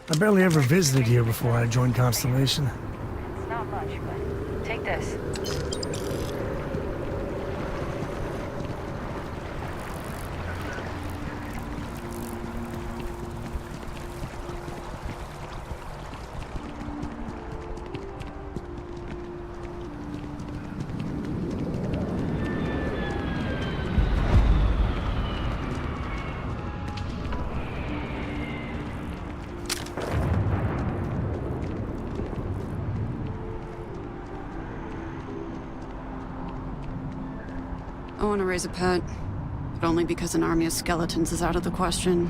I barely ever visited here before I joined Constellation. It's not much, but take this. I want to raise a pet, but only because an army of skeletons is out of the question.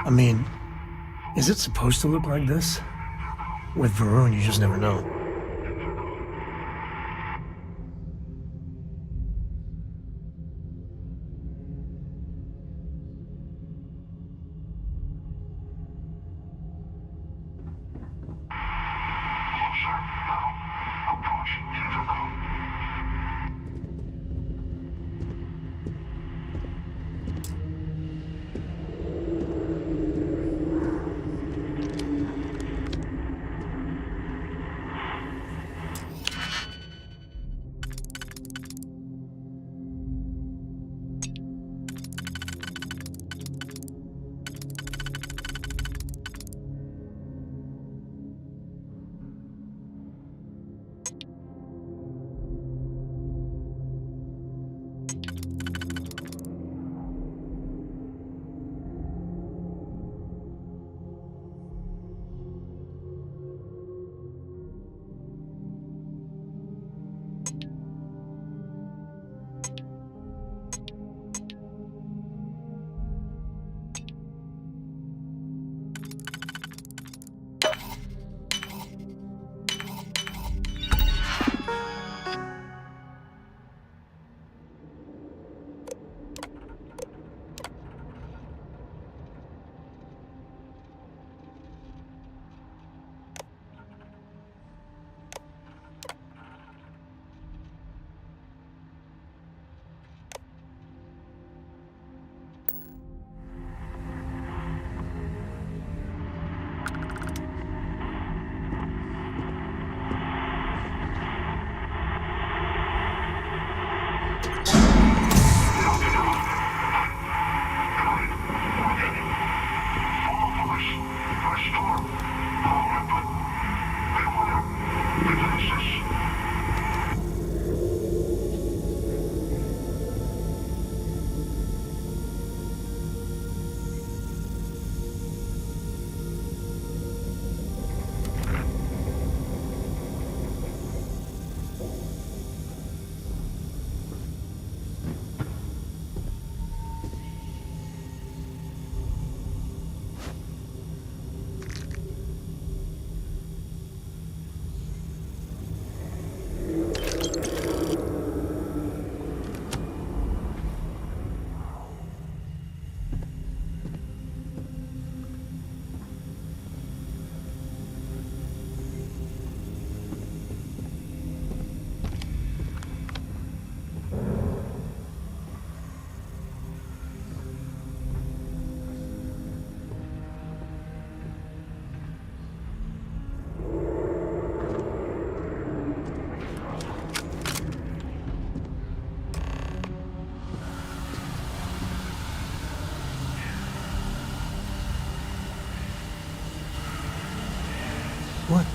I mean, is it supposed to look like this? With Varun, you just never know.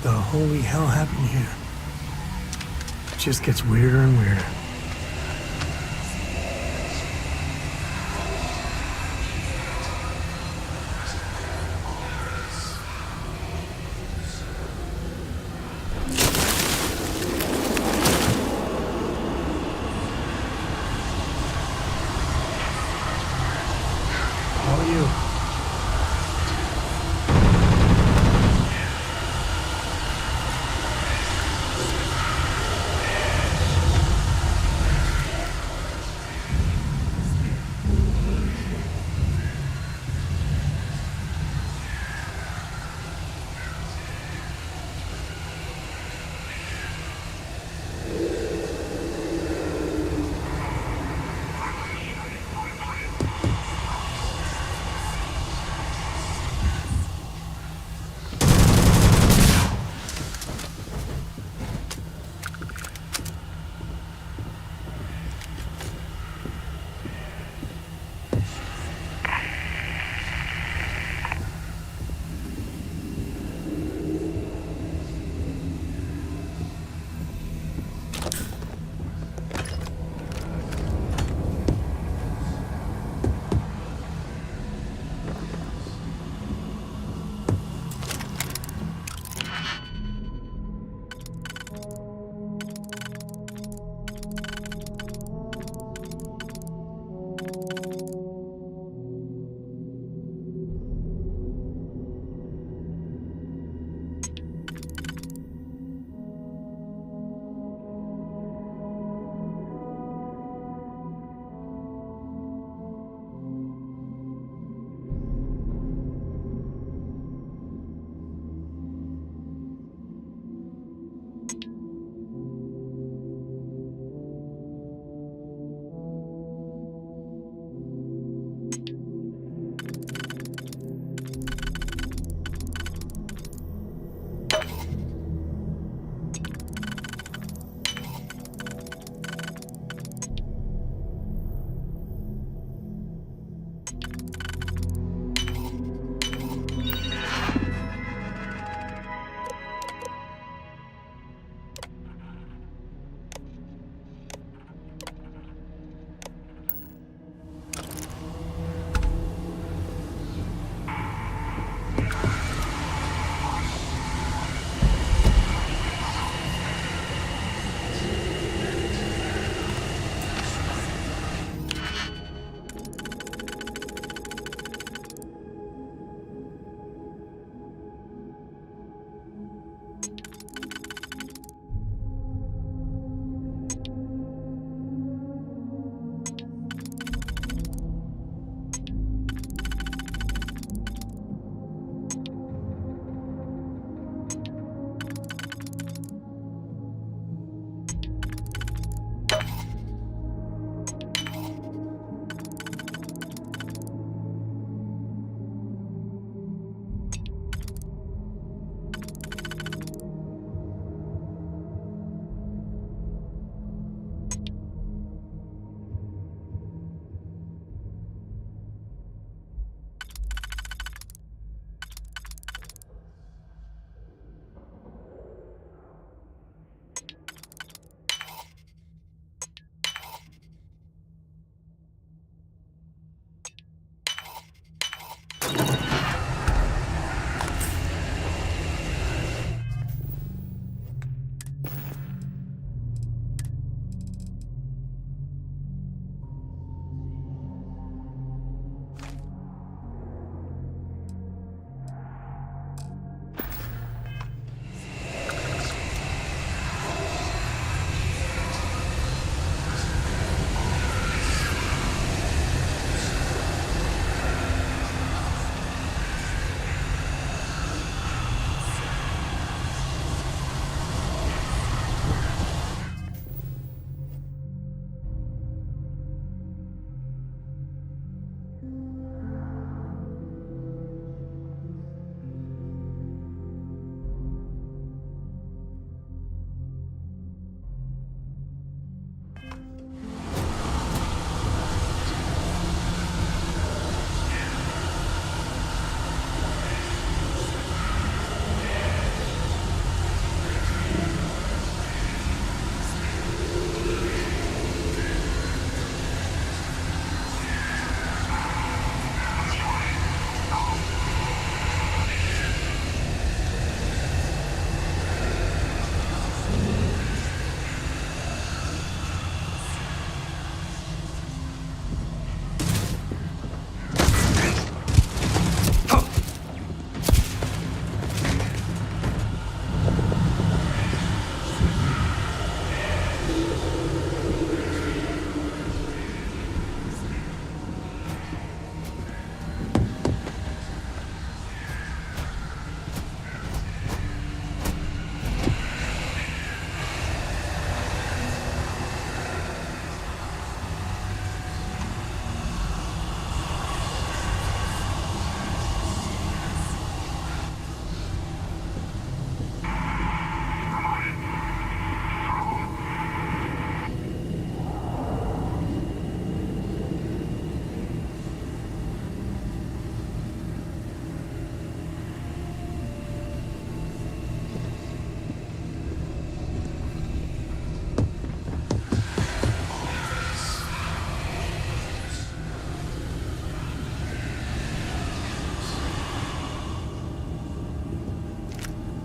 the holy hell happened here? It just gets weirder and weirder. How are you?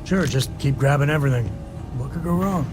Sure, just keep grabbing everything. What could go wrong?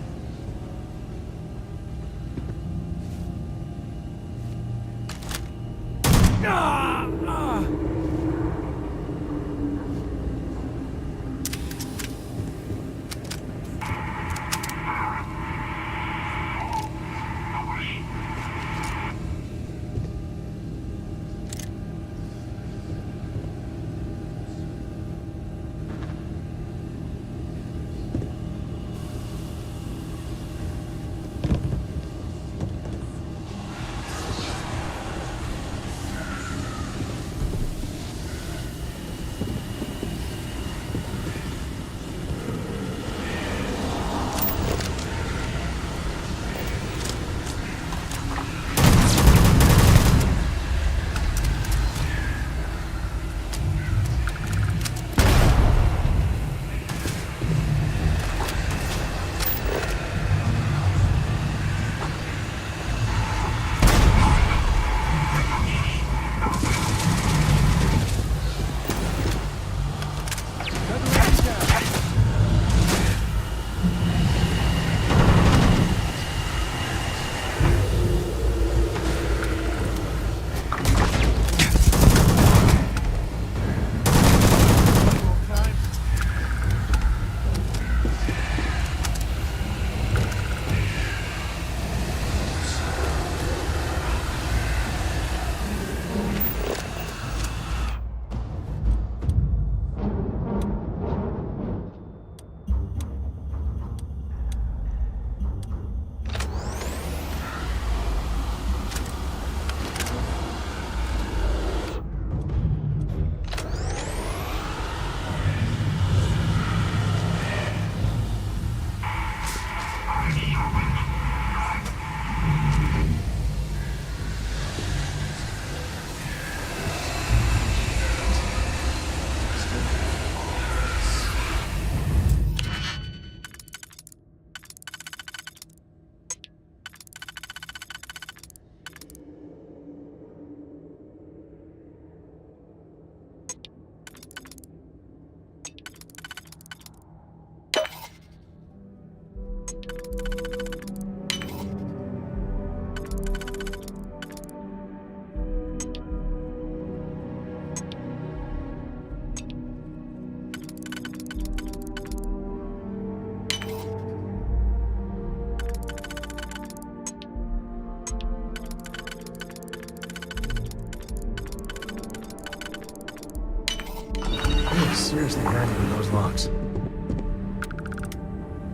Seriously handy with those locks.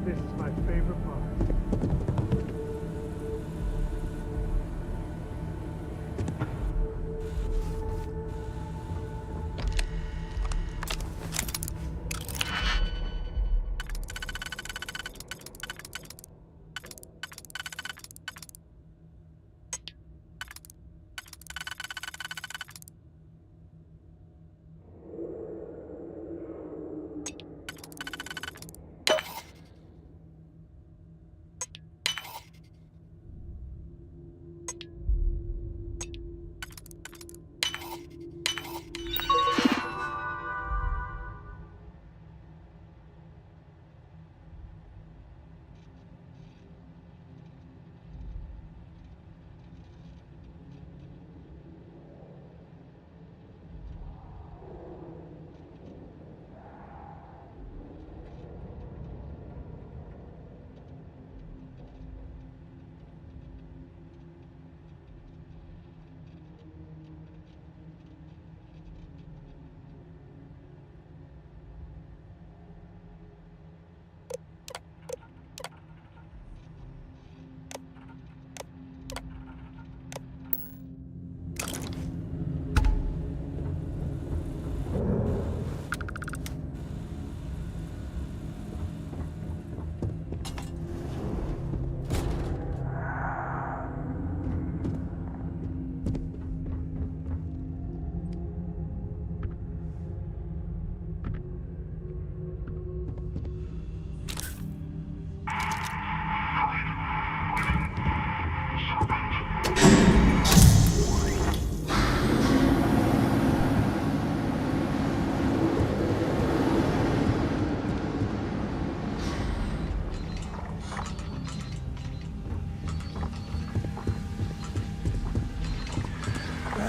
This is my favorite part.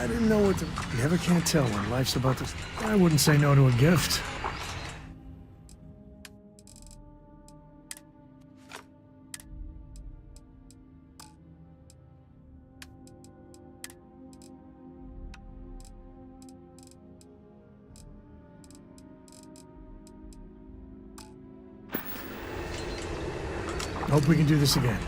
I didn't know what to... You never can't tell when life's about to... I wouldn't say no to a gift. Hope we can do this again.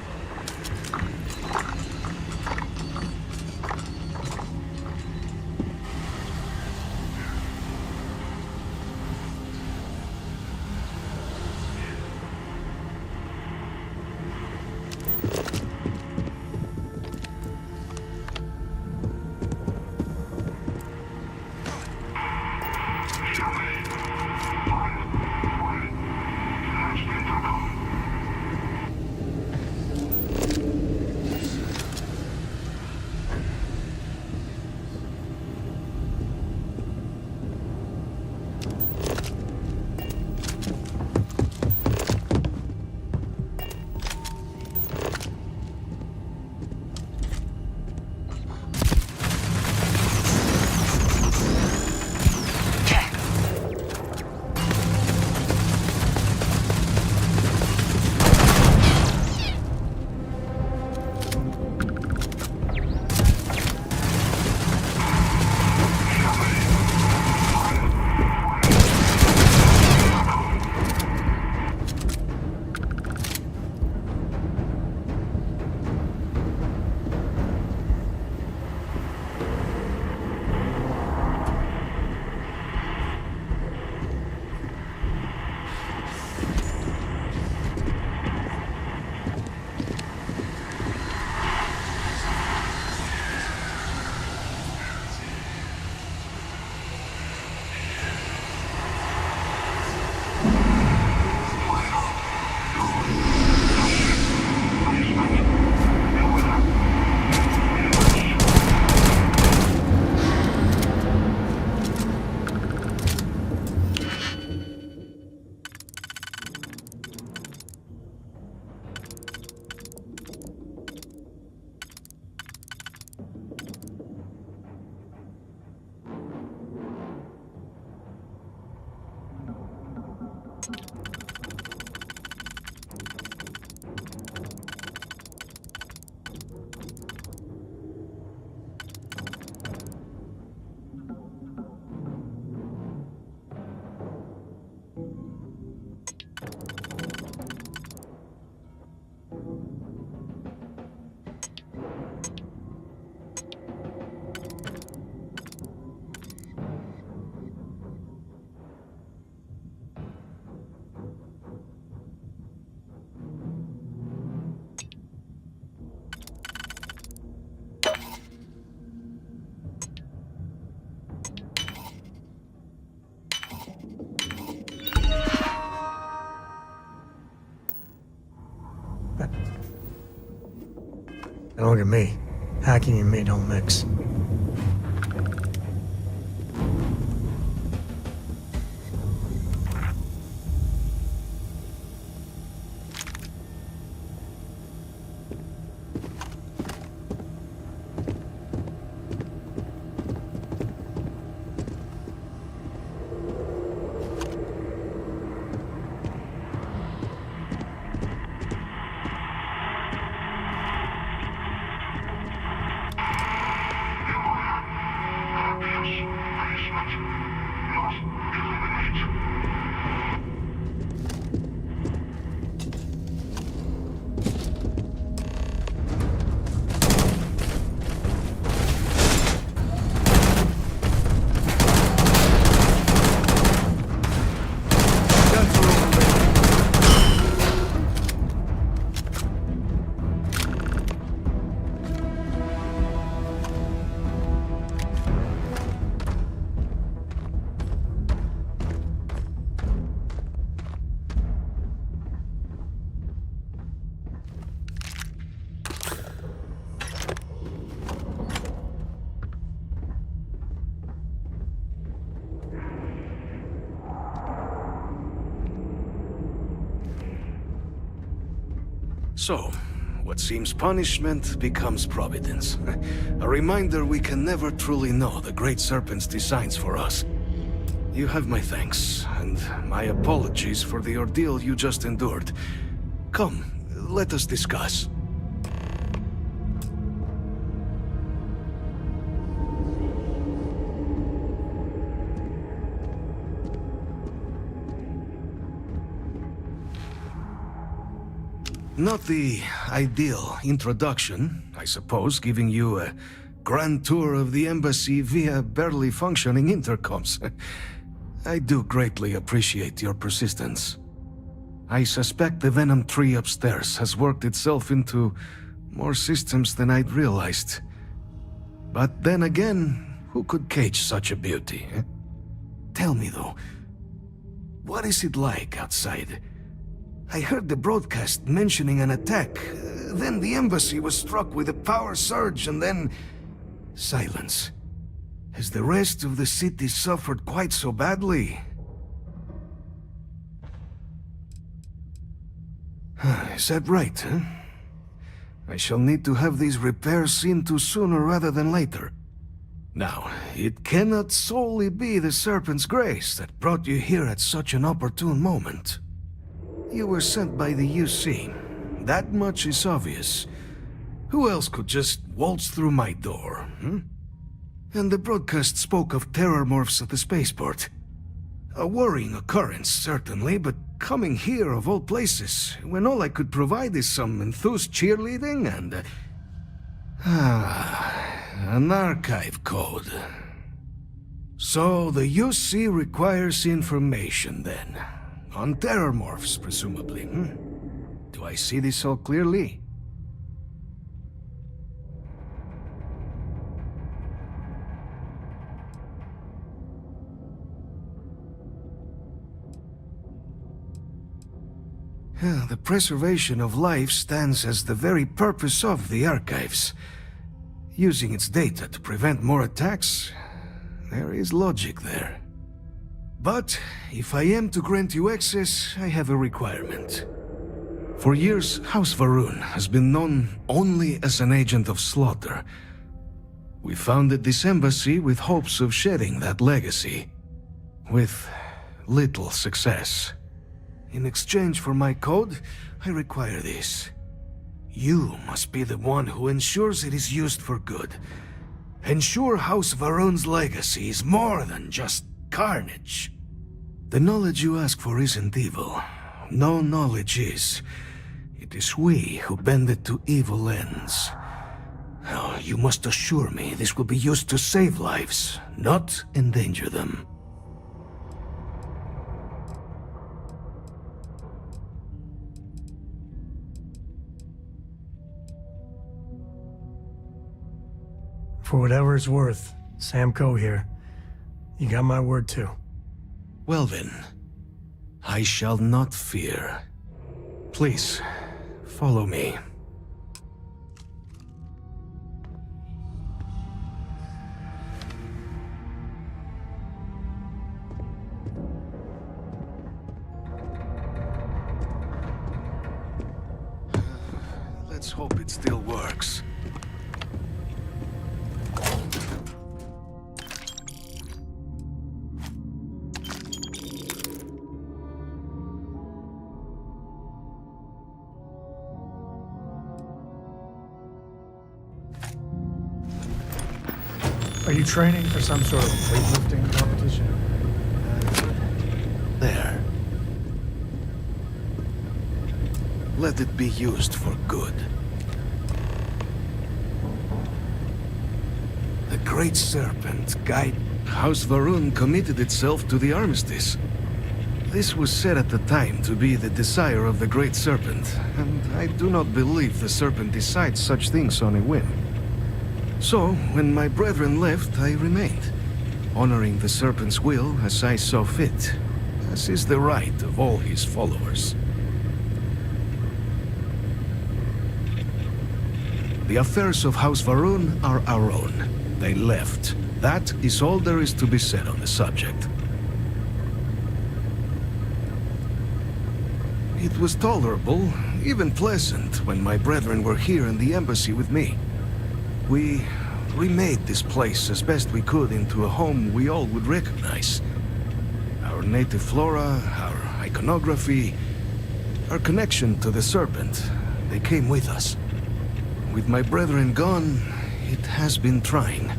Now look at me. Hacking and me don't mix. So, what seems punishment becomes providence. A reminder we can never truly know the Great Serpent's designs for us. You have my thanks, and my apologies for the ordeal you just endured. Come, let us discuss. Not the ideal introduction, I suppose, giving you a grand tour of the embassy via barely functioning intercoms. I do greatly appreciate your persistence. I suspect the Venom tree upstairs has worked itself into more systems than I'd realized. But then again, who could cage such a beauty? Tell me though, what is it like outside? I heard the broadcast mentioning an attack. Then the embassy was struck with a power surge and then... silence. Has the rest of the city suffered quite so badly? Is that right, huh? I shall need to have these repairs seen to sooner rather than later. Now, it cannot solely be the Serpent's grace that brought you here at such an opportune moment. You were sent by the UC. That much is obvious. Who else could just waltz through my door, And the broadcast spoke of terror morphs at the spaceport. A worrying occurrence, certainly, but coming here of all places, when all I could provide is some enthused cheerleading and... an archive code. So the UC requires information, then. On terror morphs, presumably, Do I see this all clearly? The preservation of life stands as the very purpose of the archives. Using its data to prevent more attacks, there is logic there. But if I am to grant you access, I have a requirement. For years, House Varun has been known only as an agent of slaughter. We founded this embassy with hopes of shedding that legacy, with little success. In exchange for my code, I require this. You must be the one who ensures it is used for good. Ensure House Varun's legacy is more than just carnage. The knowledge you ask for isn't evil. No knowledge is. It is we who bend it to evil ends. Now, you must assure me this will be used to save lives, not endanger them. For whatever it's worth, Sam Coe here. You got my word too. Well then, I shall not fear. Please, follow me. Let's hope it still works. Are you training for some sort of weightlifting competition? There. Let it be used for good. The Great Serpent guide House Varun committed itself to the armistice. This was said at the time to be the desire of the Great Serpent, and I do not believe the Serpent decides such things on a whim. So, when my brethren left, I remained, honoring the Serpent's will as I saw fit, as is the right of all his followers. The affairs of House Varun are our own. They left. That is all there is to be said on the subject. It was tolerable, even pleasant when my brethren were here in the embassy with me. We remade this place as best we could into a home we all would recognize. Our native flora, our iconography, our connection to the serpent, they came with us. With my brethren gone, it has been trying.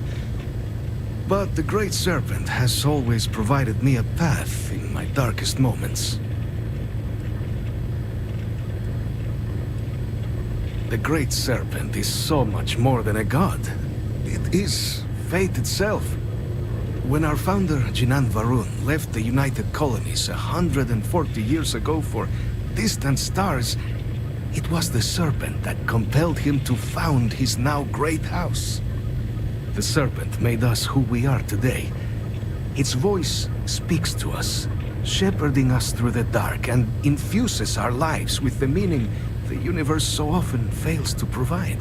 But the Great Serpent has always provided me a path in my darkest moments. The Great Serpent is so much more than a god. It is fate itself. When our founder, Jinan Varun, left the United Colonies 140 years ago for distant stars, it was the Serpent that compelled him to found his now great house. The Serpent made us who we are today. Its voice speaks to us, shepherding us through the dark, and infuses our lives with the meaning the universe so often fails to provide.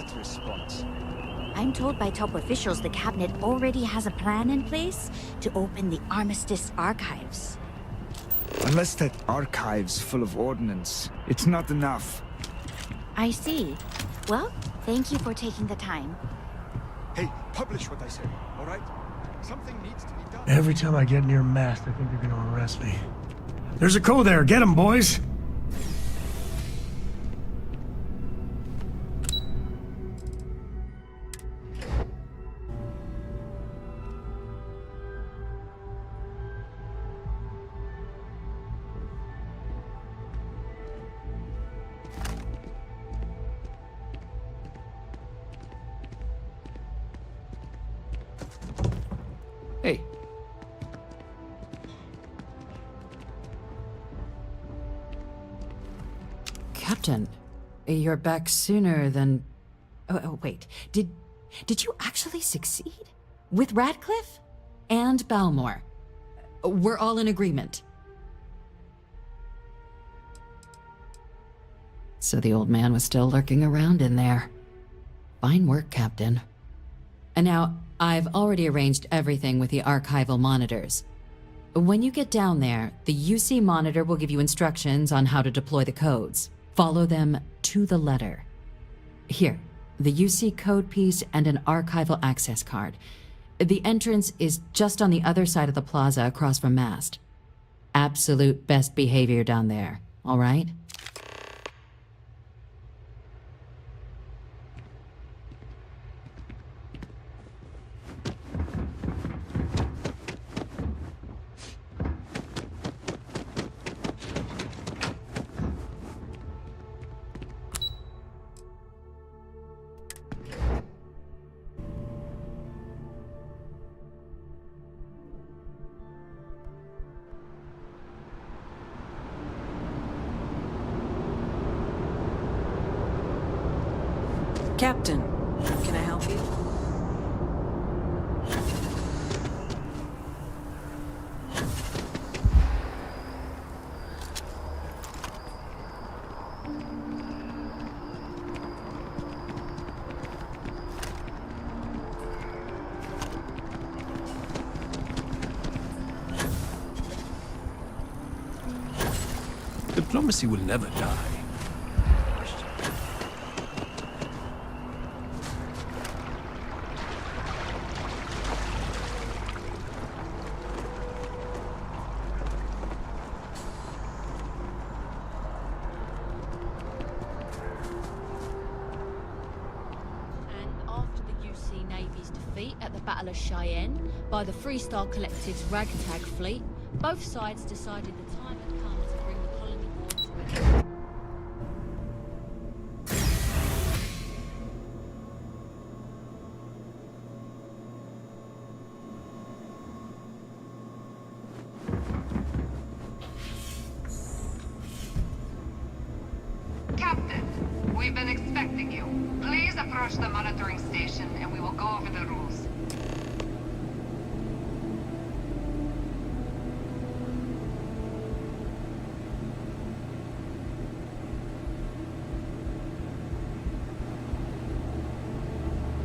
What response? I'm told by top officials the cabinet already has a plan in place to open the Armistice archives. Unless that archive's full of ordnance, it's not enough. I see. Well, thank you for taking the time. Hey, publish what I say, all right? Something needs to be done. Every time I get near Mast, I think they're gonna arrest me. There's a code there. Get him, boys. Hey. Captain, you're back sooner than... Oh, wait. Did you actually succeed? With Radcliffe? And Balmore? We're all in agreement. So the old man was still lurking around in there. Fine work, Captain. And now, I've already arranged everything with the archival monitors. When you get down there, the UC monitor will give you instructions on how to deploy the codes. Follow them to the letter. Here, the UC code piece and an archival access card. The entrance is just on the other side of the plaza across from Mast. Absolute best behavior down there, all right? Captain, can I help you? Diplomacy will never die. After the UC Navy's defeat at the Battle of Cheyenne by the Freestar Collective's ragtag fleet, both sides decided the time had come to bring the colony war to an end. Captain, we've been expecting you. Please approach the monitoring station and we will go over the rules.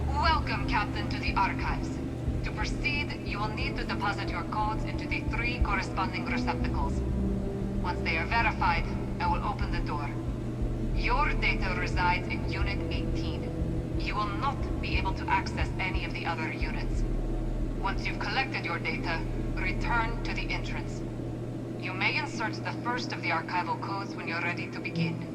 Welcome, Captain, to the archives. To proceed, you will need to deposit your codes into the 3 corresponding receptacles. Once they are verified, I will open the door. Your data resides in Unit 18. You will not be able to access any of the other units. Once you've collected your data, return to the entrance. You may insert the first of the archival codes when you're ready to begin.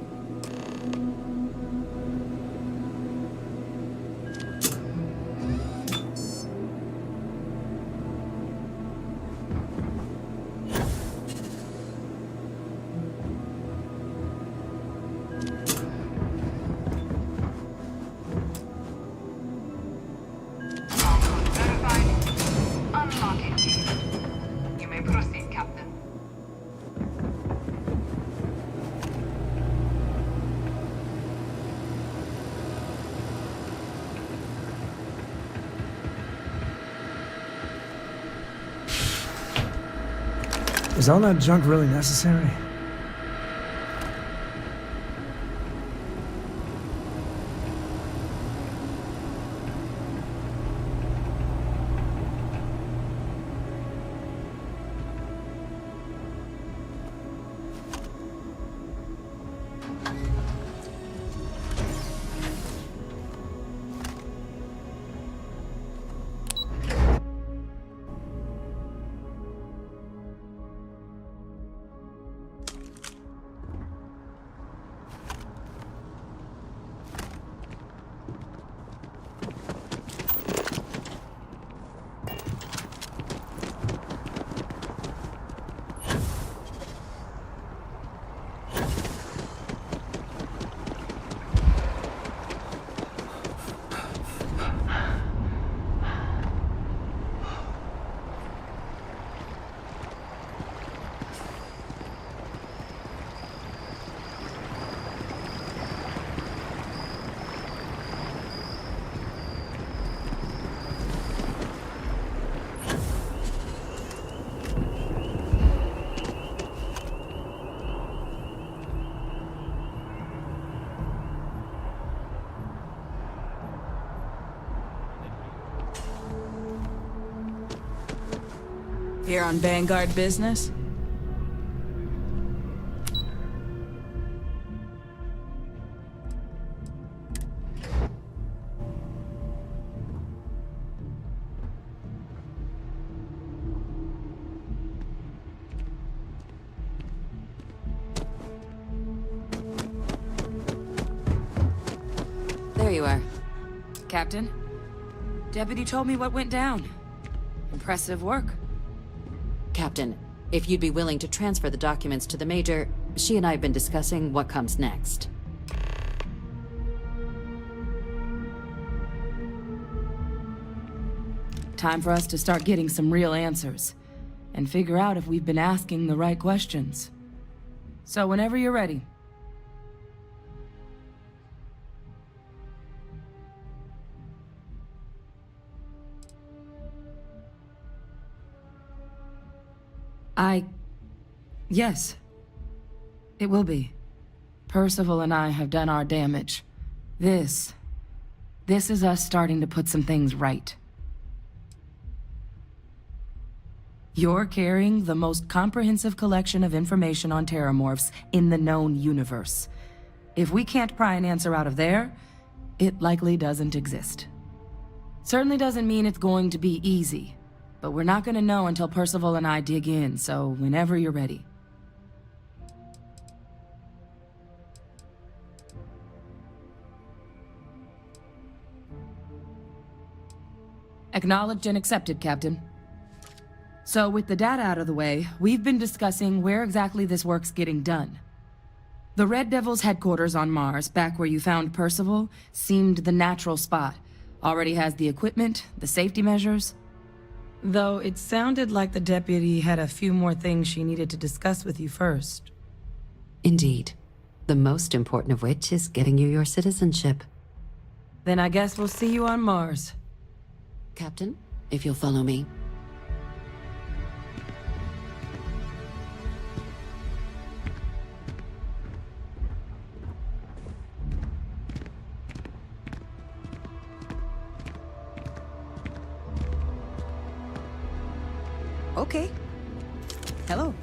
Is all that junk really necessary? Here on Vanguard business? There you are. Captain, Deputy told me what went down. Impressive work. Captain, if you'd be willing to transfer the documents to the Major, she and I have been discussing what comes next. Time for us to start getting some real answers, and figure out if we've been asking the right questions. So whenever you're ready. Yes. It will be. Percival and I have done our damage. This is us starting to put some things right. You're carrying the most comprehensive collection of information on terramorphs in the known universe. If we can't pry an answer out of there, it likely doesn't exist. Certainly doesn't mean it's going to be easy, but we're not going to know until Percival and I dig in, so whenever you're ready. Acknowledged and accepted, Captain. So with the data out of the way, we've been discussing where exactly this work's getting done. The Red Devil's headquarters on Mars, back where you found Percival, seemed the natural spot. Already has the equipment, the safety measures. Though it sounded like the deputy had a few more things she needed to discuss with you first. Indeed. The most important of which is getting you your citizenship. Then I guess we'll see you on Mars. Captain, if you'll follow me. Okay. Hello.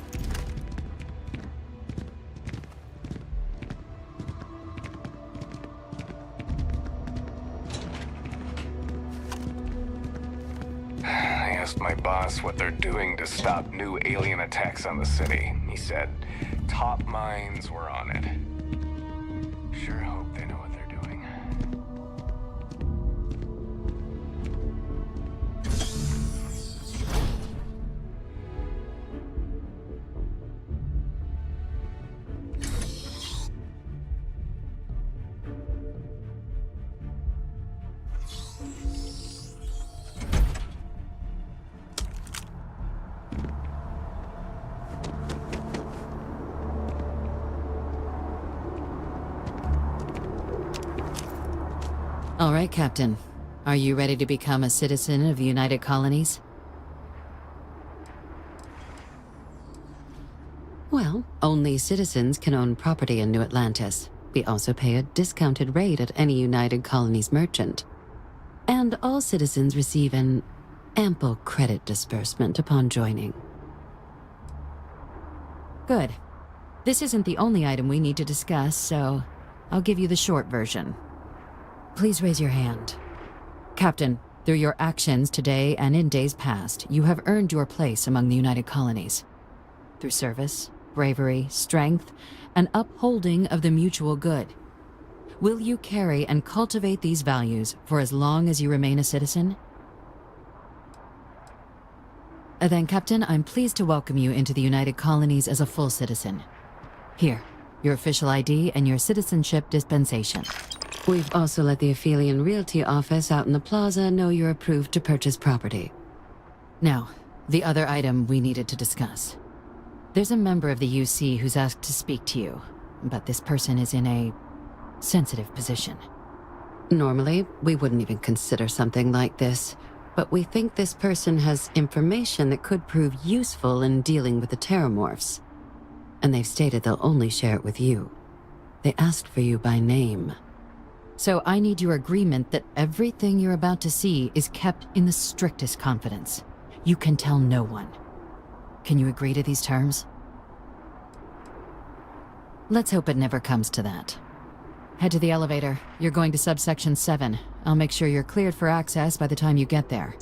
I asked my boss what they're doing to stop new alien attacks on the city. He said top minds were on it. Sure hope they know what they're doing. All right, Captain. Are you ready to become a citizen of the United Colonies? Well, only citizens can own property in New Atlantis. We also pay a discounted rate at any United Colonies merchant. And all citizens receive an ample credit disbursement upon joining. Good. This isn't the only item we need to discuss, so I'll give you the short version. Please raise your hand. Captain, through your actions today and in days past, you have earned your place among the United Colonies. Through service, bravery, strength, and upholding of the mutual good. Will you carry and cultivate these values for as long as you remain a citizen? Then, Captain, I'm pleased to welcome you into the United Colonies as a full citizen. Here, your official ID and your citizenship dispensation. We've also let the Aphelion Realty office out in the plaza know you're approved to purchase property. Now, the other item we needed to discuss. There's a member of the UC who's asked to speak to you, but this person is in a sensitive position. Normally, we wouldn't even consider something like this, but we think this person has information that could prove useful in dealing with the terramorphs. And they've stated they'll only share it with you. They asked for you by name. So I need your agreement that everything you're about to see is kept in the strictest confidence. You can tell no one. Can you agree to these terms? Let's hope it never comes to that. Head to the elevator. You're going to subsection 7. I'll make sure you're cleared for access by the time you get there.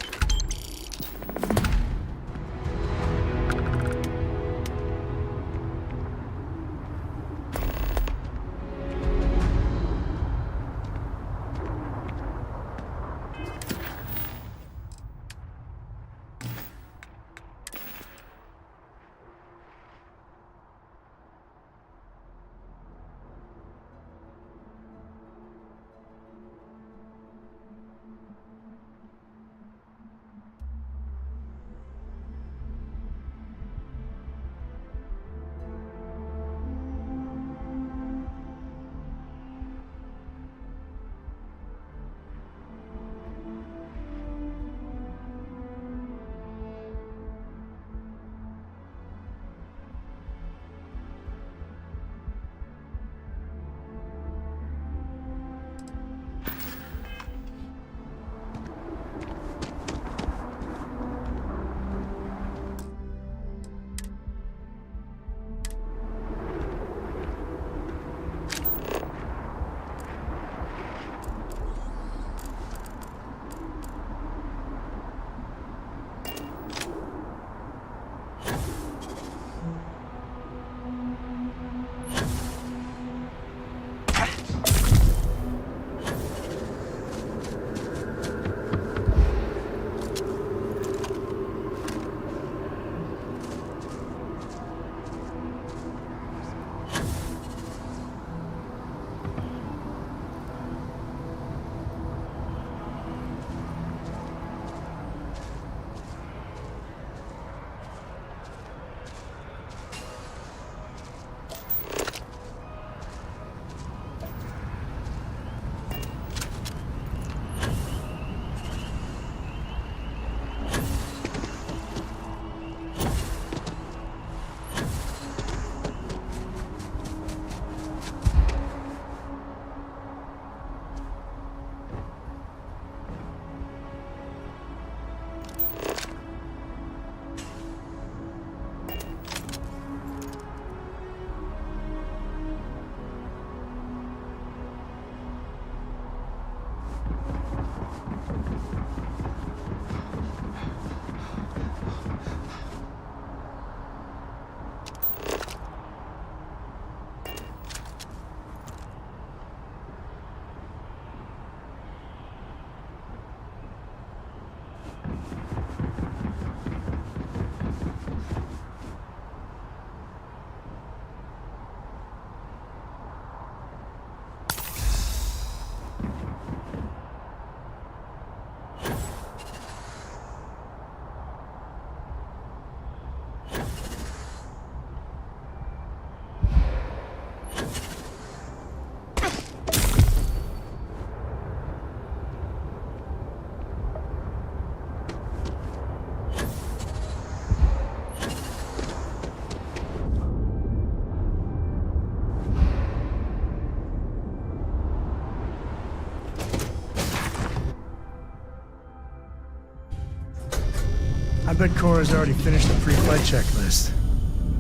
I bet Cora's already finished the pre-flight checklist.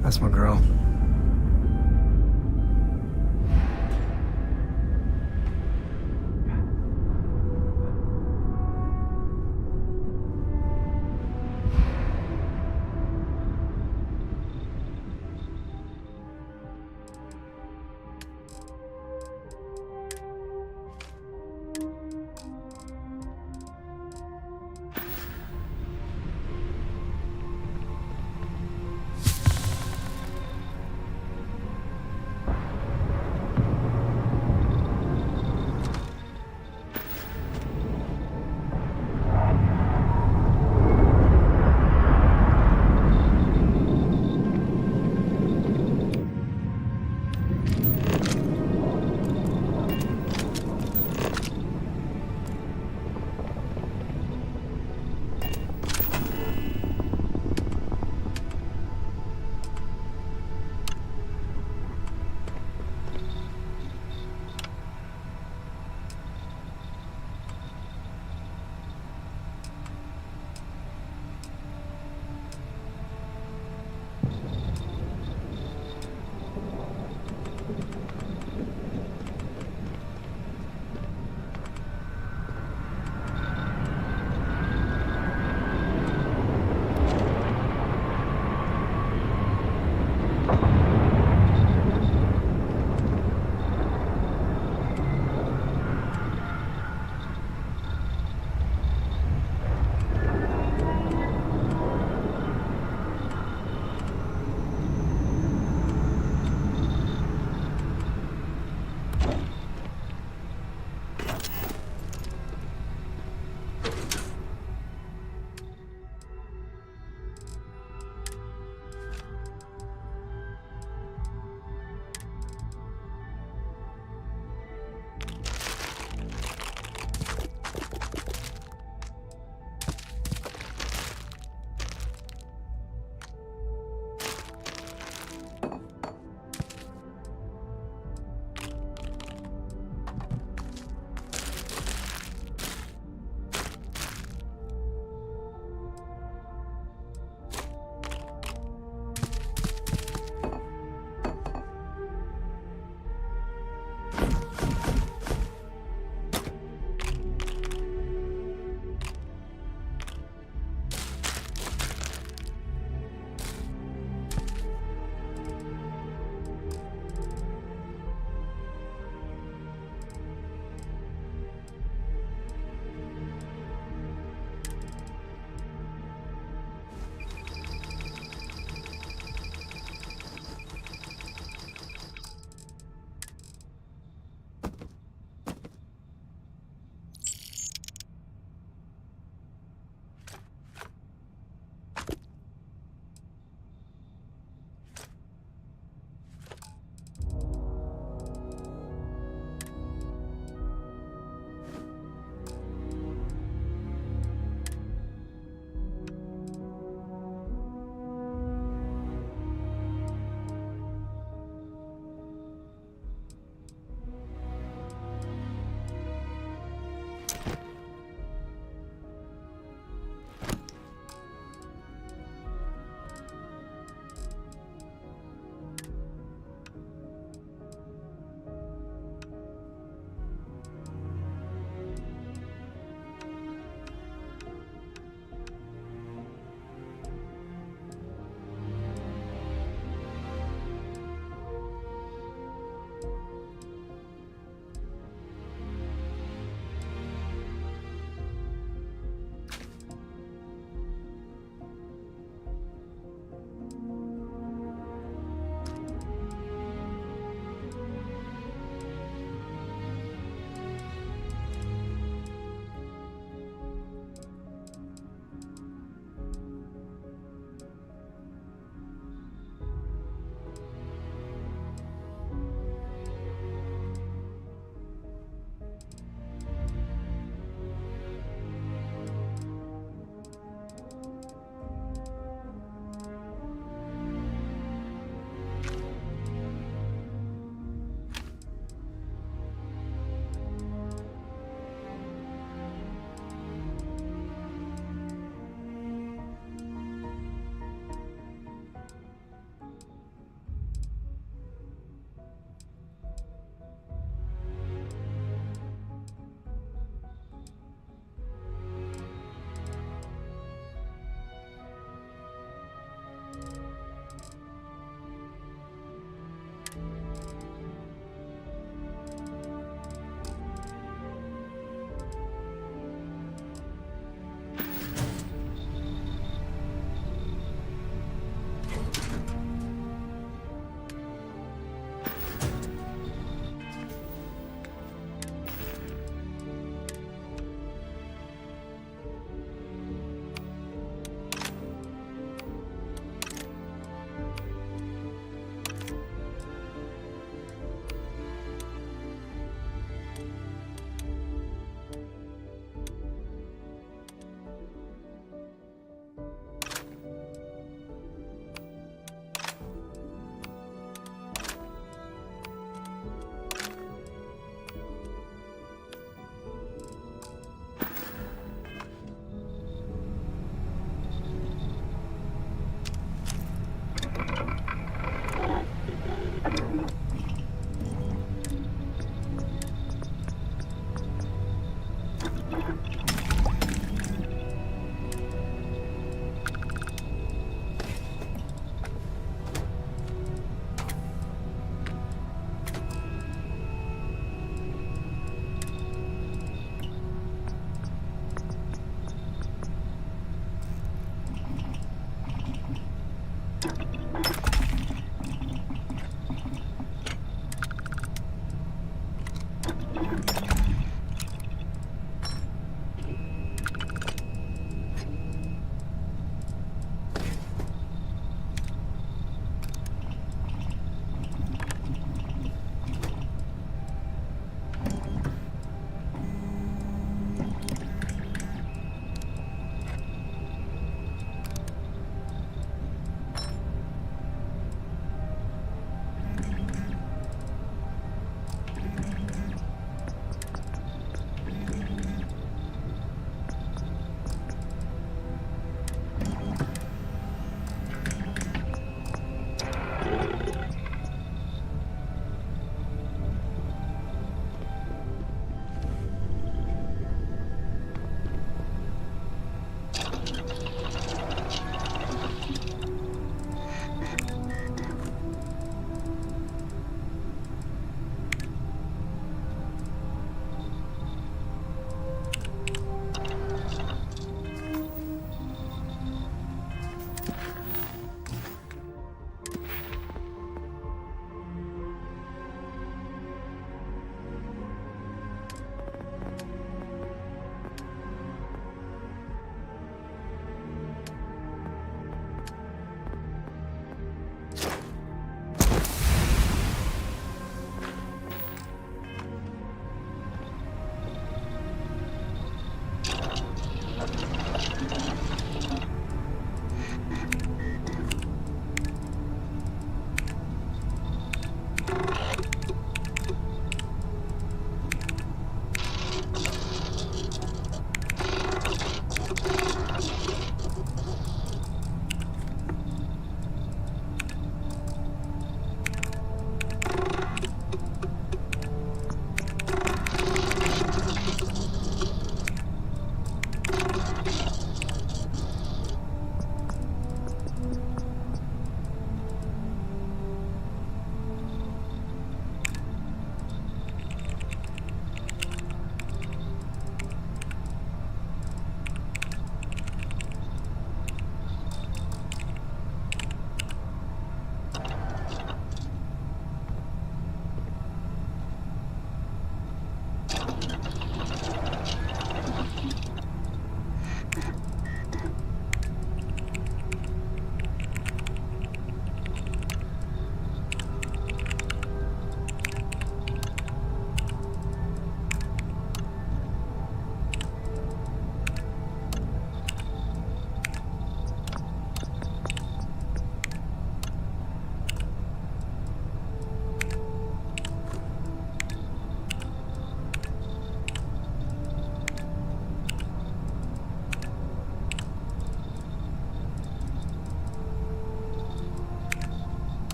That's my girl.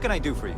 can I do for you?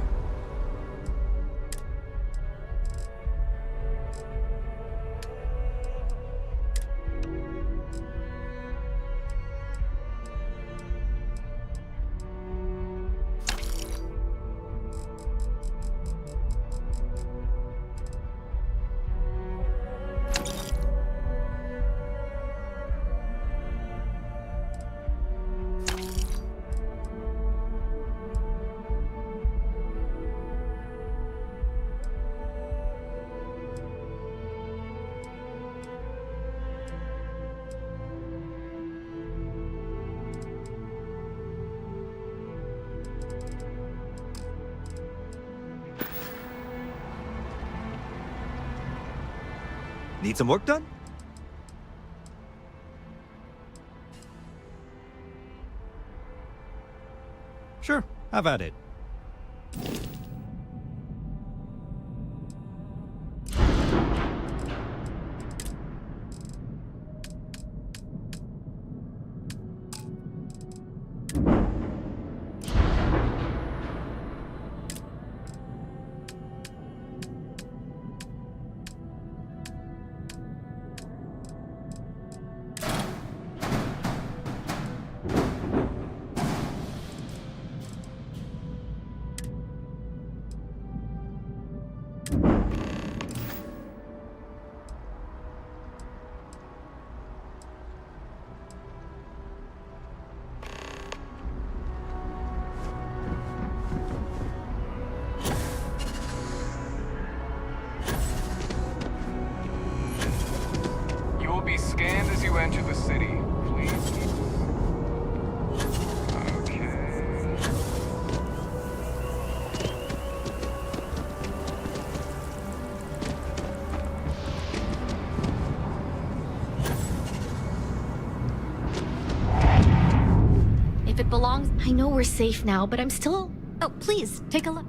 Need some work done? Sure, have at it. You will be scanned as you enter the city. Please. Okay. If it belongs, I know we're safe now, but I'm still... Oh, please, take a look.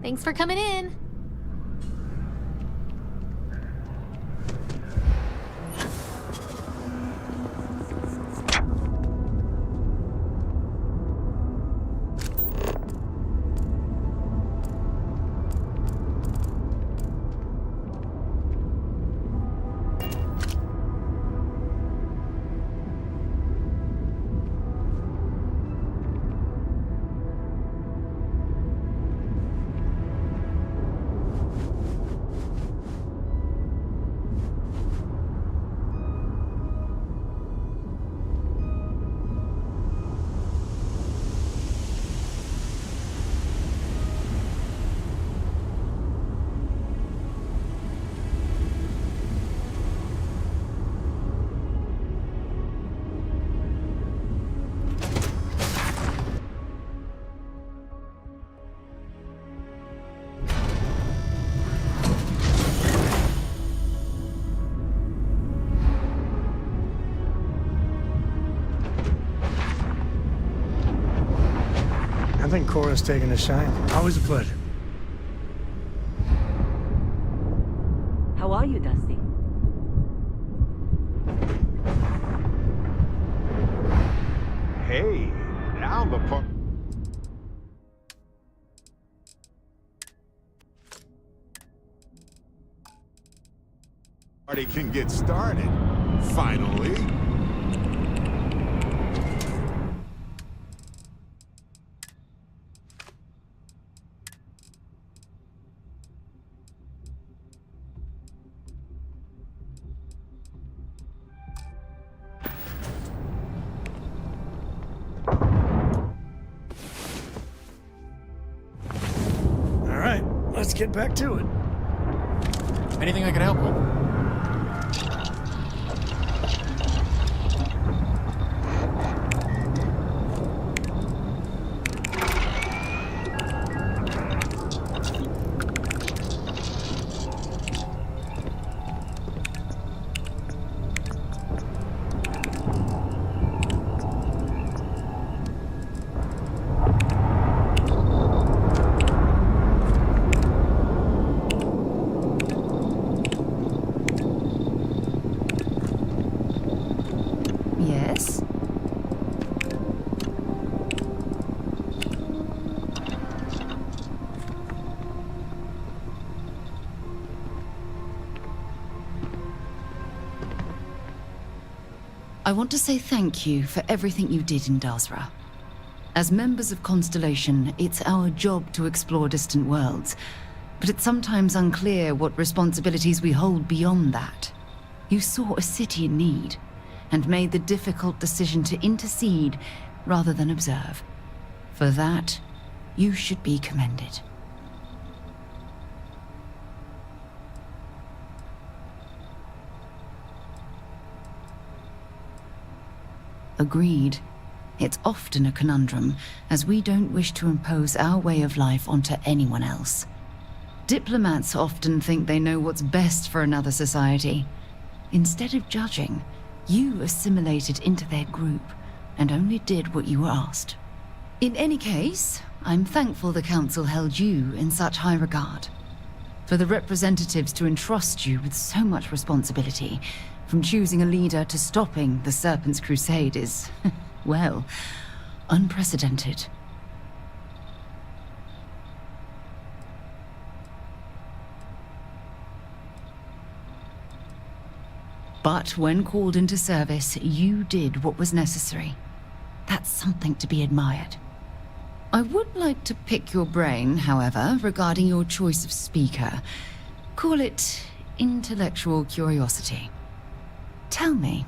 Thanks for coming in. think Cora's taking a shine. Always a pleasure. How are you, Dusty? Hey, now the party can get started. Finally. All right, let's get back to it. Anything I can help with? Yes? I want to say thank you for everything you did in Dazra. As members of Constellation, it's our job to explore distant worlds, but it's sometimes unclear what responsibilities we hold beyond that. You saw a city in need, and made the difficult decision to intercede rather than observe. For that, you should be commended. Agreed. It's often a conundrum, as we don't wish to impose our way of life onto anyone else. Diplomats often think they know what's best for another society. Instead of judging, you assimilated into their group and only did what you were asked. In any case, I'm thankful the Council held you in such high regard. For the representatives to entrust you with so much responsibility, from choosing a leader to stopping the Serpent's Crusade is, well, unprecedented. But when called into service, you did what was necessary. That's something to be admired. I would like to pick your brain, however, regarding your choice of speaker. Call it intellectual curiosity. Tell me,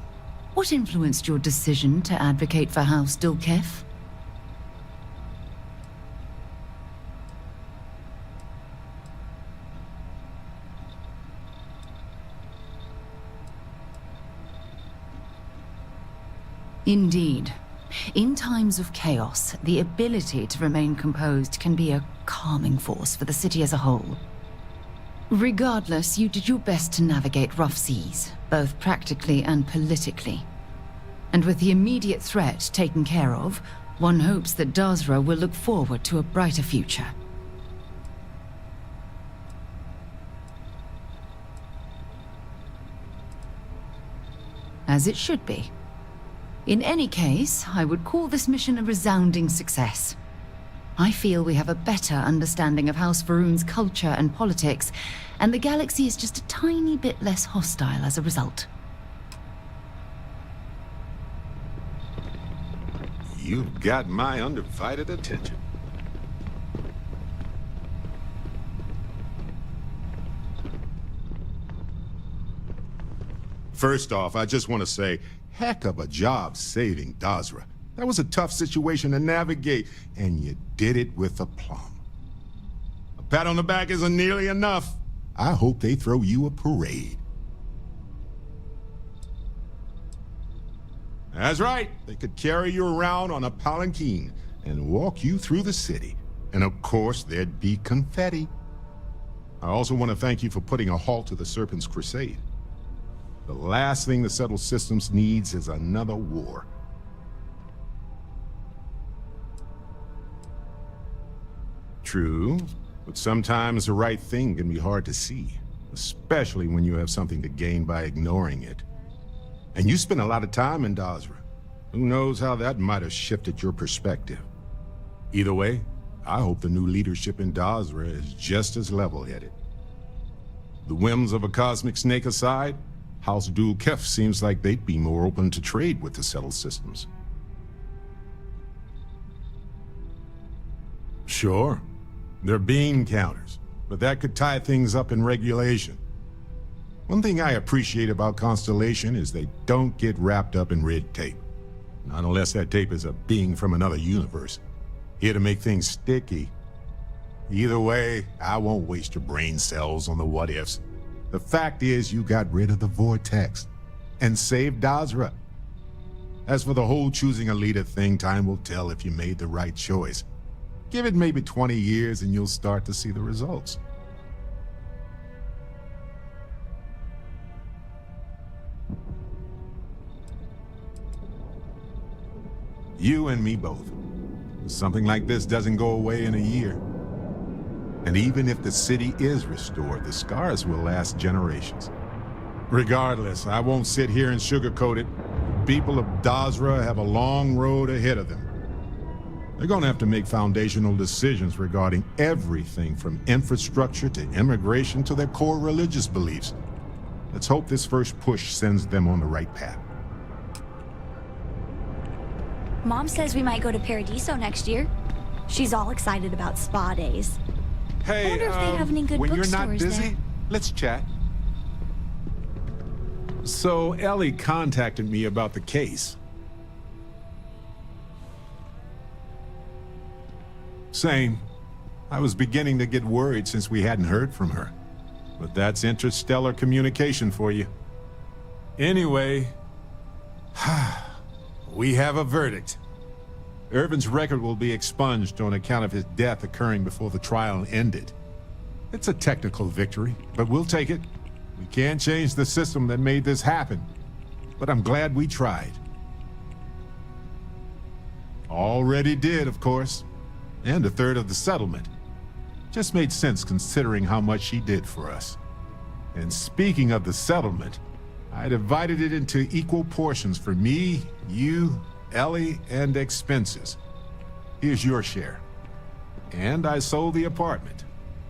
what influenced your decision to advocate for House Dilkef? Indeed. In times of chaos, the ability to remain composed can be a calming force for the city as a whole. Regardless, you did your best to navigate rough seas, both practically and politically. And with the immediate threat taken care of, one hopes that Dazra will look forward to a brighter future. As it should be. In any case, I would call this mission a resounding success. I feel we have a better understanding of House Va'ruun's culture and politics, and the galaxy is just a tiny bit less hostile as a result. You've got my undivided attention. First off, I just want to say, heck of a job saving Dazra. That was a tough situation to navigate, and you did it with aplomb. A pat on the back isn't nearly enough. I hope they throw you a parade. That's right. They could carry you around on a palanquin and walk you through the city. And of course, there'd be confetti. I also want to thank you for putting a halt to the Serpent's Crusade. The last thing the settled systems needs is another war. True, but sometimes the right thing can be hard to see, especially when you have something to gain by ignoring it. And you spent a lot of time in Dazra. Who knows how that might have shifted your perspective. Either way, I hope the new leadership in Dazra is just as level-headed. The whims of a cosmic snake aside, House Dul Kef seems like they'd be more open to trade with the settled systems. Sure, they're bean counters, but that could tie things up in regulation. One thing I appreciate about Constellation is they don't get wrapped up in red tape. Not unless that tape is a being from another universe, here to make things sticky. Either way, I won't waste your brain cells on the what-ifs. The fact is, you got rid of the Vortex and saved Dazra. As for the whole choosing a leader thing, time will tell if you made the right choice. Give it maybe 20 years and you'll start to see the results. You and me both. Something like this doesn't go away in a year. And even if the city is restored, the scars will last generations. Regardless, I won't sit here and sugarcoat it. People of Dazra have a long road ahead of them. They're gonna have to make foundational decisions regarding everything from infrastructure to immigration to their core religious beliefs. Let's hope this first push sends them on the right path. Mom says we might go to Paradiso next year. She's all excited about spa days. Hey, I wonder if they have any good when you're not bookstores busy, there. let's chat. So Ellie contacted me about the case. Same. I was beginning to get worried since we hadn't heard from her. But that's interstellar communication for you. Anyway, we have a verdict. Irvin's record will be expunged on account of his death occurring before the trial ended. It's a technical victory, but we'll take it. We can't change the system that made this happen, but I'm glad we tried. Already did, of course, and a third of the settlement. Just made sense considering how much she did for us. And speaking of the settlement, I divided it into equal portions for me, you, Ellie, and expenses. Here's your share. And I sold the apartment.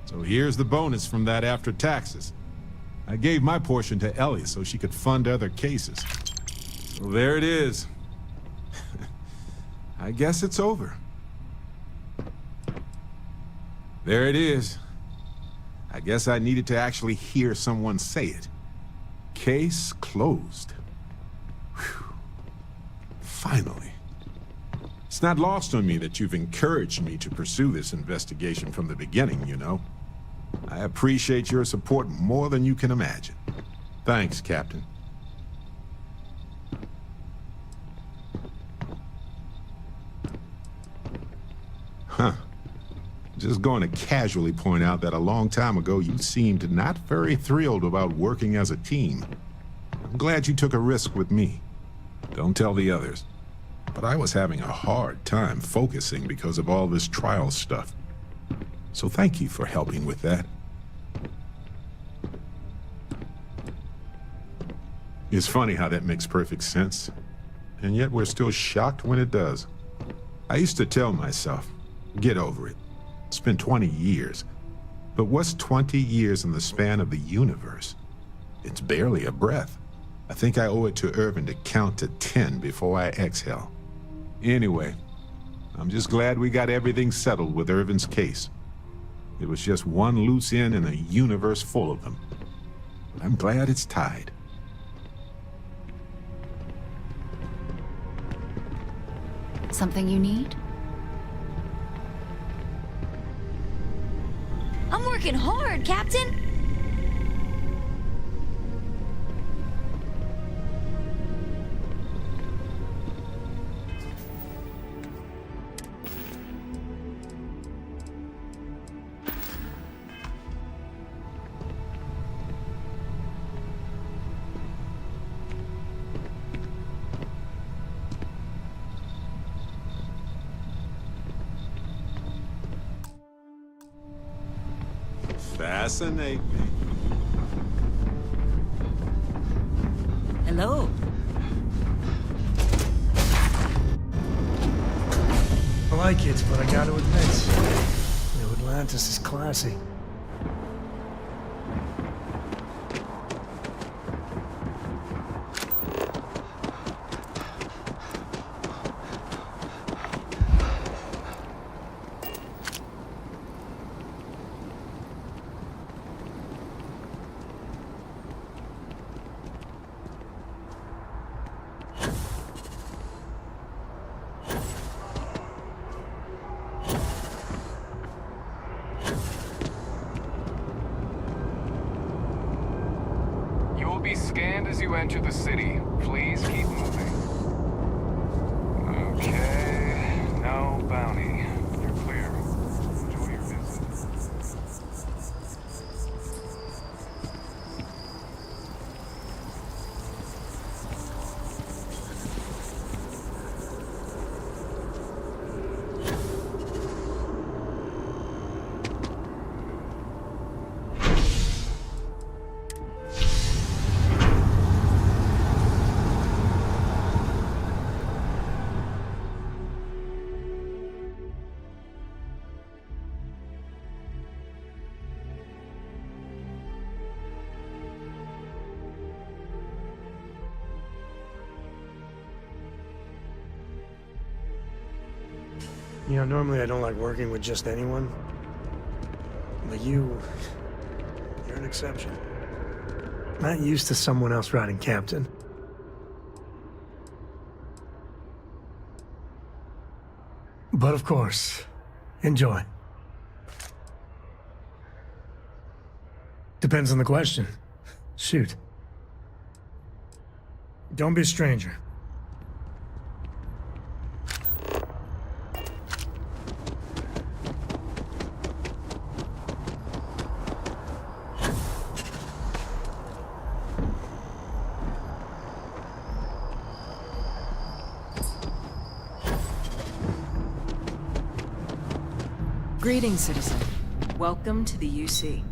So here's the bonus from that after taxes. I gave my portion to Ellie so she could fund other cases. So there it is. I guess it's over. There it is. I guess I needed to actually hear someone say it. Case closed. Whew. Finally. It's not lost on me that you've encouraged me to pursue this investigation from the beginning, you know. I appreciate your support more than you can imagine. Thanks, Captain. Huh. Just going to casually point out that a long time ago you seemed not very thrilled about working as a team. I'm glad you took a risk with me. Don't tell the others. But I was having a hard time focusing because of all this trial stuff. So thank you for helping with that. It's funny how that makes perfect sense. And yet we're still shocked when it does. I used to tell myself, get over it. It's been 20 years. But what's 20 years in the span of the universe? It's barely a breath. I think I owe it to Irvin to count to 10 before I exhale. Anyway, I'm just glad we got everything settled with Irvin's case. It was just one loose end in a universe full of them. But I'm glad it's tied. Something you need? I'm working hard, Captain! Fascinate me. Hello. I like it, but I gotta admit, New Atlantis is classy. You will be scanned as you enter the city. Please keep moving. Okay, no bounty. You're clear. Enjoy your visit. You know, normally I don't like working with just anyone. But you're an exception. Not used to someone else riding captain. But of course, enjoy. Depends on the question. Shoot. Don't be a stranger. Greetings, citizen. Welcome to the UC.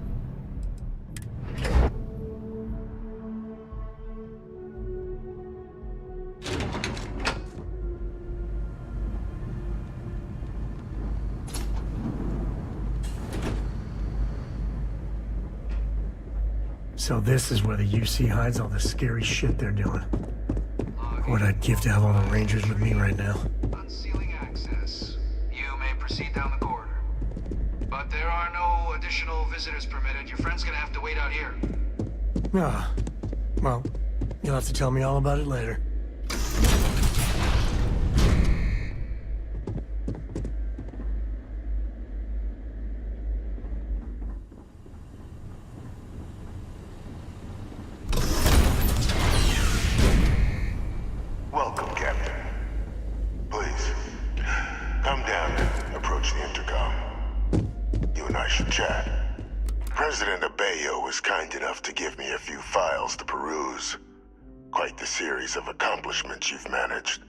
So this is where the UC hides all the scary shit they're doing. What I'd give to have all the Rangers with me right now. Unsealing access. You may proceed down the corridor. But there are no additional visitors permitted. Your friend's gonna have to wait out here. Ah. Well, you'll have to tell me all about it later. Welcome, Captain. Please, come down and approach the intercom. You and I should chat. President Abeyo was kind enough to give me a few files to peruse. Quite the series of accomplishments you've managed.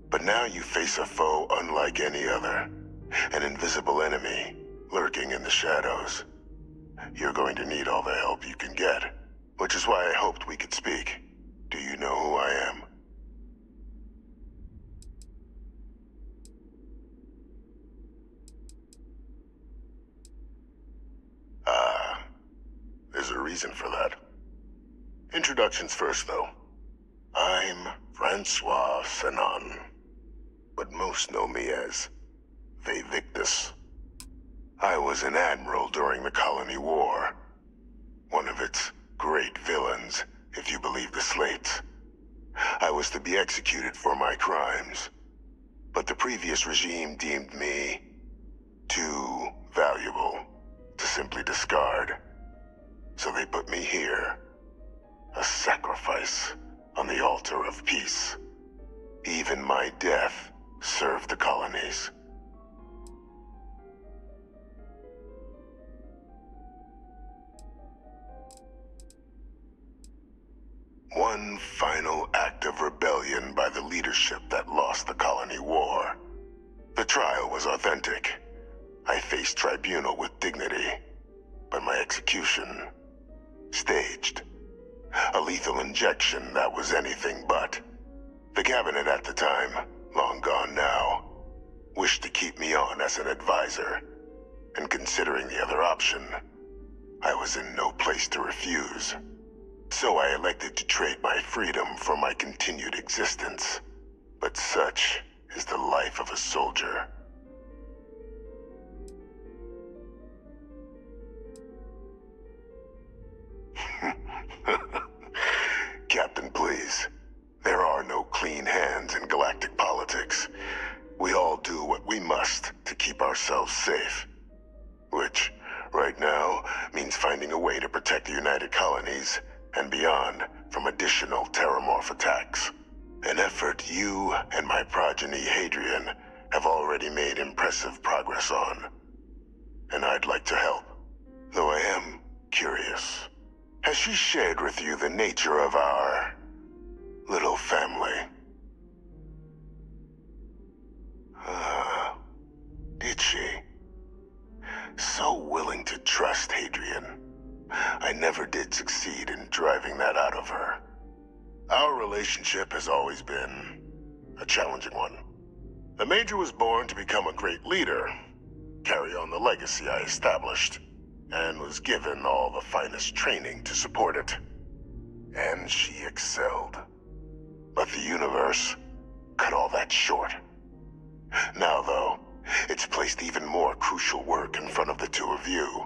But now you face a foe unlike any other. An invisible enemy, lurking in the shadows. You're going to need all the help you can get, which is why I hoped we could speak. Do you know who I am? There's a reason for that. Introductions first, though. I'm Francois Sanon, but most know me as Vivictus. I was an admiral during the Colony War. One of its great villains, if you believe the slates. I was to be executed for my crimes, but the previous regime deemed me too valuable to simply discard. So they put me here, a sacrifice on the altar of peace. Even my death served the colonies. One final act of rebellion by the leadership that lost the Colony War. The trial was authentic. I faced tribunal with dignity. but my execution staged. A lethal injection that was anything but. The cabinet at the time, long gone now, wished to keep me on as an advisor, and considering the other option, I was in no place to refuse. So I elected to trade my freedom for my continued existence. But such is the life of a soldier. Captain, please. There are no clean hands in galactic politics. We all do what we must to keep ourselves safe. Which, right now, means finding a way to protect the United Colonies and beyond from additional terramorph attacks. An effort you and my progeny Hadrian have already made impressive progress on. And I'd like to help, though I am curious. Has she shared with you the nature of our little family? Did she? So willing to trust Hadrian. I never did succeed in driving that out of her. Our relationship has always been a challenging one. The Major was born to become a great leader, carry on the legacy I established, and was given all the finest training to support it. And she excelled. But the universe cut all that short. Now, though, it's placed even more crucial work in front of the two of you.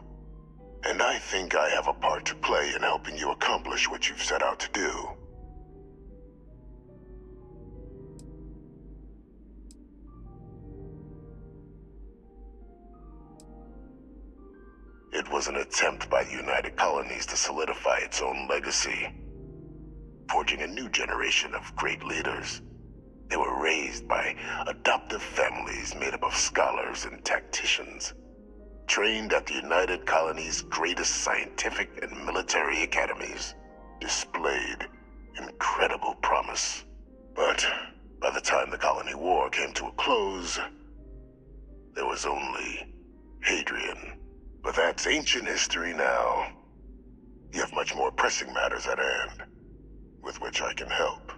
And I think I have a part to play in helping you accomplish what you've set out to do. It was an attempt by the United Colonies to solidify its own legacy, forging a new generation of great leaders. They were raised by adoptive families made up of scholars and tacticians, trained at the United Colonies' greatest scientific and military academies, displayed incredible promise. But by the time the Colony War came to a close, there was only Hadrian. But that's ancient history now. You have much more pressing matters at hand, with which I can help.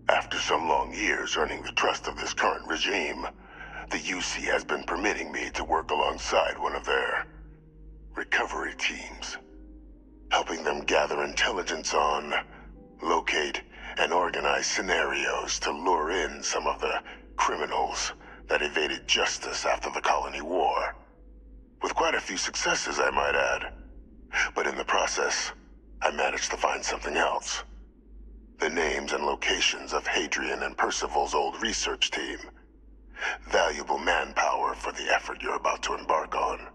After some long years earning the trust of this current regime, the UC has been permitting me to work alongside one of their recovery teams, helping them gather intelligence on, locate, and organize scenarios to lure in some of the criminals that evaded justice after the Colony War. With quite a few successes, I might add. But in the process, I managed to find something else. The names and locations of Hadrian and Percival's old research team. Valuable manpower for the effort you're about to embark on.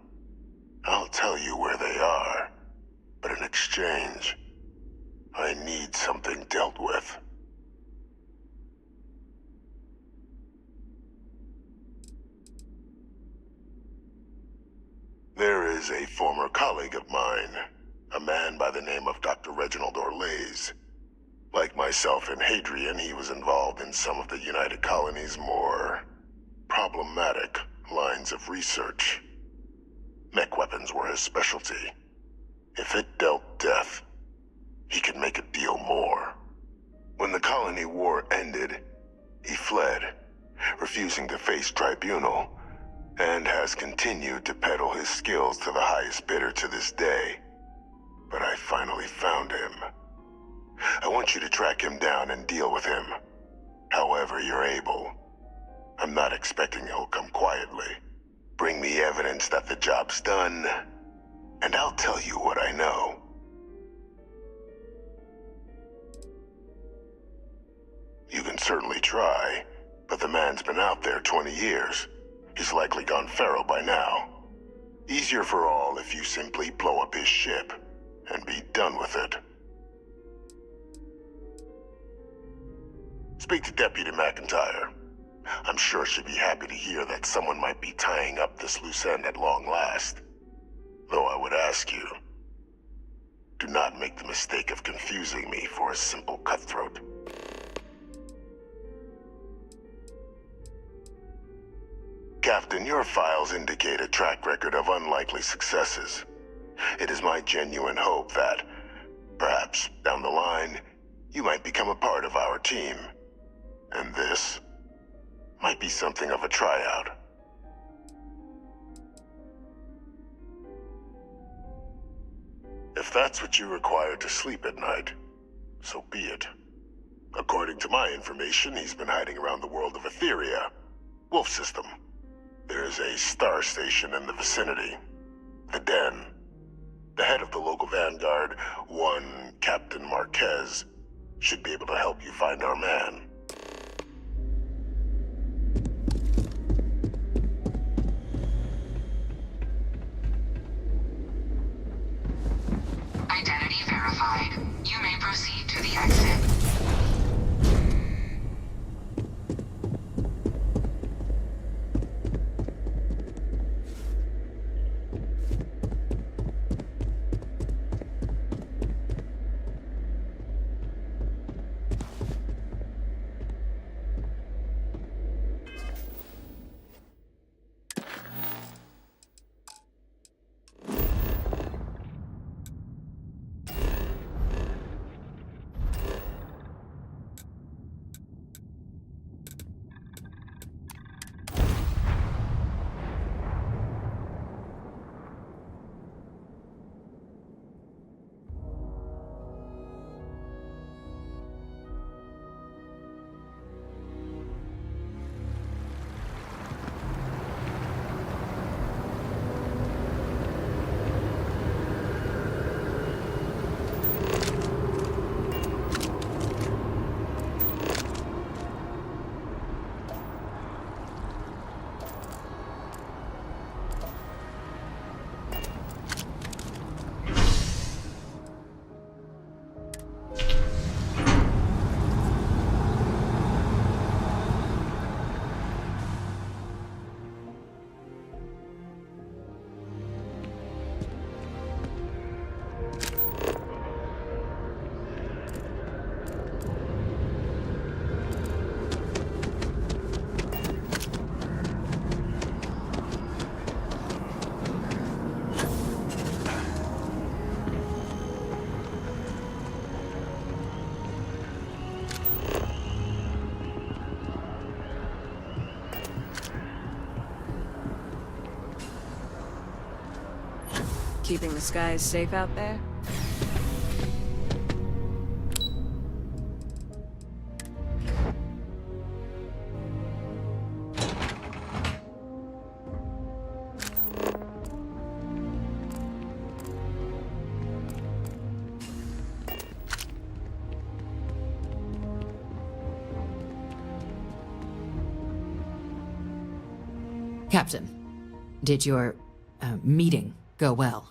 I'll tell you where they are, but in exchange, I need something dealt with. There is a former colleague of mine, a man by the name of Dr. Reginald Orlaise. Like myself and Hadrian, he was involved in some of the United Colonies' more problematic lines of research. Mech weapons were his specialty. If it dealt death, he could make a deal more. When the Colony War ended, he fled, refusing to face tribunal, and has continued to peddle his skills to the highest bidder to this day. But I finally found him. I want you to track him down and deal with him, however you're able. I'm not expecting he'll come quietly. Bring me evidence that the job's done, and I'll tell you what I know. You can certainly try, but the man's been out there 20 years. He's likely gone feral by now. Easier for all if you simply blow up his ship and be done with it. Speak to Deputy McIntyre. I'm sure she'd be happy to hear that someone might be tying up this loose end at long last. Though I would ask you, do not make the mistake of confusing me for a simple cutthroat. Captain, your files indicate a track record of unlikely successes. It is my genuine hope that, perhaps down the line, you might become a part of our team. And this might be something of a tryout. If that's what you require to sleep at night, so be it. According to my information, he's been hiding around the world of Etheria, Wolf System. There is a star station in the vicinity, the Den. The head of the local Vanguard, one Captain Marquez, should be able to help you find our man. Identity verified. You may proceed to the exit. Keeping the skies safe out there? Captain, did your meeting go well?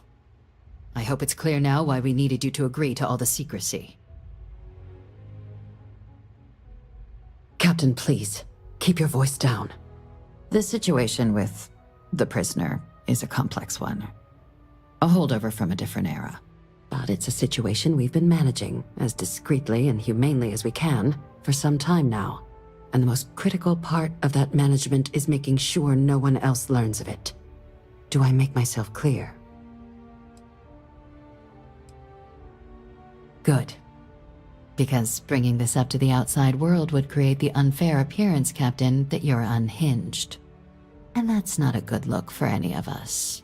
I hope it's clear now why we needed you to agree to all the secrecy. Captain, please, keep your voice down. The situation with the prisoner is a complex one. A holdover from a different era. But it's a situation we've been managing as discreetly and humanely as we can for some time now. And the most critical part of that management is making sure no one else learns of it. Do I make myself clear? Good. Because bringing this up to the outside world would create the unfair appearance, Captain, that you're unhinged. And that's not a good look for any of us.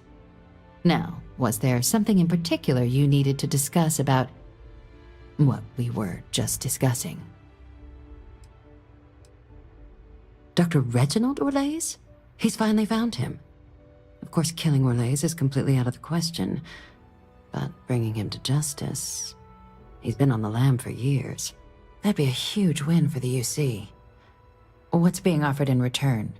Now, was there something in particular you needed to discuss about what we were just discussing? Dr. Reginald Orlaise? He's finally found him. Of course, killing Orlaise is completely out of the question, but bringing him to justice... He's been on the lam for years. That'd be a huge win for the UC. What's being offered in return?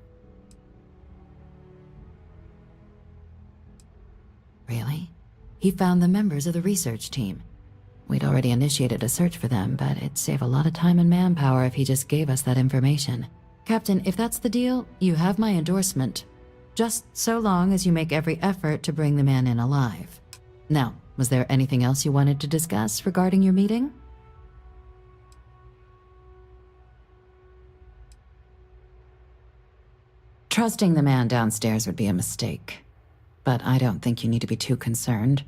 Really? He found the members of the research team. We'd already initiated a search for them, but it'd save a lot of time and manpower if he just gave us that information. Captain, if that's the deal, you have my endorsement. Just so long as you make every effort to bring the man in alive. Now, was there anything else you wanted to discuss regarding your meeting? Trusting the man downstairs would be a mistake. But I don't think you need to be too concerned.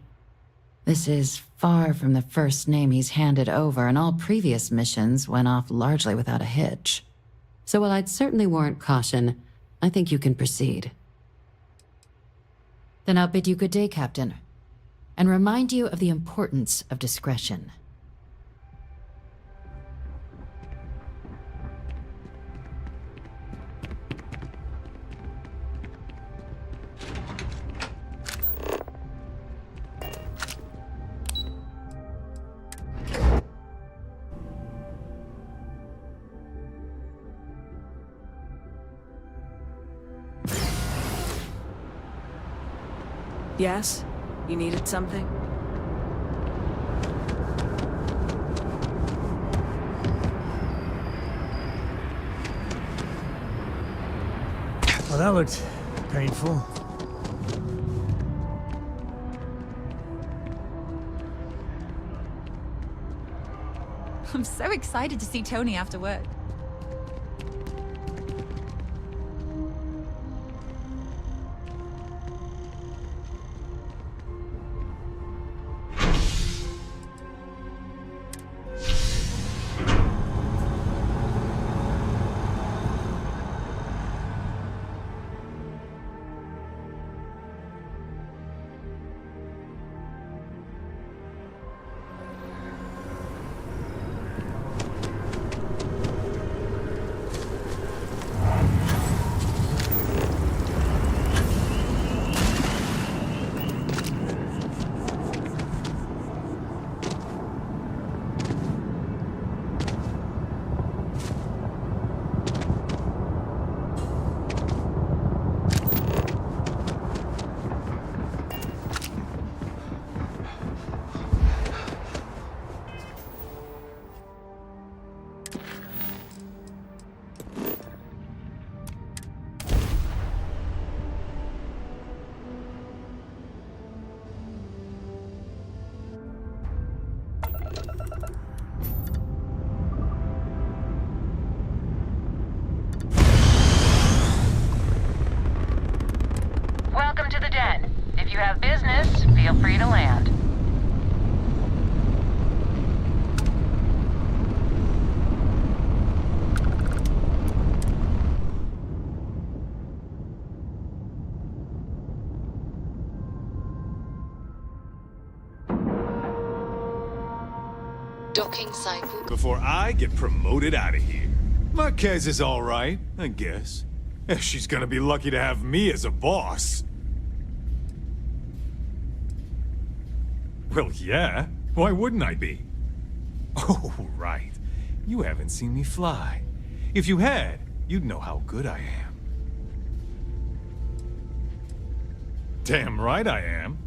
This is far from the first name he's handed over, and all previous missions went off largely without a hitch. So while I'd certainly warrant caution, I think you can proceed. Then I'll bid you good day, Captain, and remind you of the importance of discretion. Yes? You needed something? Well, that looked painful. I'm so excited to see Tony after work. Welcome to the den. If you have business, feel free to land. Docking cycle. Before I get promoted out of here. Marquez is all right, I guess. She's gonna be lucky to have me as a boss. Well, yeah. Why wouldn't I be? Oh, right. You haven't seen me fly. If you had, you'd know how good I am. Damn right I am.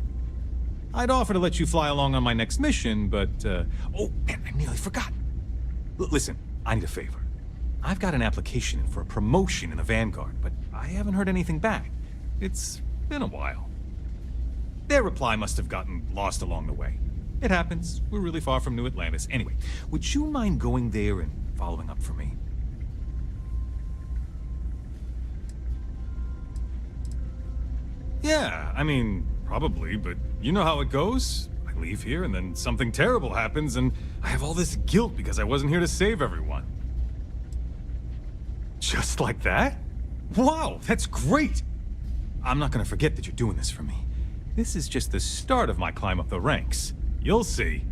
I'd offer to let you fly along on my next mission, but, oh, man, I nearly forgot. Listen, I need a favor. I've got an application in for a promotion in the Vanguard, but I haven't heard anything back. It's been a while. Their reply must have gotten lost along the way. It happens. We're really far from New Atlantis. Anyway, would you mind going there and following up for me? Yeah, I mean, probably, but you know how it goes. I leave here and then something terrible happens and I have all this guilt because I wasn't here to save everyone. Just like that? Wow, that's great! I'm not gonna forget that you're doing this for me. This is just the start of my climb up the ranks. You'll see.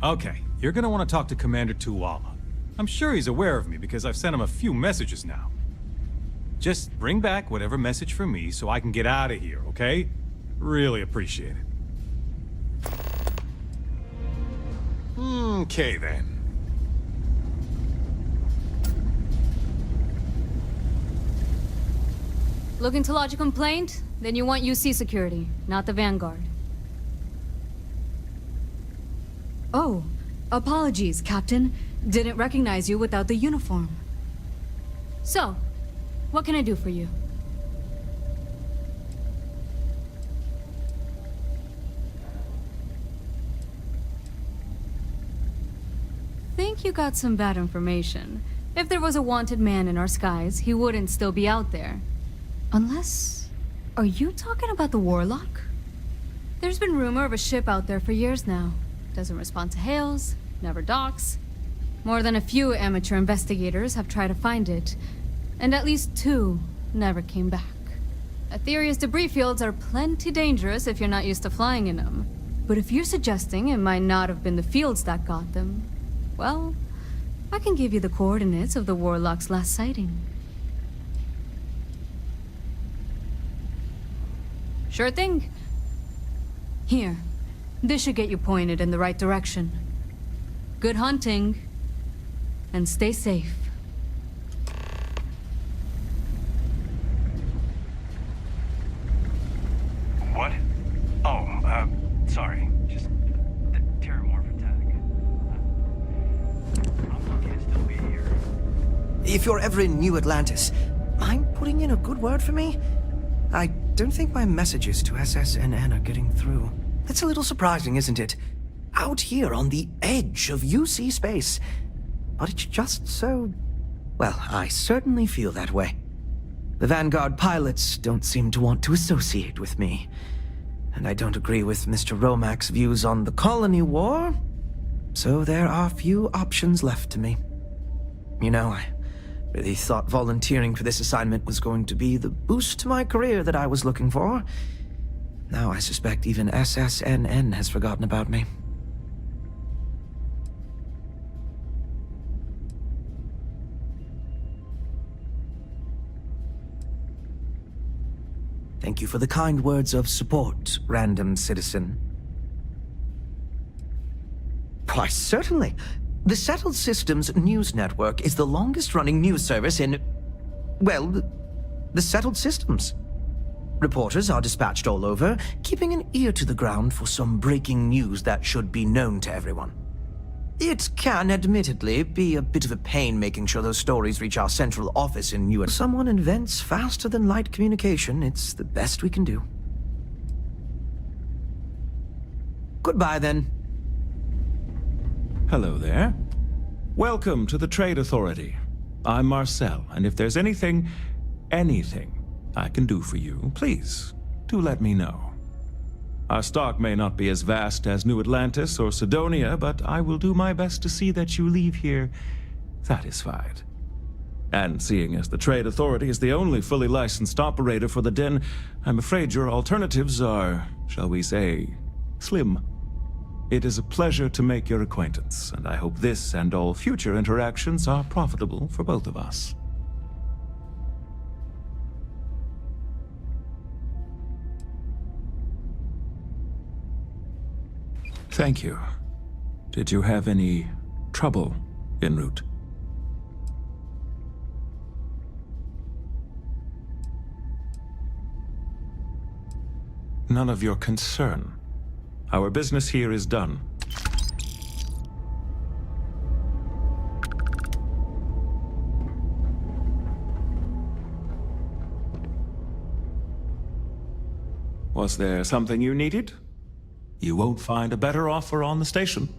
Okay, you're gonna want to talk to Commander Tuwala. I'm sure he's aware of me because I've sent him a few messages now. Just bring back whatever message for me so I can get out of here, okay? Really appreciate it. Okay then. Looking to lodge a complaint? Then you want UC security, not the Vanguard. Oh, apologies, Captain. Didn't recognize you without the uniform. So, what can I do for you? Think you got some bad information. If there was a wanted man in our skies, he wouldn't still be out there. Unless... Are you talking about the Warlock? There's been rumor of a ship out there for years now. Doesn't respond to hails, never docks. More than a few amateur investigators have tried to find it, and at least 2 never came back. Aetherius debris fields are plenty dangerous if you're not used to flying in them. But if you're suggesting it might not have been the fields that got them, well, I can give you the coordinates of the Warlock's last sighting. Sure thing. Here, this should get you pointed in the right direction. Good hunting, and stay safe. What? Oh, sorry. Just the terramorph attack. I'm lucky to still be here. If you're ever in New Atlantis, mind putting in a good word for me? I don't think my messages to SSNN are getting through. It's a little surprising, isn't it? Out here on the edge of UC space. But it's just so... Well, I certainly feel that way. The Vanguard pilots don't seem to want to associate with me. And I don't agree with Mr. Romack's views on the colony war. So there are few options left to me. You know, I really thought volunteering for this assignment was going to be the boost to my career that I was looking for. Now I suspect even SSNN has forgotten about me. Thank you for the kind words of support, random citizen. Why, certainly. The Settled Systems News Network is the longest-running news service in... well, the Settled Systems. Reporters are dispatched all over, keeping an ear to the ground for some breaking news that should be known to everyone. It can, admittedly, be a bit of a pain making sure those stories reach our central office in New York. Someone invents faster-than-light communication, it's the best we can do. Goodbye, then. Hello there. Welcome to the Trade Authority. I'm Marcel, and if there's anything I can do for you, please, do let me know. Our stock may not be as vast as New Atlantis or Sidonia, but I will do my best to see that you leave here satisfied. And seeing as the Trade Authority is the only fully licensed operator for the Den, I'm afraid your alternatives are, shall we say, slim. It is a pleasure to make your acquaintance, and I hope this and all future interactions are profitable for both of us. Thank you. Did you have any trouble en route? None of your concern. Our business here is done. Was there something you needed? You won't find a better offer on the station.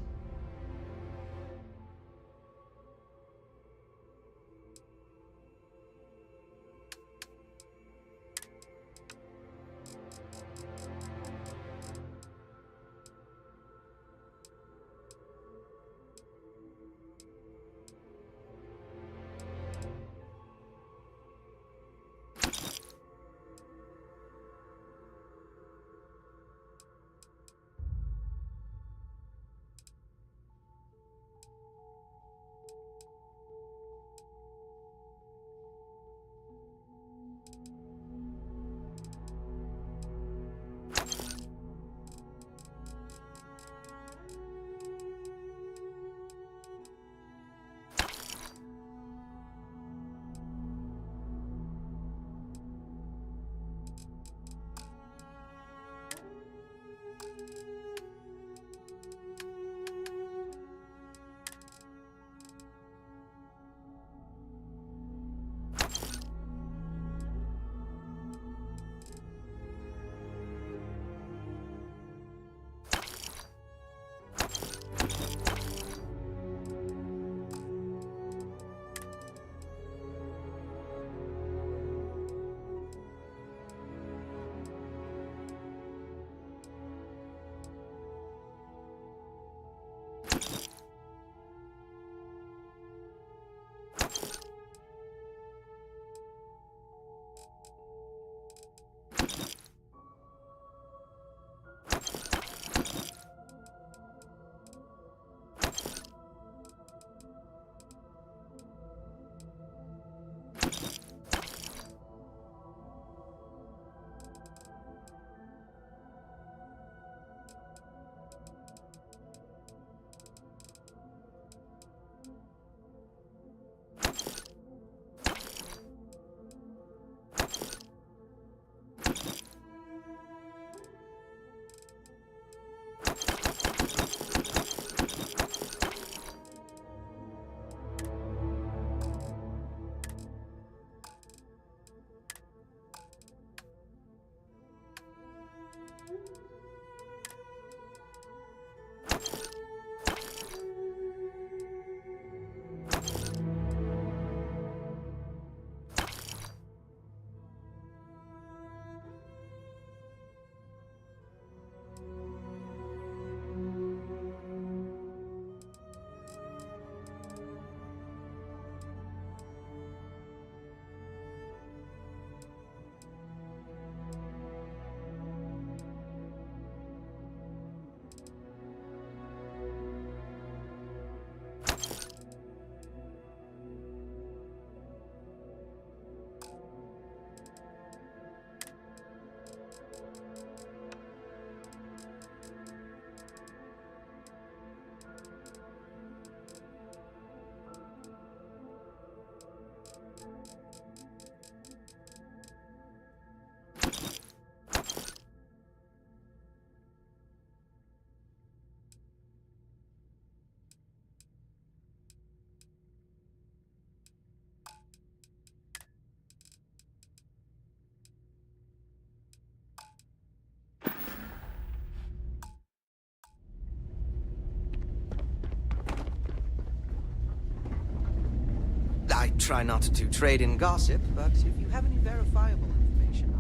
I try not to trade in gossip, but if you have any verifiable information,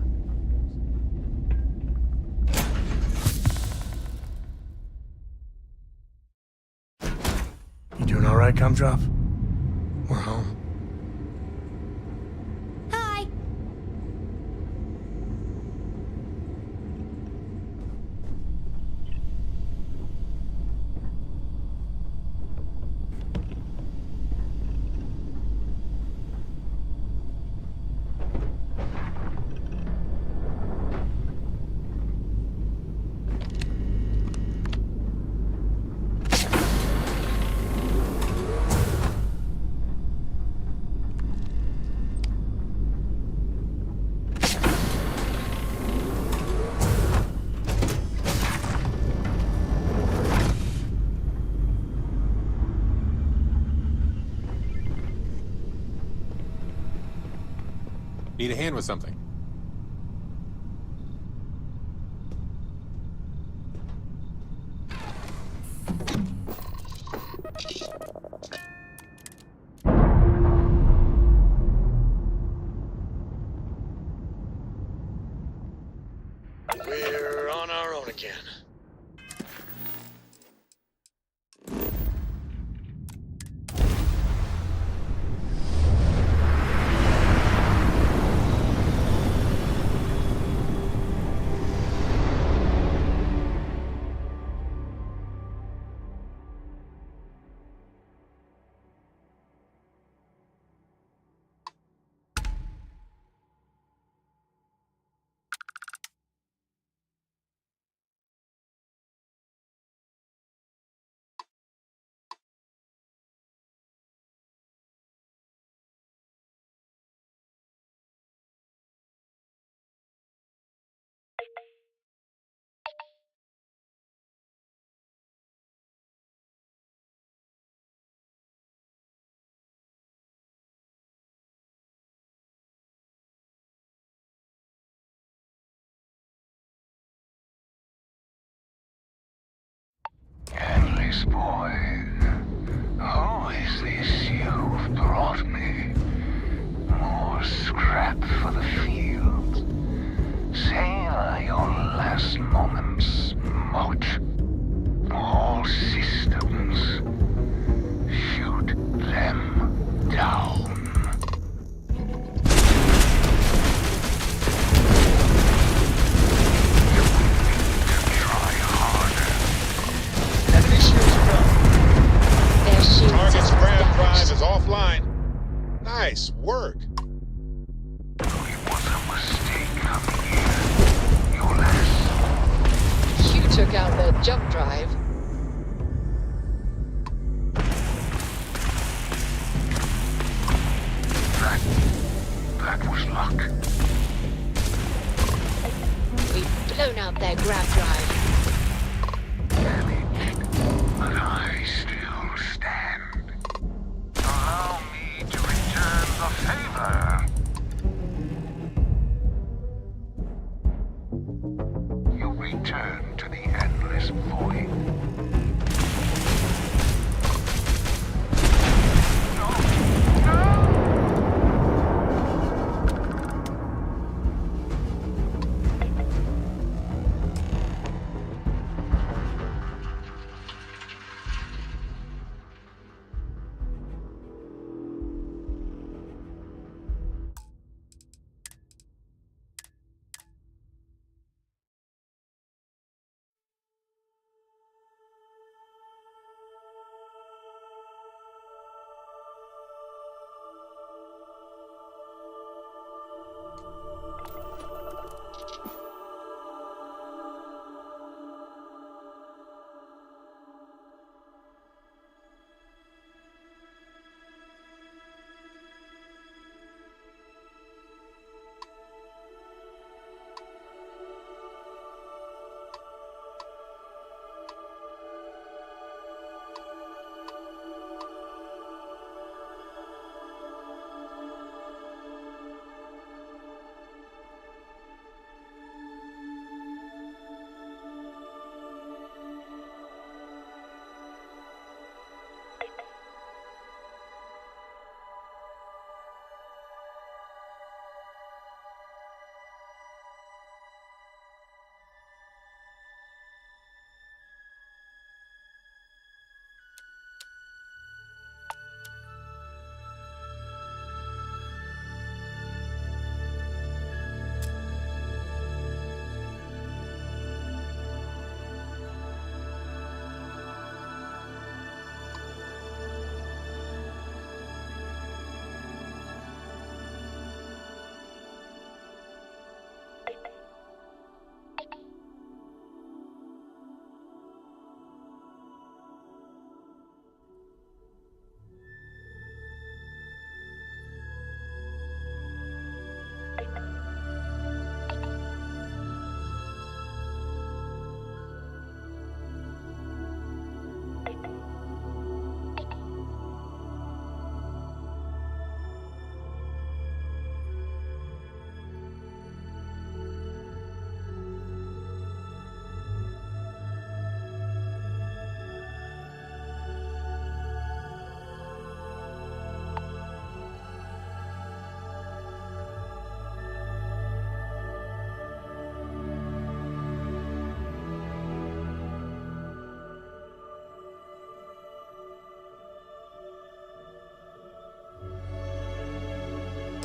You doing all right, Gumdrop? We're home. Hi. Need a hand with something? We're on our own again. Endless boy, who is this you've brought me? More scrap for the field. Savor your last moments, Moat. All systems, shoot them down. Target's brand drive is offline. Nice work. took out the jump drive. That was luck. We've blown out their grab drive. But I still stand. Allow me to return the favor. You return to the endless void.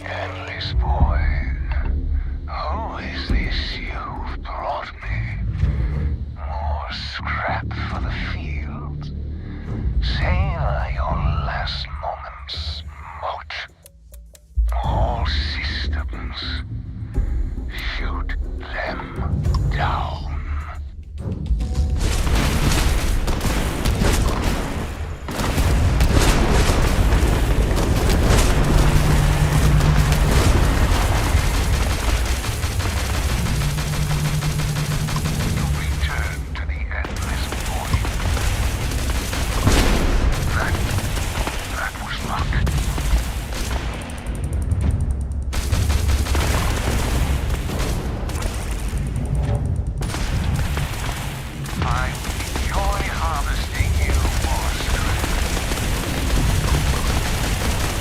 Endless void. Who is this you've brought me? More scrap for the field? Savor your last moments, moat. All systems. Shoot them down.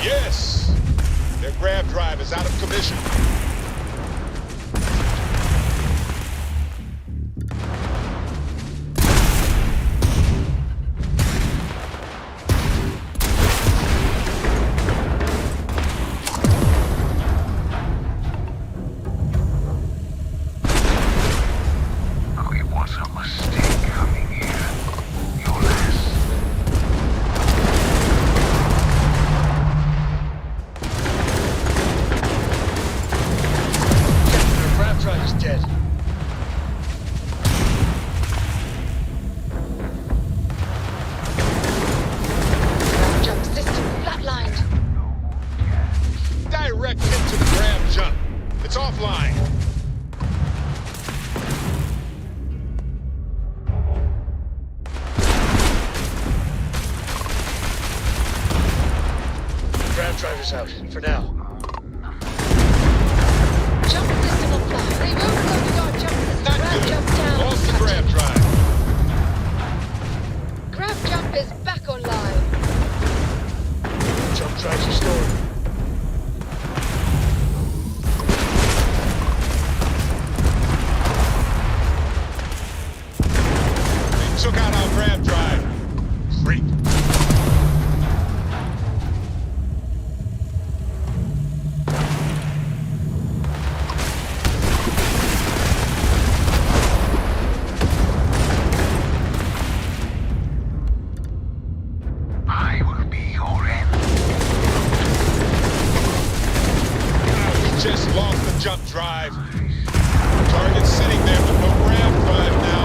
Yes! Their grab drive is out of commission. It was a mistake coming here. You're less. It's offline. Grab driver's out, for now. Jump system offline. They've overloaded our jump system. Grab jump down. Lost the grab drive. Grab jump is back online. Jump drive's restored. They took out our grab drive. Freak. I will be your end. We just lost the jump drive. Target's sitting there with no grab drive now.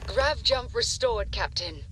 Grav jump restored, Captain.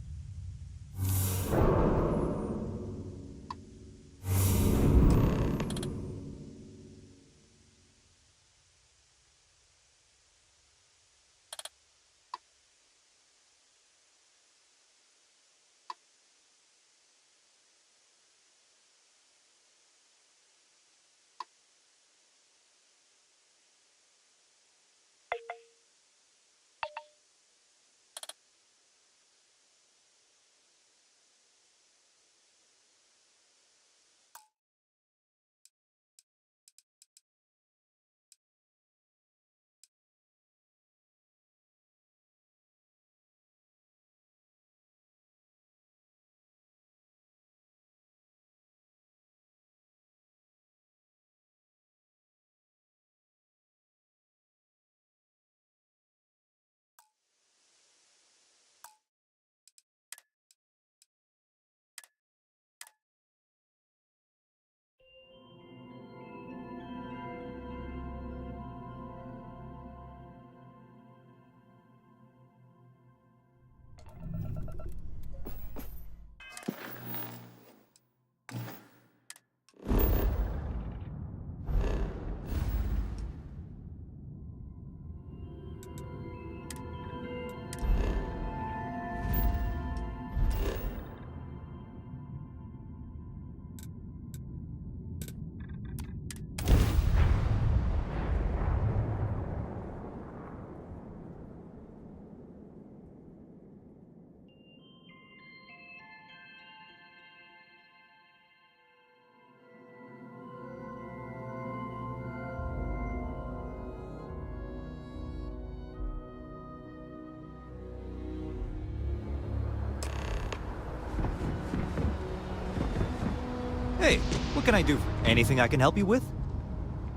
Hey, what can I do? Anything I can help you with?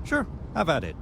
Sure, have at it.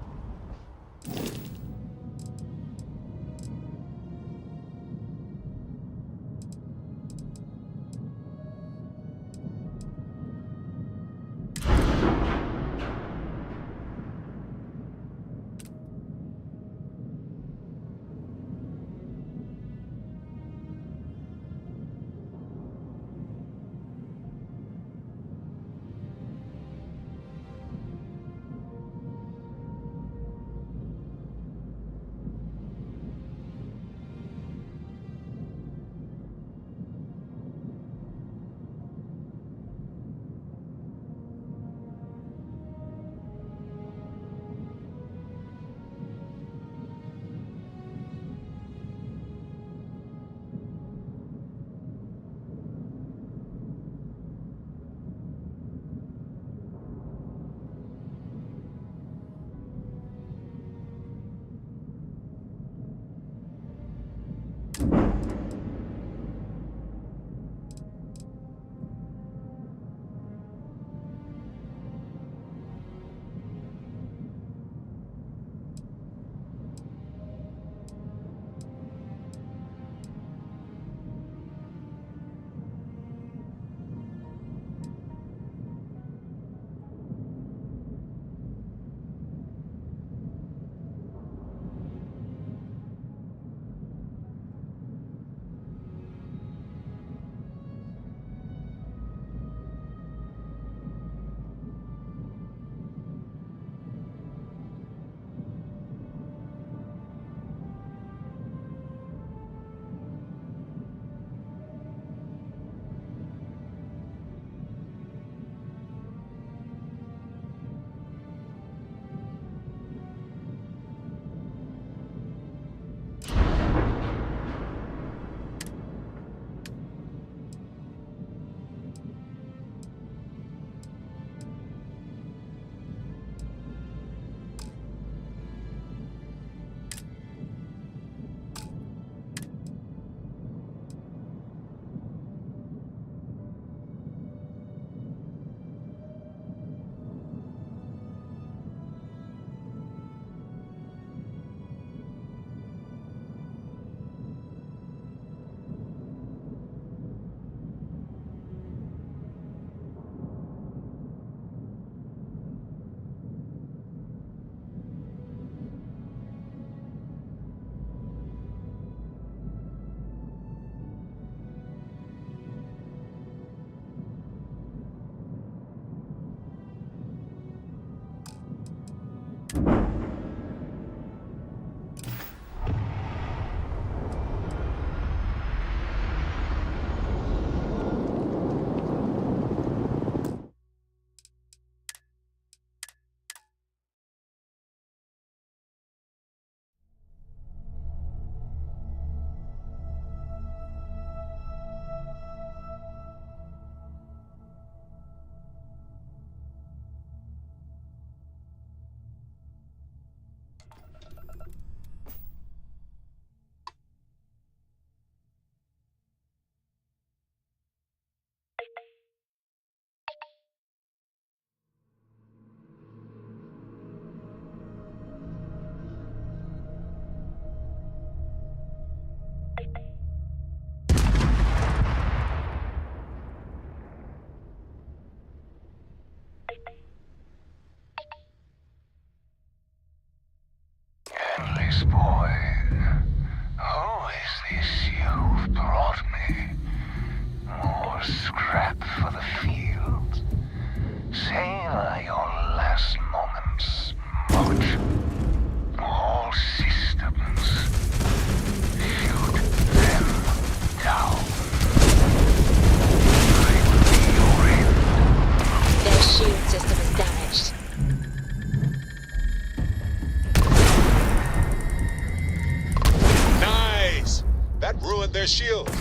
their shields.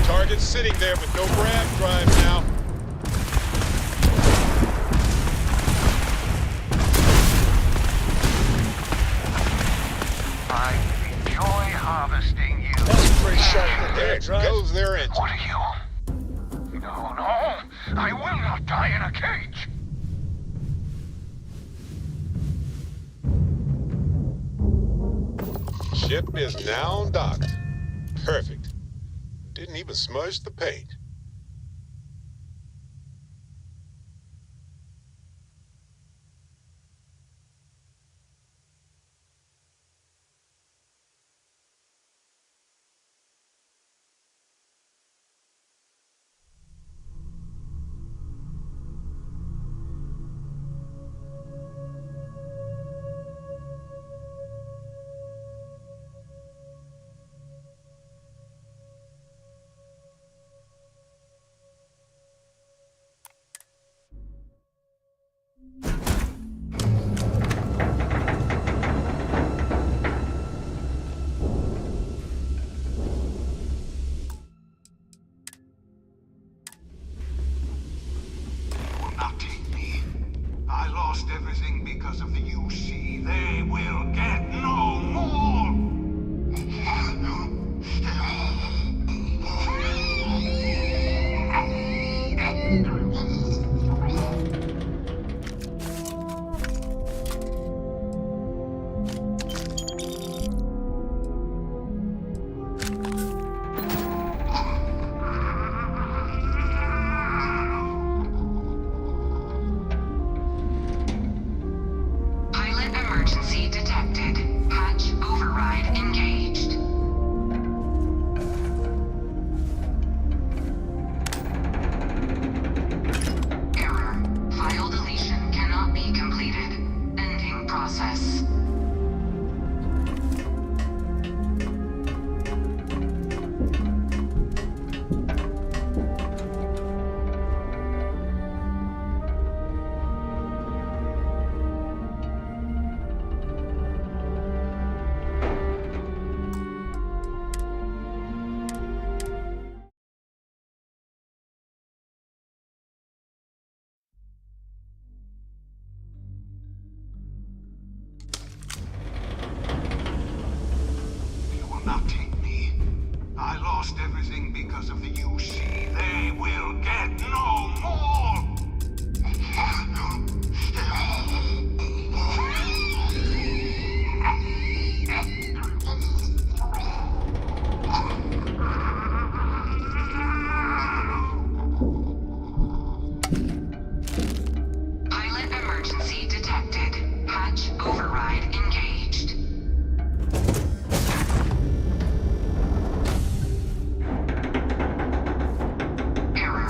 Target's sitting there with no grab drive now. I enjoy harvesting you. That's a pretty sharp. There goes their engine. What are you? No, no. I will not die in a cage. Ship is now docked. Perfect. Didn't even smudge the paint. Not take me. I lost everything because of the UC. They will get no more. Pilot emergency detected. Hatch override engaged. Error. File deletion cannot be completed. Ending process. You will not take me. I lost everything because of the UC. They will get no more. Pilot emergency detected. Hatch override engaged. Error.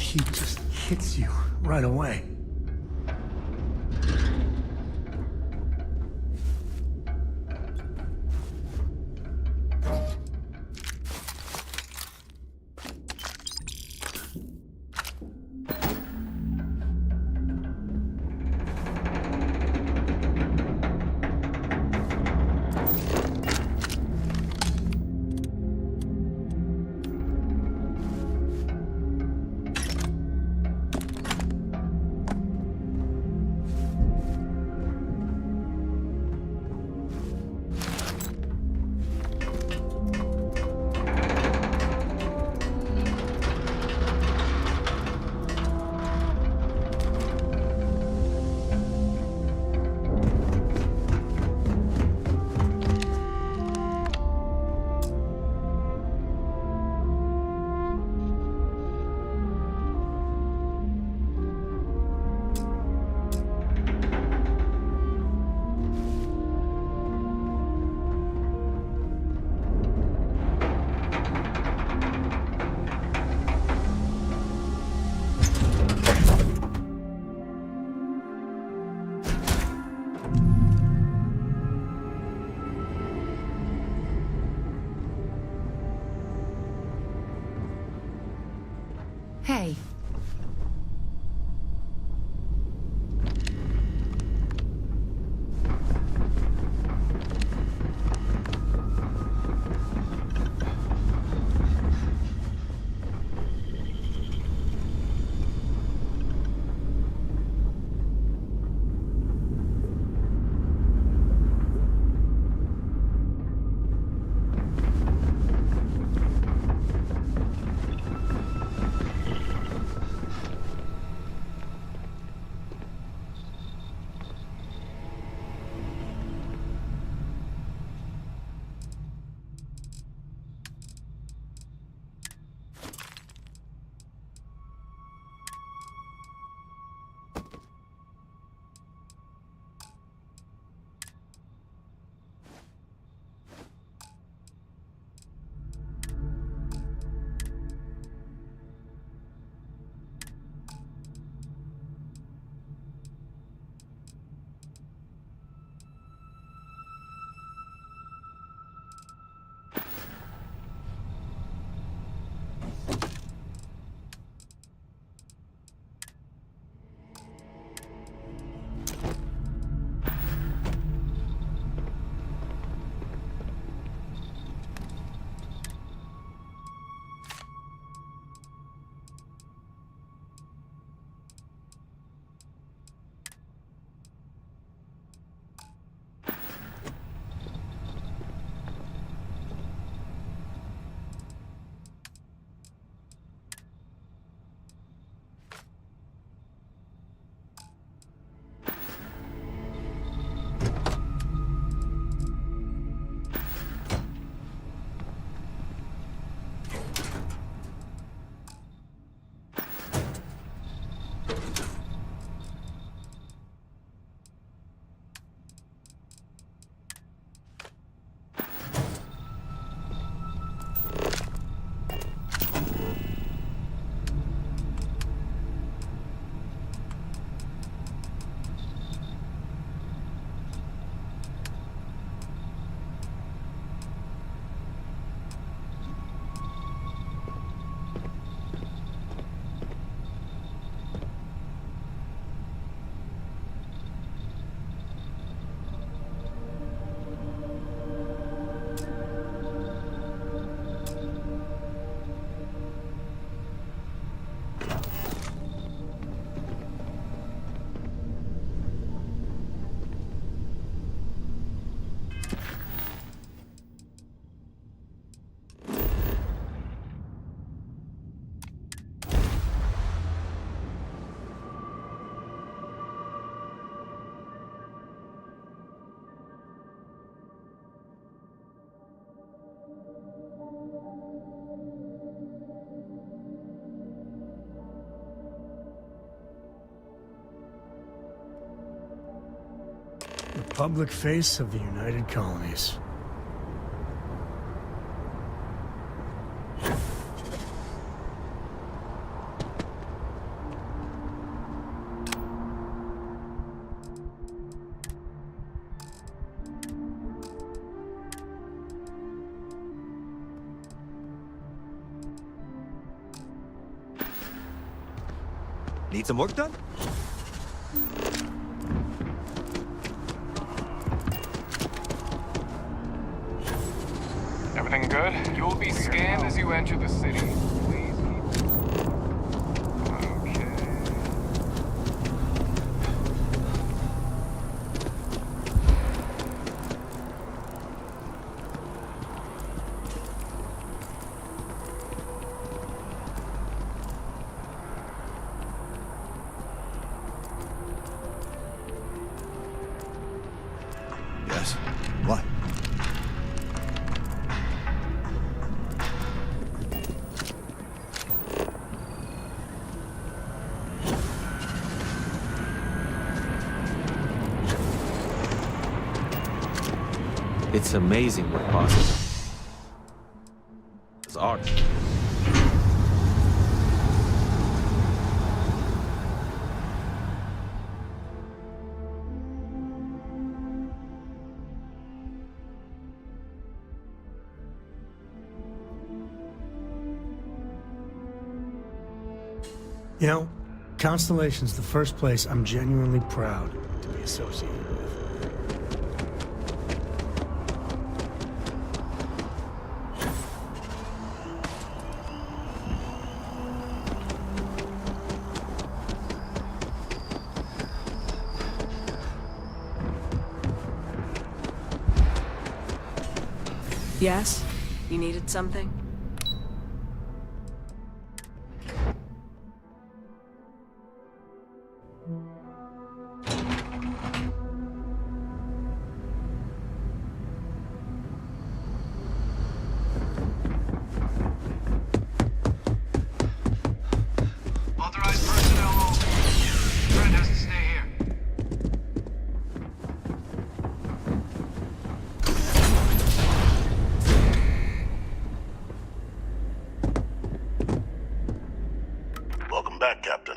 that heat just hits you right away. Hey. The public face of the United Colonies. Need some work done? Everything good? You'll be scanned as you enter the city. Please. Okay. Yes. What? It's amazing what possible. It's art. You know, Constellation's the first place I'm genuinely proud to be associated with. Yes? You needed something? Authorized personnel only. Friend has to stay here. Welcome back, Captain.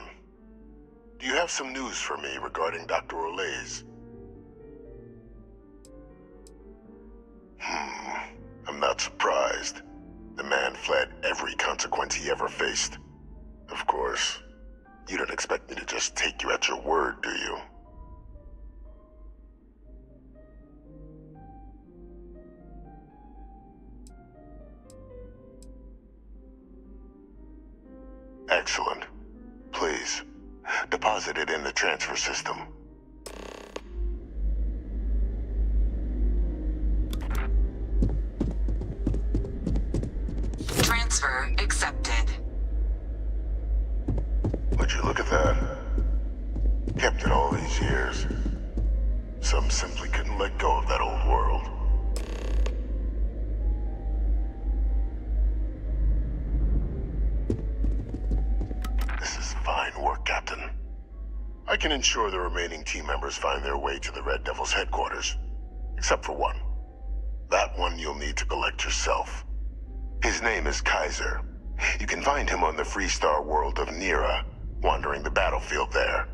Do you have some news for me regarding Dr. Olays? I'm not surprised. The man fled every consequence he ever faced. Of course, you don't expect me to just take you at your word, do you? Excellent. Please, deposit it in the transfer system. Transfer accepted. Would you look at that? Kept it all these years. Some simply couldn't let go of that old world. This is fine work, Captain. I can ensure the remaining team members find their way to the Red Devil's headquarters. Except for one. That one you'll need to collect yourself. His name is Kaiser. You can find him on the Freestar world of Nira, wandering the battlefield there.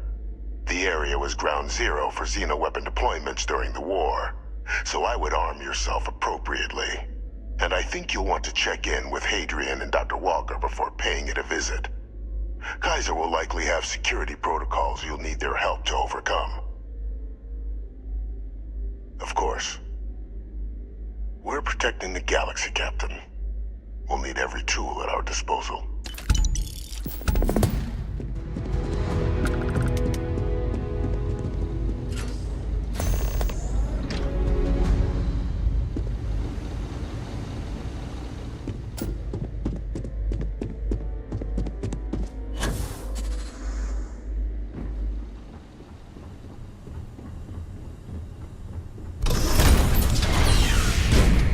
The area was ground zero for xeno-weapon deployments during the war, so I would arm yourself appropriately. And I think you'll want to check in with Hadrian and Dr. Walker before paying it a visit. Kaiser will likely have security protocols you'll need their help to overcome. Of course, we're protecting the galaxy, Captain. We'll need every tool at our disposal.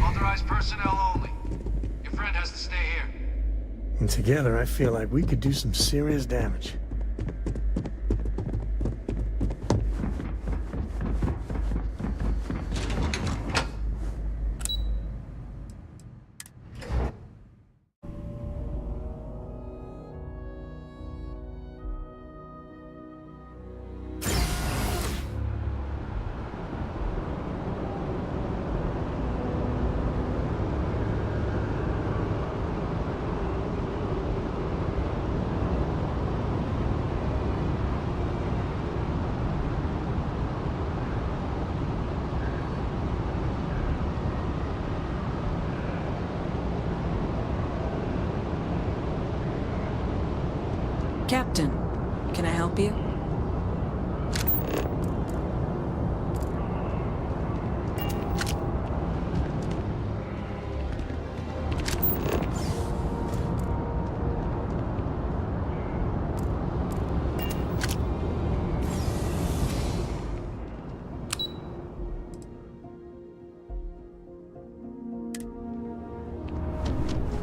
Authorized personnel only. Your friend has to stay here. And together, I feel like we could do some serious damage. Captain, can I help you?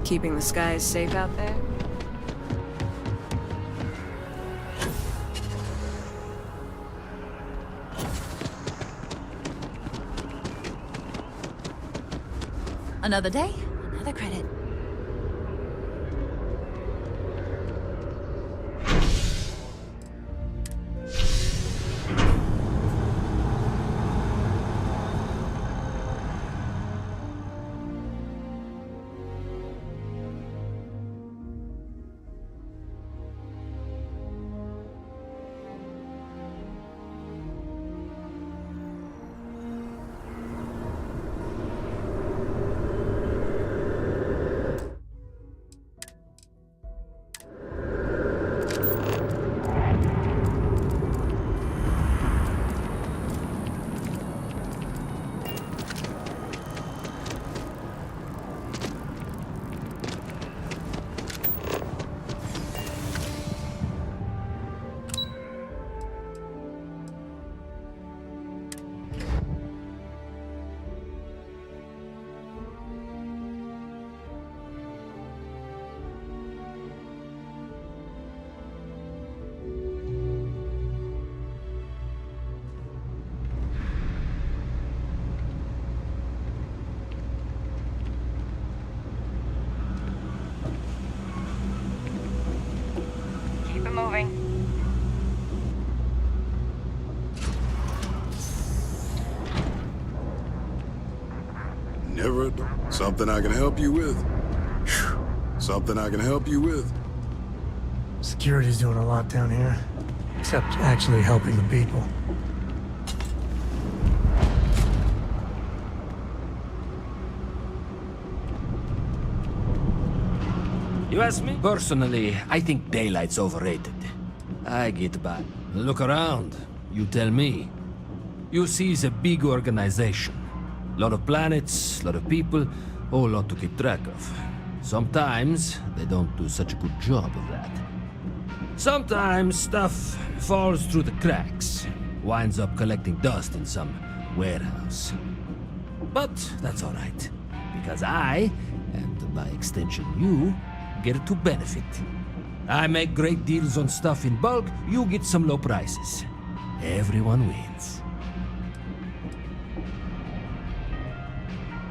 Keeping the skies safe out there? Another day, another credit. Keep it moving. Never something I can help you with. Something I can help you with. Security's doing a lot down here, except actually helping the people. You ask me? Personally, I think daylight's overrated. I get by. Look around. You tell me. You see, it's a big organization. Lot of planets, lot of people, whole lot to keep track of. Sometimes they don't do such a good job of that. Sometimes stuff falls through the cracks, winds up collecting dust in some warehouse. But that's all right, because I, and by extension you, get to benefit. I make great deals on stuff in bulk, you get some low prices. Everyone wins.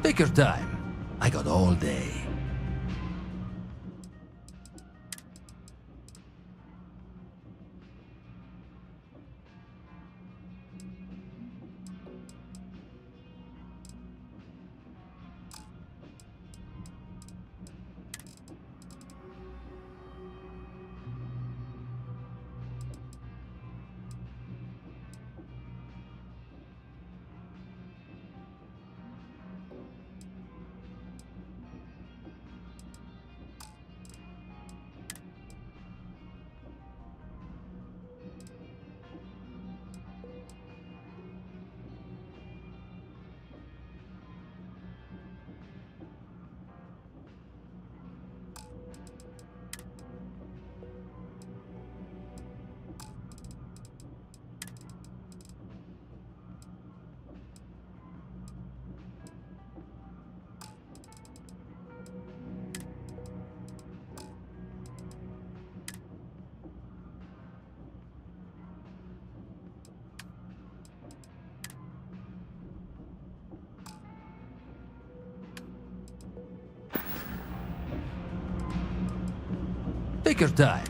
Take your time. I got all day. Take your time.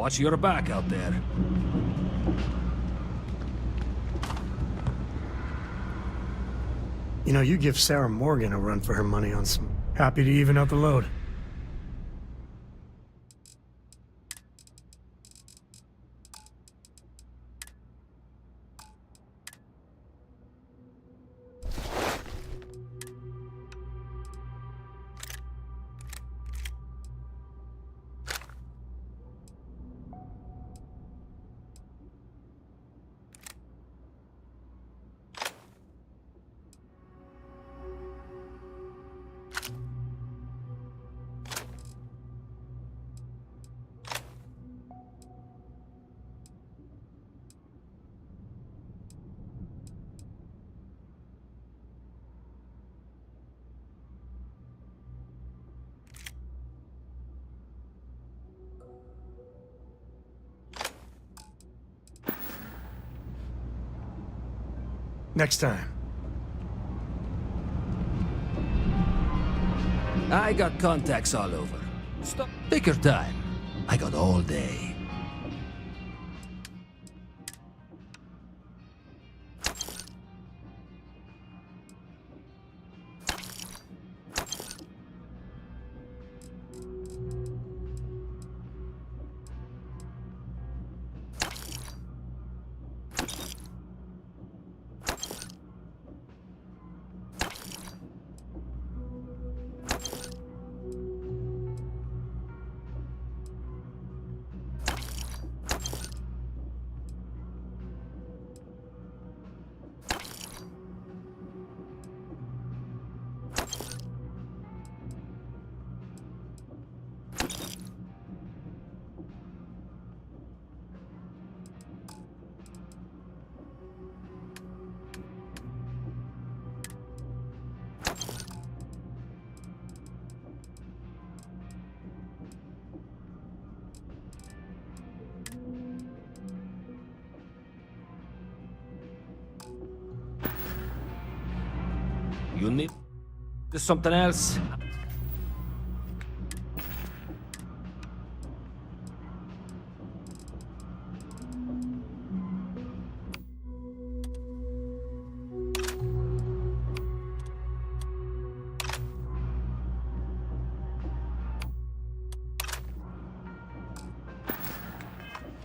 Watch your back out there. You know, you give Sarah Morgan a run for her money on some... Happy to even out the load. Next time. I got contacts all over. Stop. Take your time. I got all day. You need something else?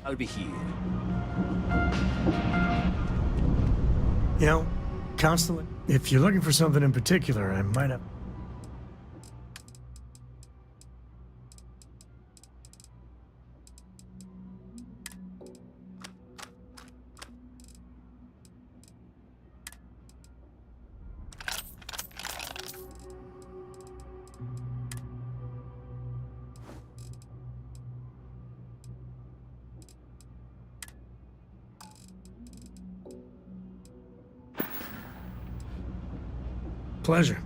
I'll be here. You know, constantly. If you're looking for something in particular, I might have... Pleasure.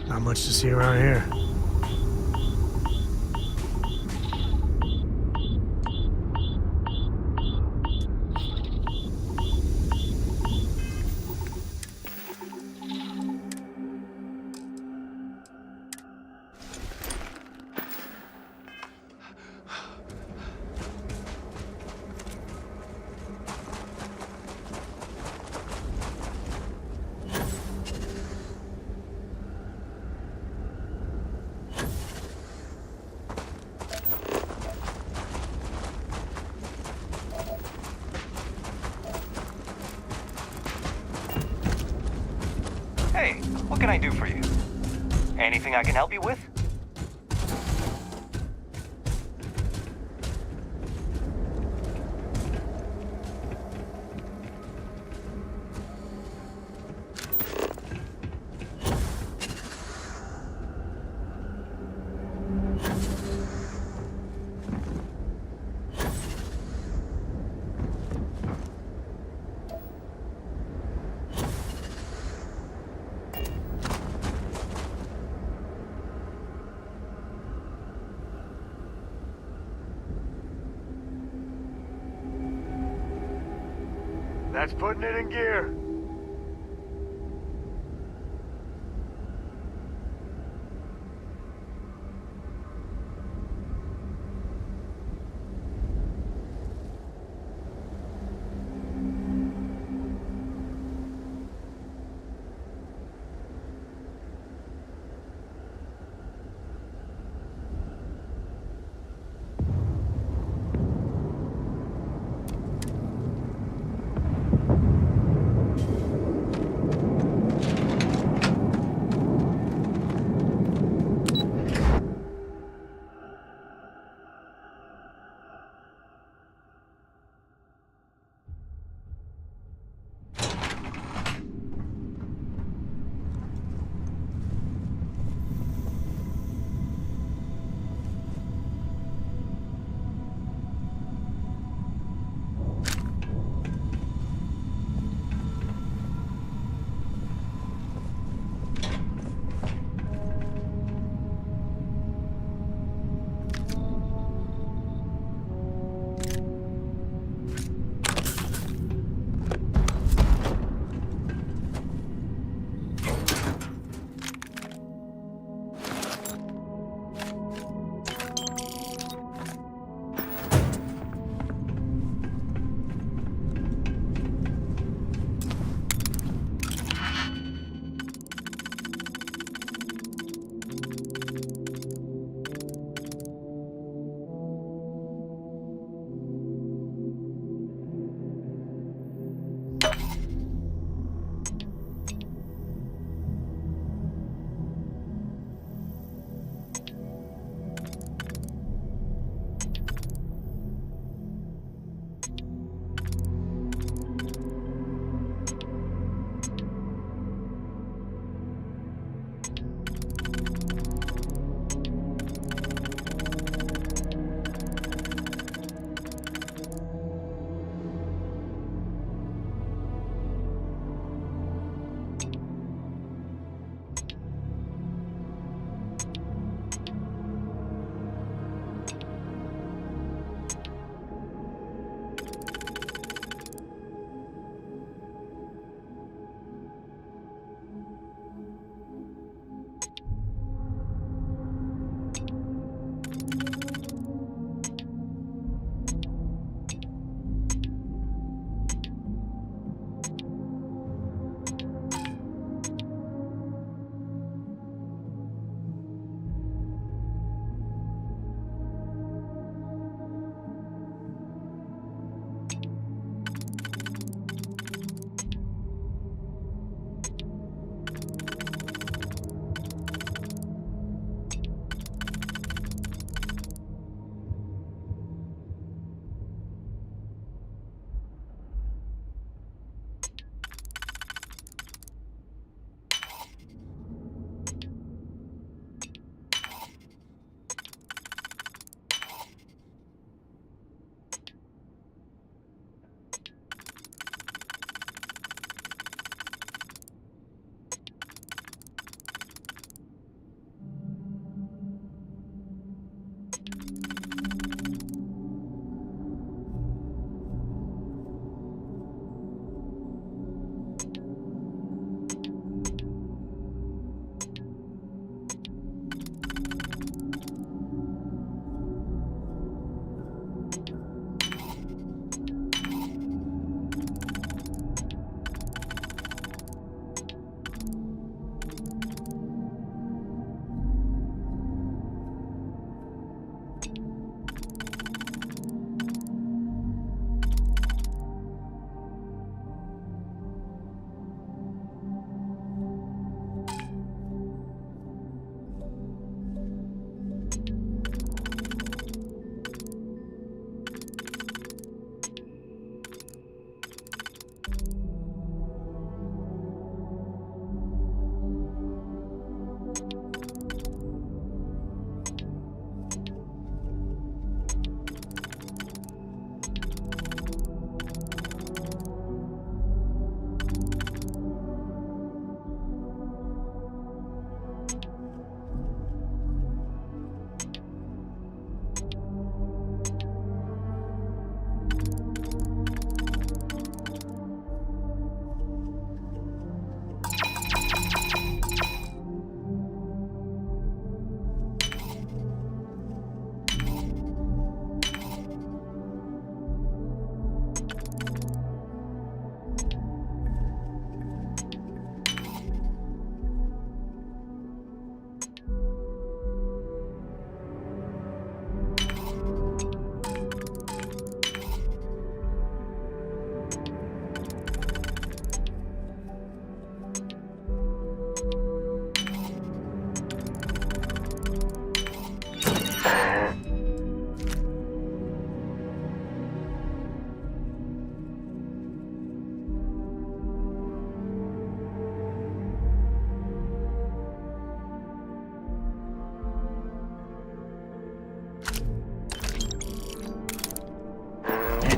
Not much to see around here. Hey, what can I do for you? Anything I can help you with? That's putting it in gear.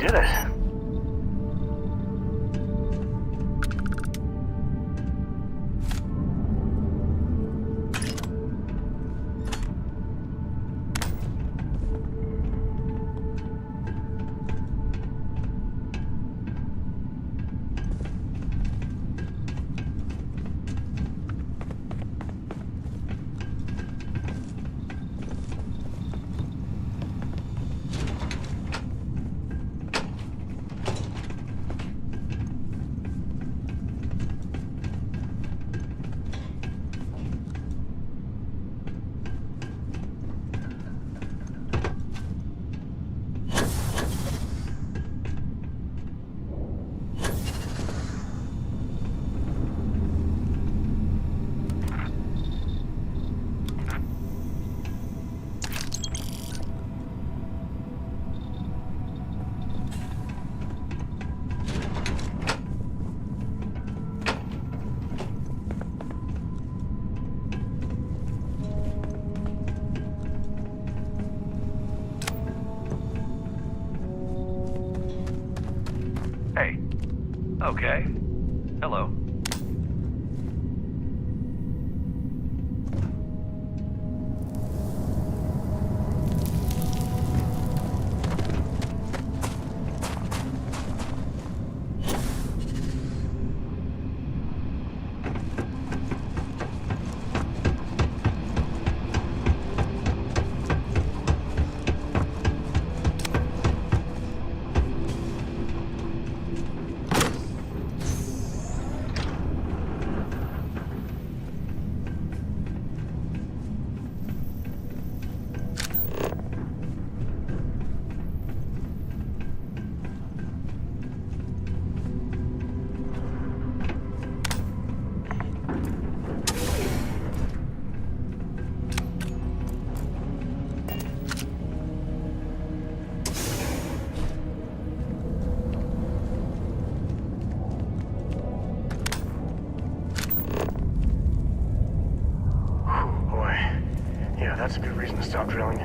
did it. Hey. Okay. Hello. That's a good reason to stop drilling.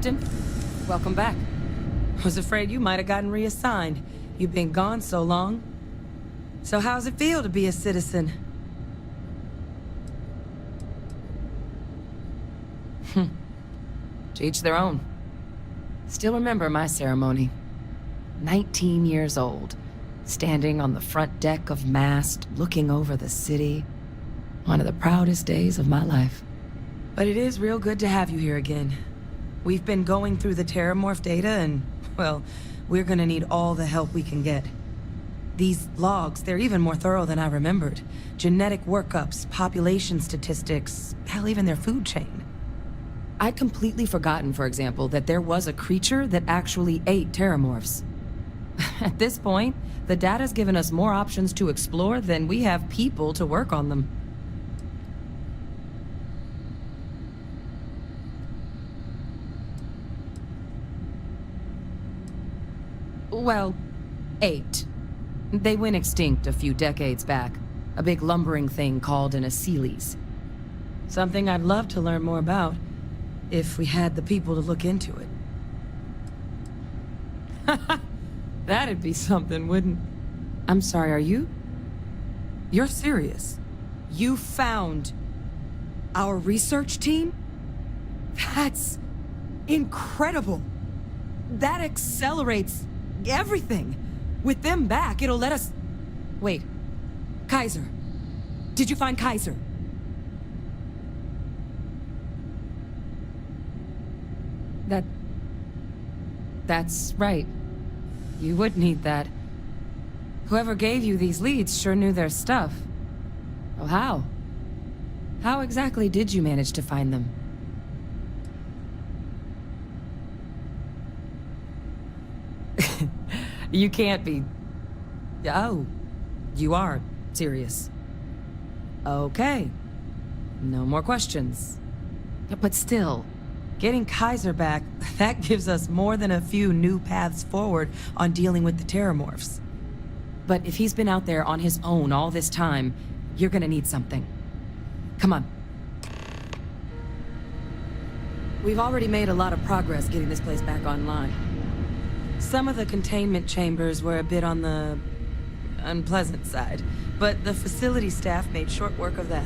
Captain, welcome back. Was afraid you might have gotten reassigned. You've been gone so long. So how's it feel to be a citizen? To each their own. Still remember my ceremony. 19 years old, standing on the front deck of Mast, looking over the city. One of the proudest days of my life. But it is real good to have you here again. We've been going through the Terramorph data and, well, we're gonna need all the help we can get. These logs, they're even more thorough than I remembered. Genetic workups, population statistics, hell, even their food chain. I'd completely forgotten, for example, that there was a creature that actually ate Terramorphs. At this point, the data's given us more options to explore than we have people to work on them. Well, 8. They went extinct a few decades back. A big lumbering thing called an Aceles. Something I'd love to learn more about, if we had the people to look into it. That'd be something, wouldn't... I'm sorry, are you? You're serious? You found our research team? That's incredible. That accelerates everything. With them back, it'll let us... Wait. Kaiser. Did you find Kaiser? That's right. You would need that. Whoever gave you these leads sure knew their stuff. Oh, how? How exactly did you manage to find them? You can't be... Oh, you are serious. Okay. No more questions. But still, getting Kaiser back, that gives us more than a few new paths forward on dealing with the Terramorphs. But if he's been out there on his own all this time, you're gonna need something. Come on. We've already made a lot of progress getting this place back online. Some of the containment chambers were a bit on the unpleasant side, but the facility staff made short work of that.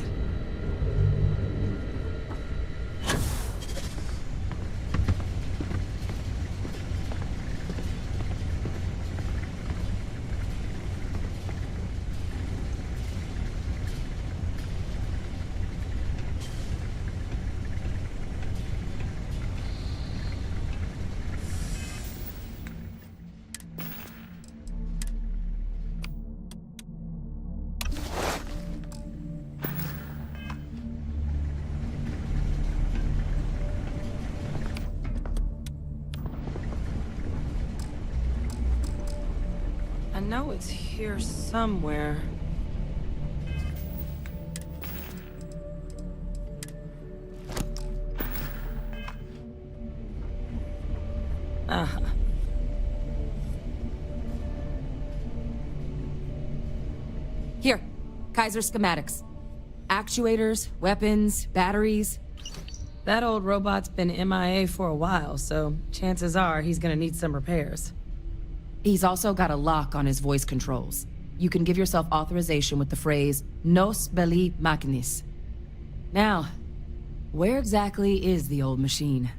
I know it's here somewhere. Uh-huh. Here, Kaiser schematics. Actuators, weapons, batteries. That old robot's been MIA for a while, so chances are he's gonna need some repairs. He's also got a lock on his voice controls. You can give yourself authorization with the phrase, Nos belli machinis. Now, where exactly is the old machine?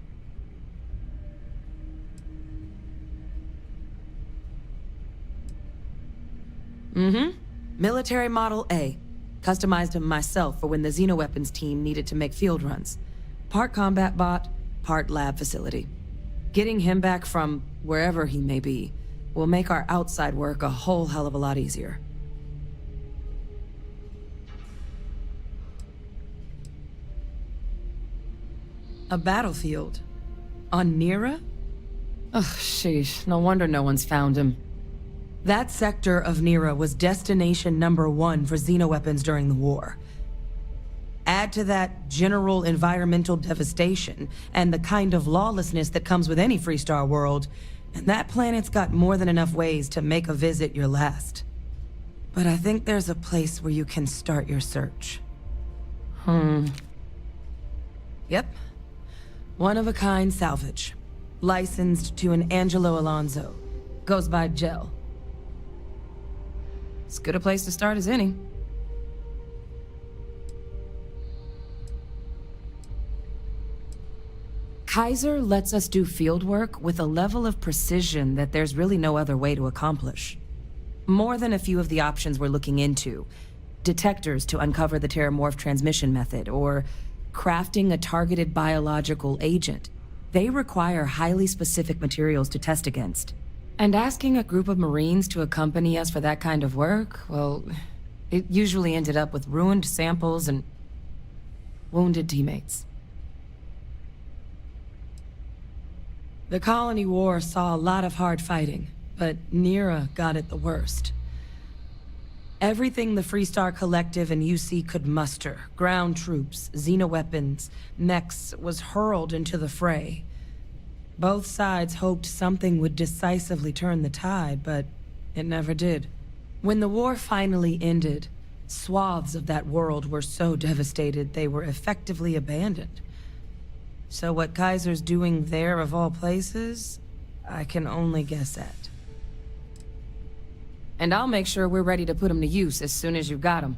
Military Model A. Customized him myself for when the Xenoweapons team needed to make field runs. Part combat bot, part lab facility. Getting him back from wherever he may be will make our outside work a whole hell of a lot easier. A battlefield? On Nira? Ugh, sheesh. No wonder no one's found him. That sector of Nira was destination #1 for Xenoweapons during the war. Add to that general environmental devastation and the kind of lawlessness that comes with any Freestar world, and that planet's got more than enough ways to make a visit your last. But I think there's a place where you can start your search. Yep. One-of-a-kind salvage. Licensed to an Angelo Alonso. Goes by Gel. As good a place to start as any. Kaiser lets us do field work with a level of precision that there's really no other way to accomplish. More than a few of the options we're looking into. Detectors to uncover the Terramorph transmission method, or crafting a targeted biological agent. They require highly specific materials to test against. And asking a group of Marines to accompany us for that kind of work, well, it usually ended up with ruined samples and wounded teammates. The Colony War saw a lot of hard fighting, but Nera got it the worst. Everything the Freestar Collective and UC could muster, ground troops, xenoweapons, mechs, was hurled into the fray. Both sides hoped something would decisively turn the tide, but it never did. When the war finally ended, swaths of that world were so devastated they were effectively abandoned. So what Kaiser's doing there of all places, I can only guess at. And I'll make sure we're ready to put them to use as soon as you've got them.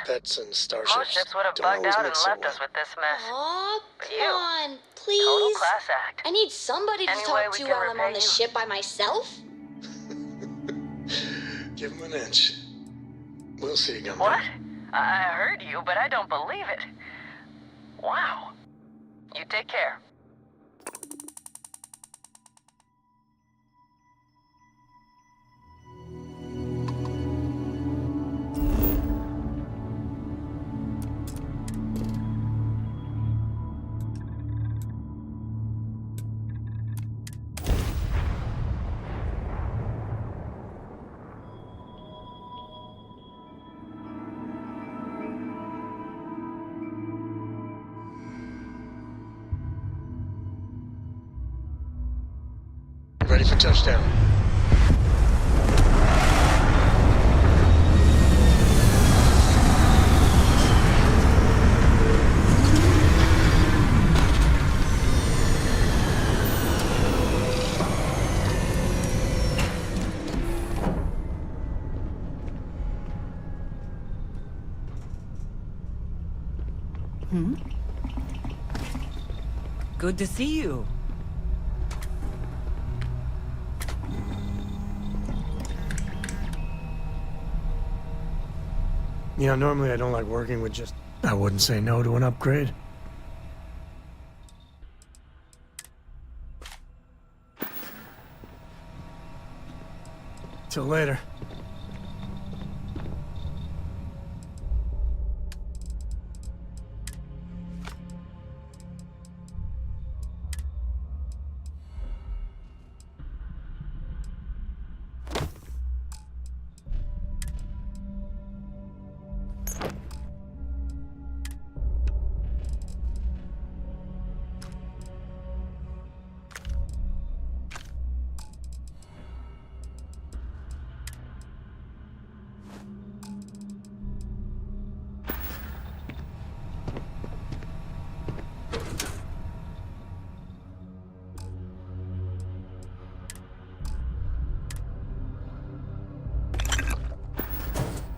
Pets and starships. Most ships would have bugged out and left us with this mess. Aw, But come you, on, please. total class act. I need somebody to Any way talk we to can while I'm on repay the you? ship by myself. Give him an inch. We'll see, Gumby. What? I heard you, but I don't believe it. Wow. You take care. Ready for touchdown. Good to see you. You know, normally I don't like working with just... I wouldn't say no to an upgrade. Till later.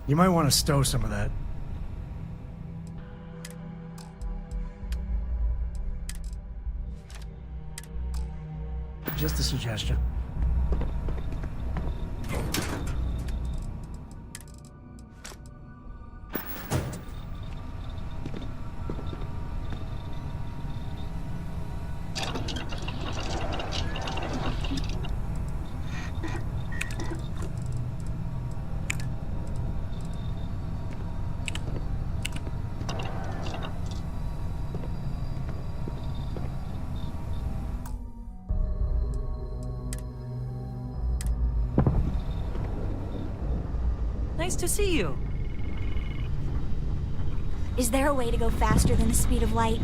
You might want to stow some of that. Just a suggestion. Nice to see you. Is there a way to go faster than the speed of light?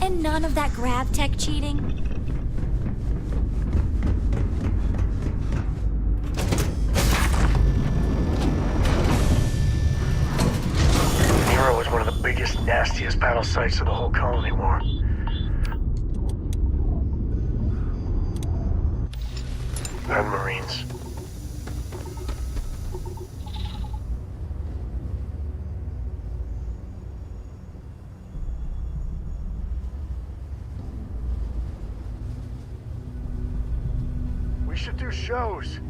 And none of that grav tech cheating? Nero was one of the biggest, nastiest battle sites of the whole colony war. And Marines. We should do shows.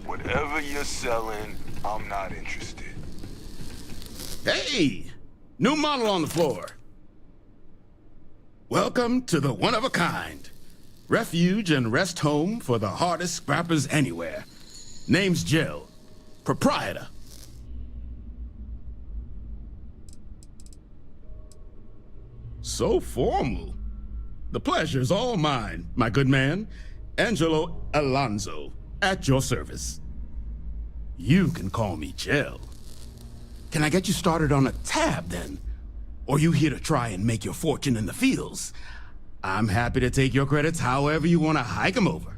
Whatever you're selling, I'm not interested. Hey! New model on the floor. Welcome to the one-of-a-kind. Refuge and rest home for the hardest scrappers anywhere. Name's Jill. Proprietor. So formal. The pleasure's all mine, my good man. Angelo Alonso, at your service. You can call me Jill. Can I get you started on a tab, then? Or you here to try and make your fortune in the fields? I'm happy to take your credits however you want to hike them over.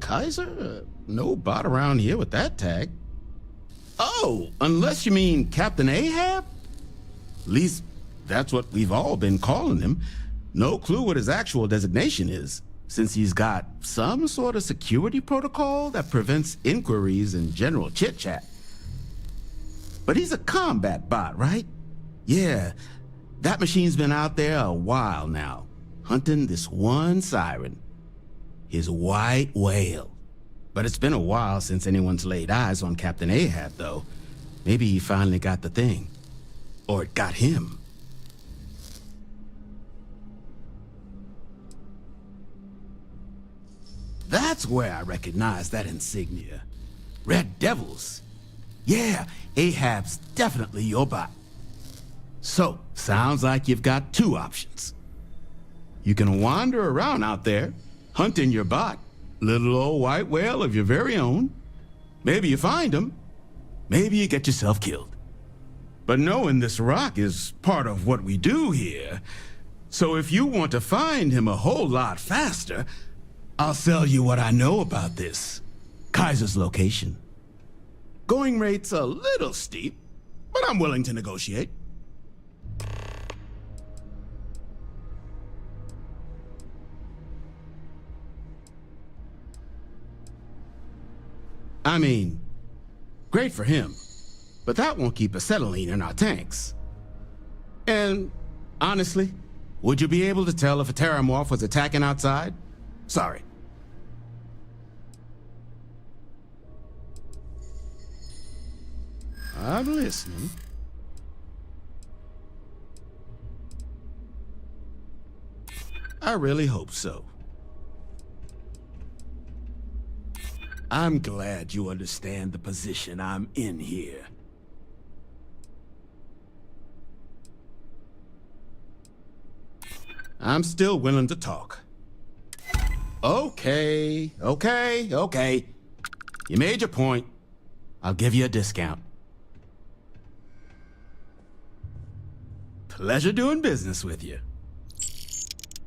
Kaiser? No bot around here with that tag. Oh, unless you mean Captain Ahab? At least, that's what we've all been calling him. No clue what his actual designation is, since he's got some sort of security protocol that prevents inquiries and general chit-chat. But he's a combat bot, right? Yeah, that machine's been out there a while now, hunting this one siren, his white whale. But it's been a while since anyone's laid eyes on Captain Ahab, though. Maybe he finally got the thing. Or it got him. That's where I recognize that insignia. Red Devils. Yeah, Ahab's definitely your bot. So, sounds like you've got two options. You can wander around out there, hunting your bot, little old white whale of your very own. Maybe you find him. Maybe you get yourself killed. But knowing this rock is part of what we do here. So if you want to find him a whole lot faster, I'll sell you what I know about this. Kaiser's location. Going rate's a little steep, but I'm willing to negotiate. I mean, great for him, but that won't keep acetylene in our tanks. And honestly, would you be able to tell if a terramorph was attacking outside? Sorry. I'm listening. I really hope so. I'm glad you understand the position I'm in here. I'm still willing to talk. Okay. You made your point. I'll give you a discount. Pleasure doing business with you.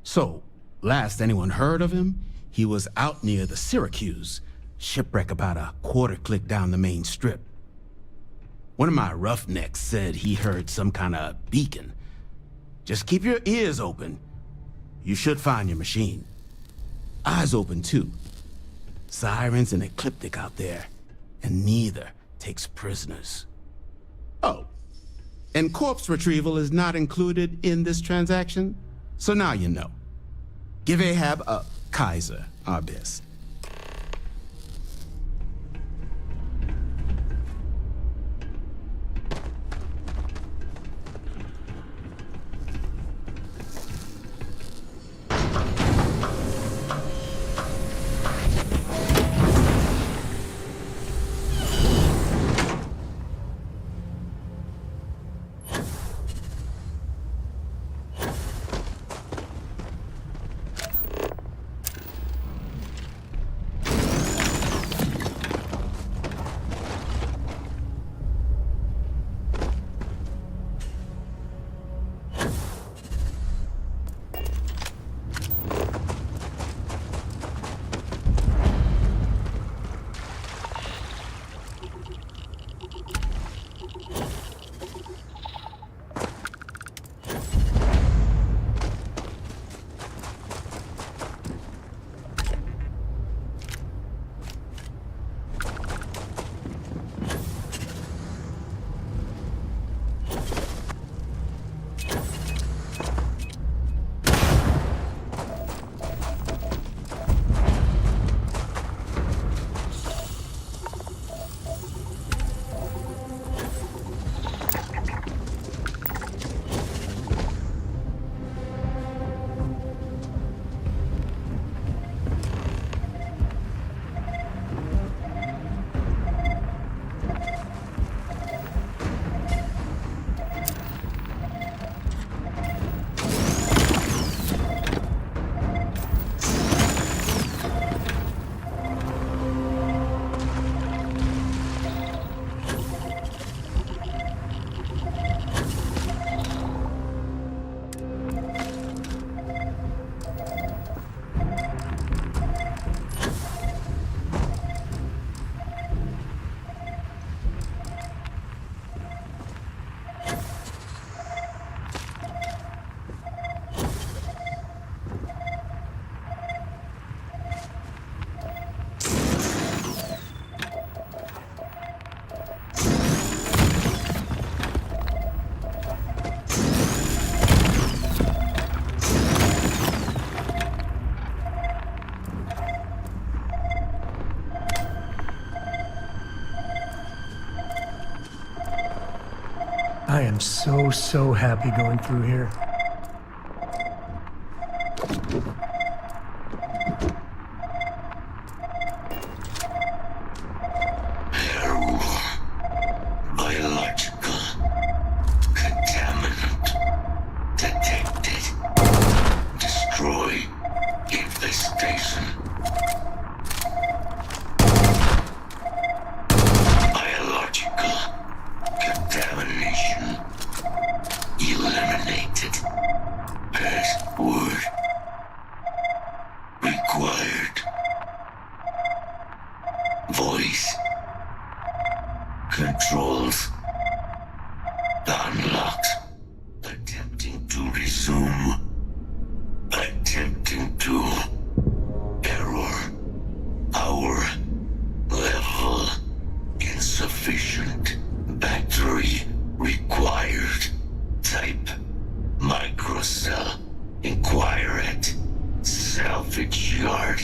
So, last anyone heard of him, he was out near the Syracuse, shipwreck about a quarter click down the main strip. One of my roughnecks said he heard some kind of beacon. Just keep your ears open. You should find your machine. Eyes open too. Sirens and ecliptic out there, and neither takes prisoners. Oh, and corpse retrieval is not included in this transaction, so now you know. Give Ahab a Kaiser our best. I am so happy going through here. Biological contaminant detected. Destroy infestation. Biological contamination eliminated. Password required. Voice controls unlocked. Attempting to resume. Attempting to. Error. Power level insufficient. Battery required. Type microcell. Inquire at salvage yard.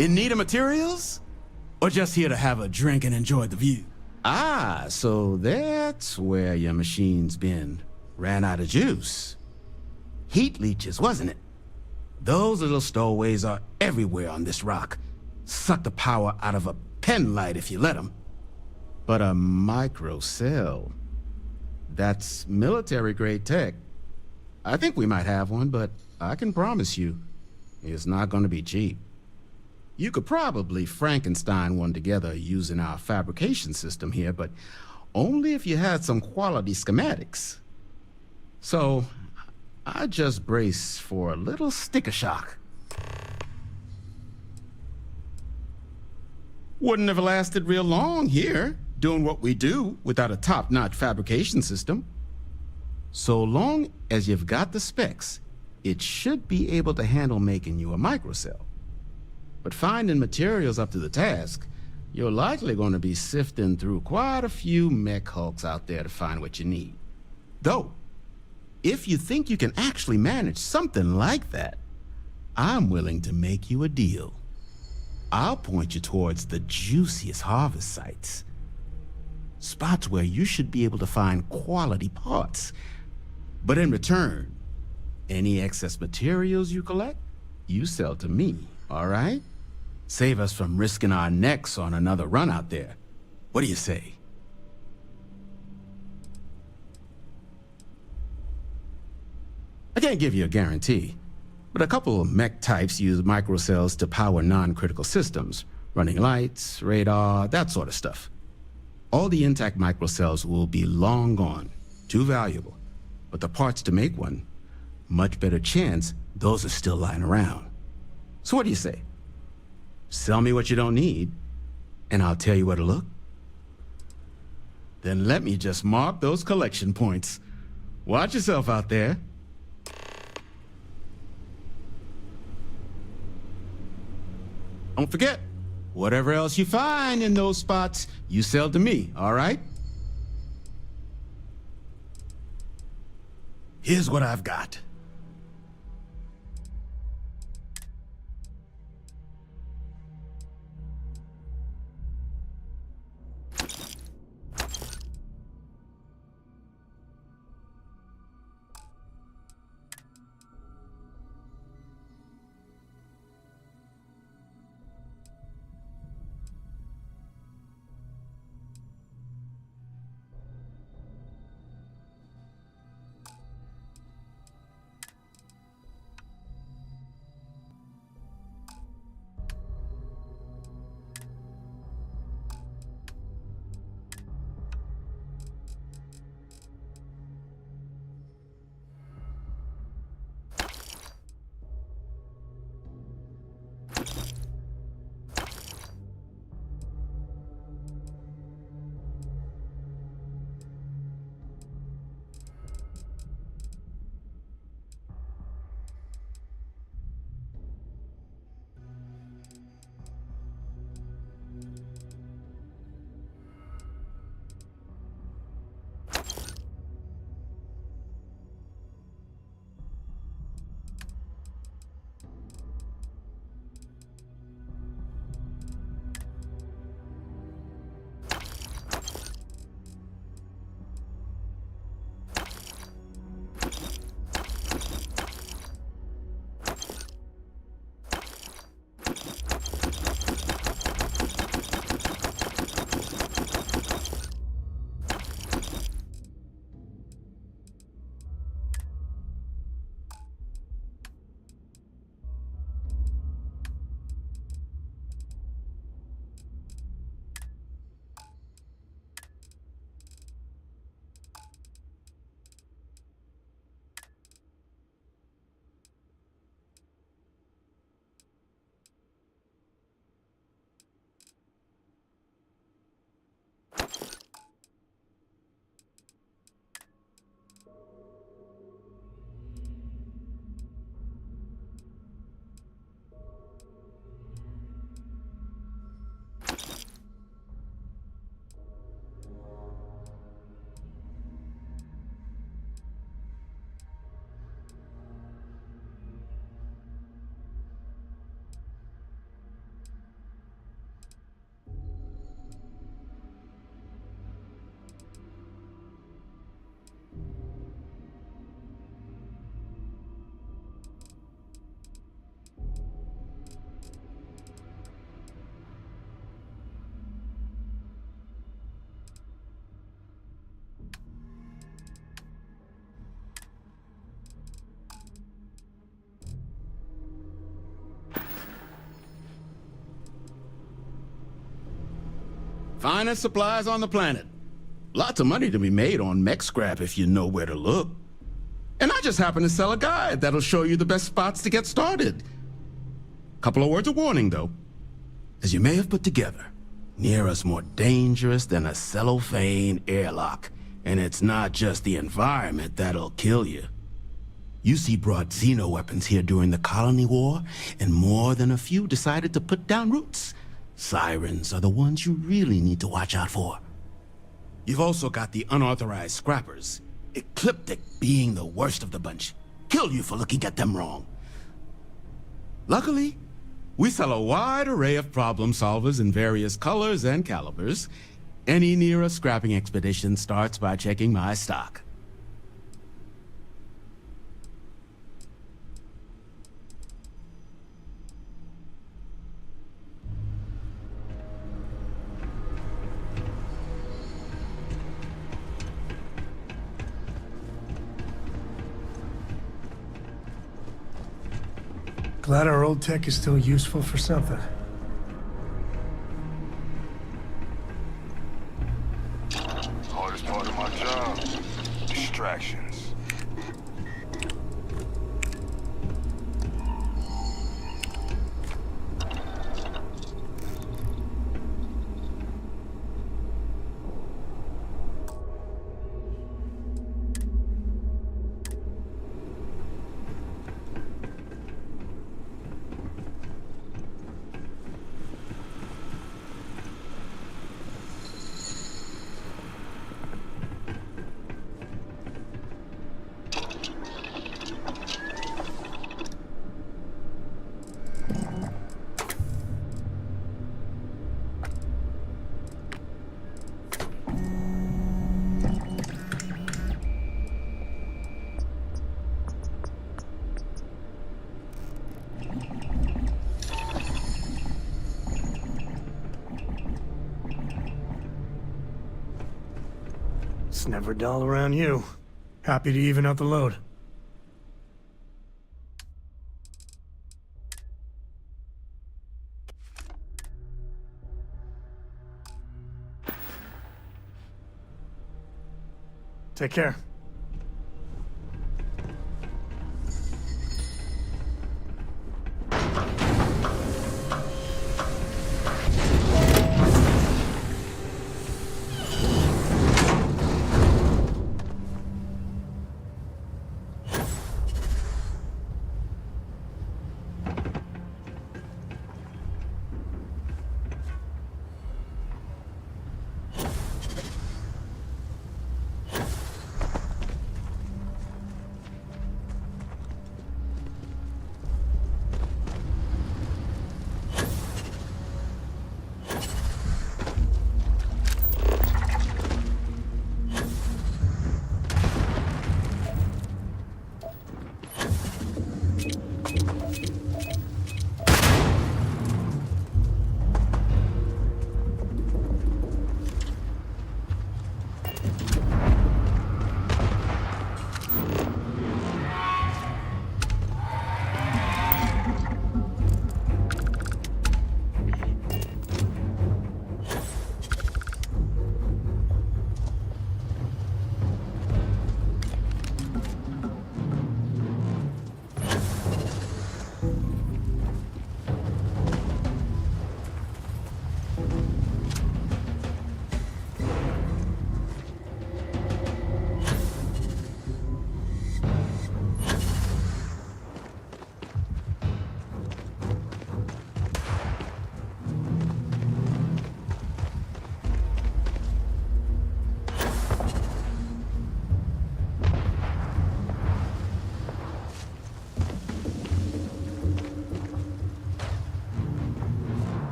In need of materials? Or just here to have a drink and enjoy the view? Ah, so that's where your machine's been. Ran out of juice. Heat leeches, wasn't it? Those little stowaways are everywhere on this rock. Suck the power out of a pen light if you let them. But a microcell, that's military-grade tech. I think we might have one, but I can promise you, it's not going to be cheap. You could probably Frankenstein one together using our fabrication system here, but only if you had some quality schematics. So, I just brace for a little sticker shock. Wouldn't have lasted real long here, doing what we do without a top-notch fabrication system. So long as you've got the specs, it should be able to handle making you a microcell. But finding materials up to the task, you're likely going to be sifting through quite a few mech hulks out there to find what you need. Though, if you think you can actually manage something like that, I'm willing to make you a deal. I'll point you towards the juiciest harvest sites. Spots where you should be able to find quality parts. But in return, any excess materials you collect, you sell to me, all right? Save us from risking our necks on another run out there. What do you say? I can't give you a guarantee, but a couple of mech types use microcells to power non-critical systems, running lights, radar, that sort of stuff. All the intact microcells will be long gone, too valuable. But the parts to make one, much better chance those are still lying around. So what do you say? Sell me what you don't need, and I'll tell you where to look. Then let me just mark those collection points. Watch yourself out there. Don't forget, whatever else you find in those spots, you sell to me, all right? Here's what I've got. Finest supplies on the planet. Lots of money to be made on mech scrap if you know where to look. And I just happen to sell a guide that'll show you the best spots to get started. Couple of words of warning, though. As you may have put together, Nira's more dangerous than a cellophane airlock. And it's not just the environment that'll kill you. UC brought Xeno weapons here during the Colony War, and more than a few decided to put down roots. Sirens are the ones you really need to watch out for. You've also got the unauthorized scrappers, Ecliptic being the worst of the bunch. Kill you for looking at them wrong. Luckily, we sell a wide array of problem solvers in various colors and calibers. Any Nira scrapping expedition starts by checking my stock. Glad our old tech is still useful for something. Hardest part of my job, distractions. It's never dull around you. Happy to even out the load. Take care.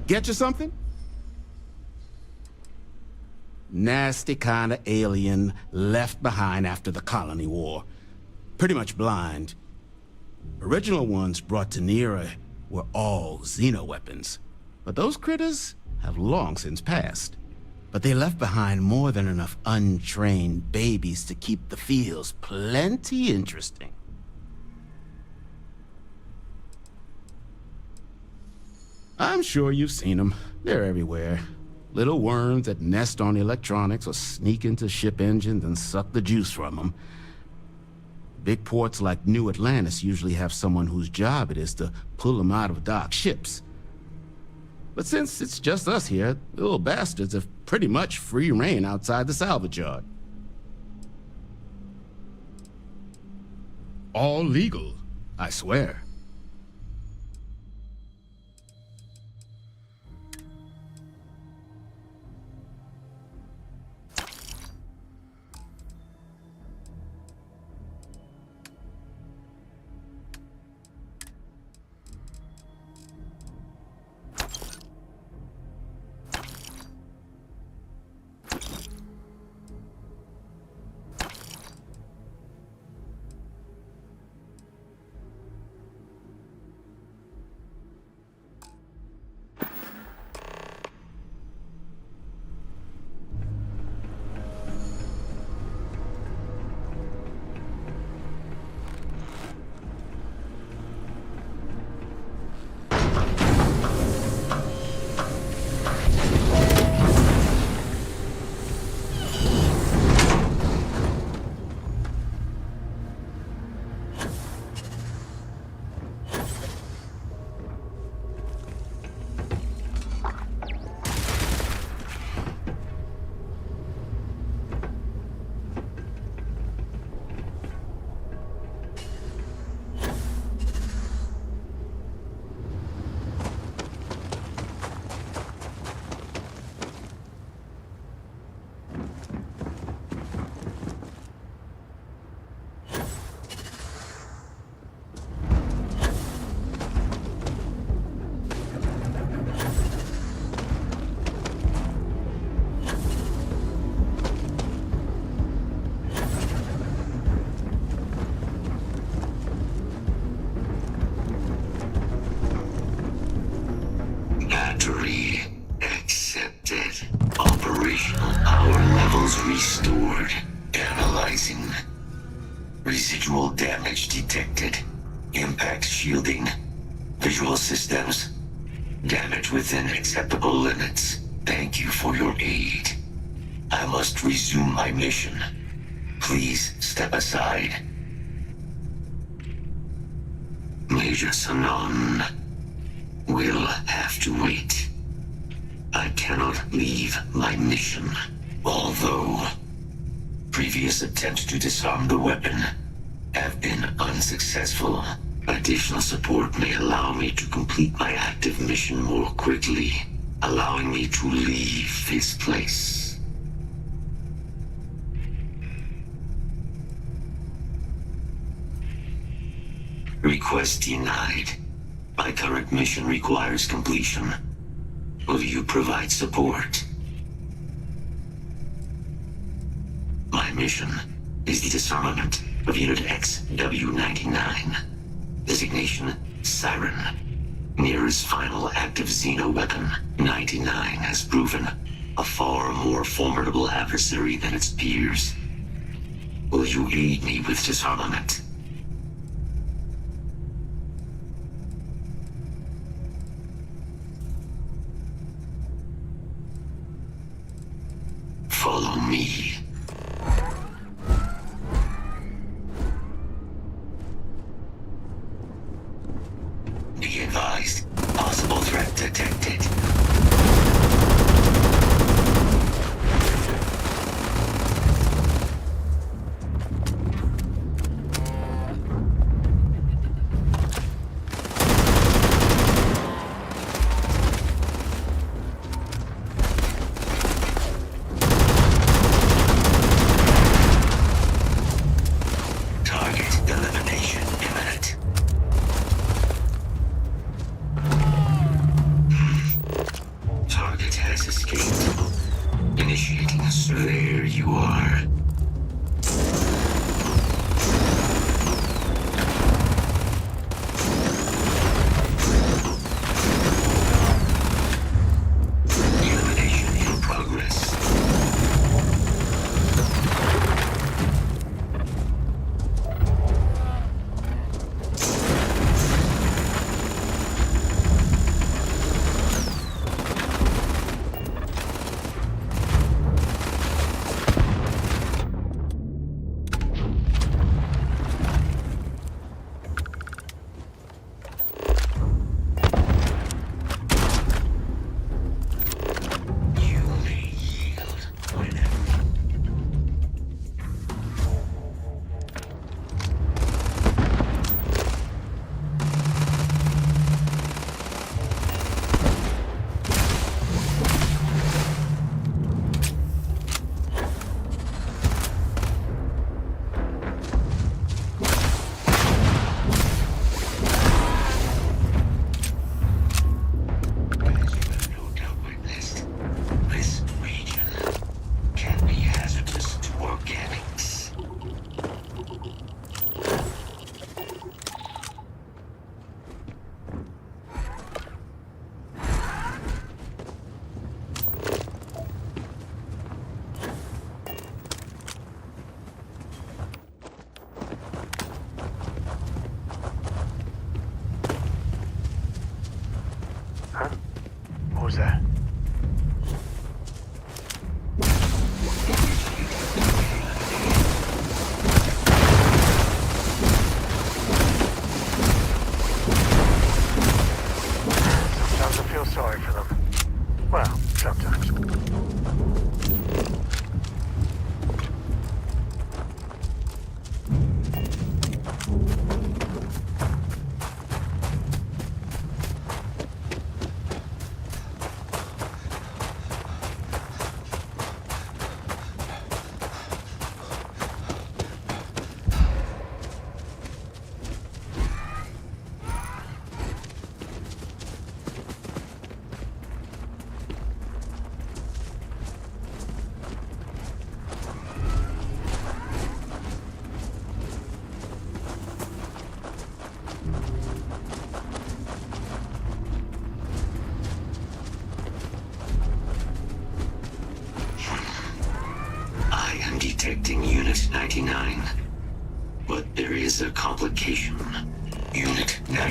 Get you something? Nasty kind of alien left behind after the colony war. Pretty much blind. Original ones brought to Nera were all xeno-weapons. But those critters have long since passed. But they left behind more than enough untrained babies to keep the fields plenty interesting. I'm sure you've seen them. They're everywhere. Little worms that nest on electronics or sneak into ship engines and suck the juice from them. Big ports like New Atlantis usually have someone whose job it is to pull them out of docked ships. But since it's just us here, the little bastards have pretty much free reign outside the salvage yard. All legal, I swear. Restored. Analyzing. Residual damage detected. Impact shielding. Visual systems. Damage within acceptable limits. Thank you for your aid. I must resume my mission. Please step aside. Major Sanon will have to wait. I cannot leave my mission. Although previous attempts to disarm the weapon have been unsuccessful, additional support may allow me to complete my active mission more quickly, allowing me to leave this place. Request denied. My current mission requires completion. Will you provide support? My mission is the disarmament of Unit XW-99. Designation, Siren. Nera's final active Xeno weapon, 99, has proven a far more formidable adversary than its peers. Will you aid me with disarmament? Follow me. Be advised, possible threat detected. Target elimination imminent.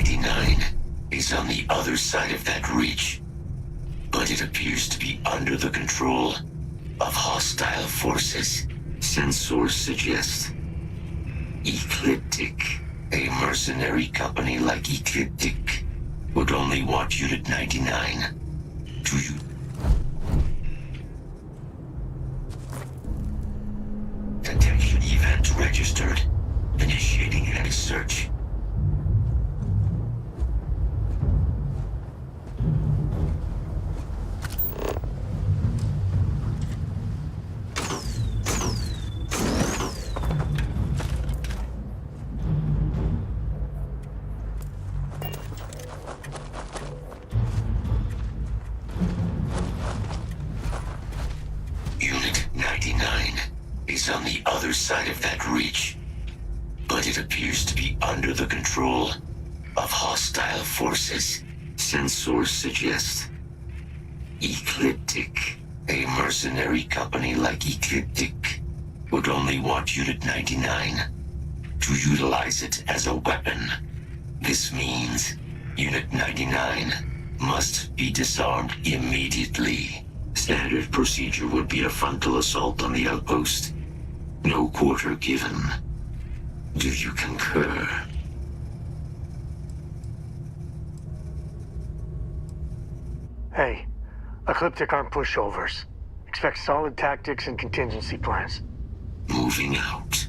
99 is on the other side of that reach, but it appears to be under the control of hostile forces. Sensors suggest Ecliptic, a mercenary company like Ecliptic, would only want Unit 99 to you. Detection event registered. Initiating a search. Unit 99 is on the other side of that reach, but it appears to be under the control of hostile forces. Sensors suggest Ecliptic, a mercenary company like Ecliptic, would only want Unit 99 to utilize it as a weapon. This means Unit 99 must be disarmed immediately. Standard procedure would be a frontal assault on the outpost. No quarter given. Do you concur? Hey, Ecliptic aren't pushovers. Expect solid tactics and contingency plans. Moving out.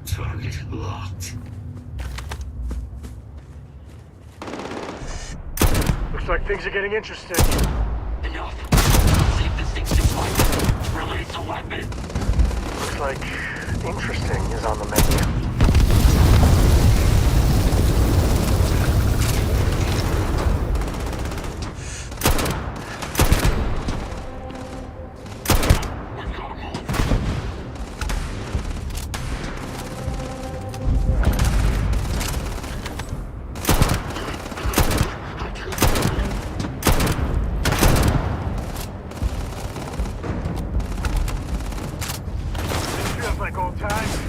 Target locked. Looks like things are getting interesting. Enough. See if this thing's deployed. Release a weapon. Looks like interesting is on the menu. Like old times.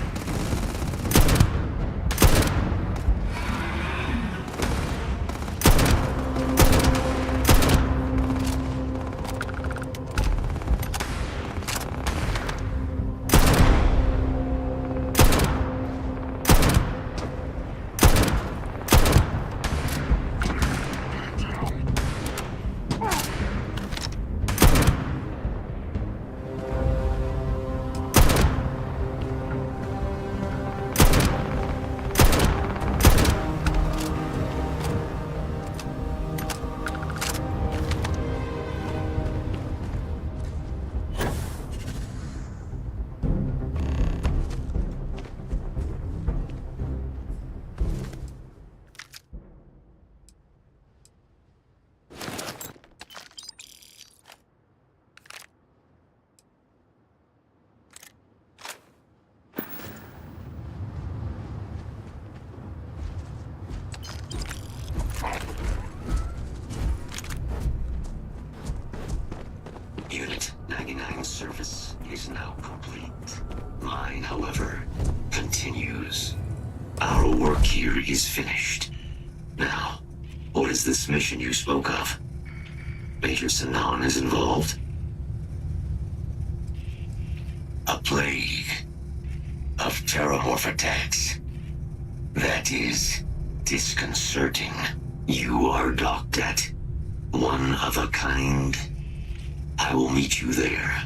Unit 99 service is now complete. Mine, however, continues. Our work here is finished. Now, what is this mission you spoke of? Major Sanan is involved? A plague of terramorph attacks. That is disconcerting. You are docked at one of a kind. I will meet you there.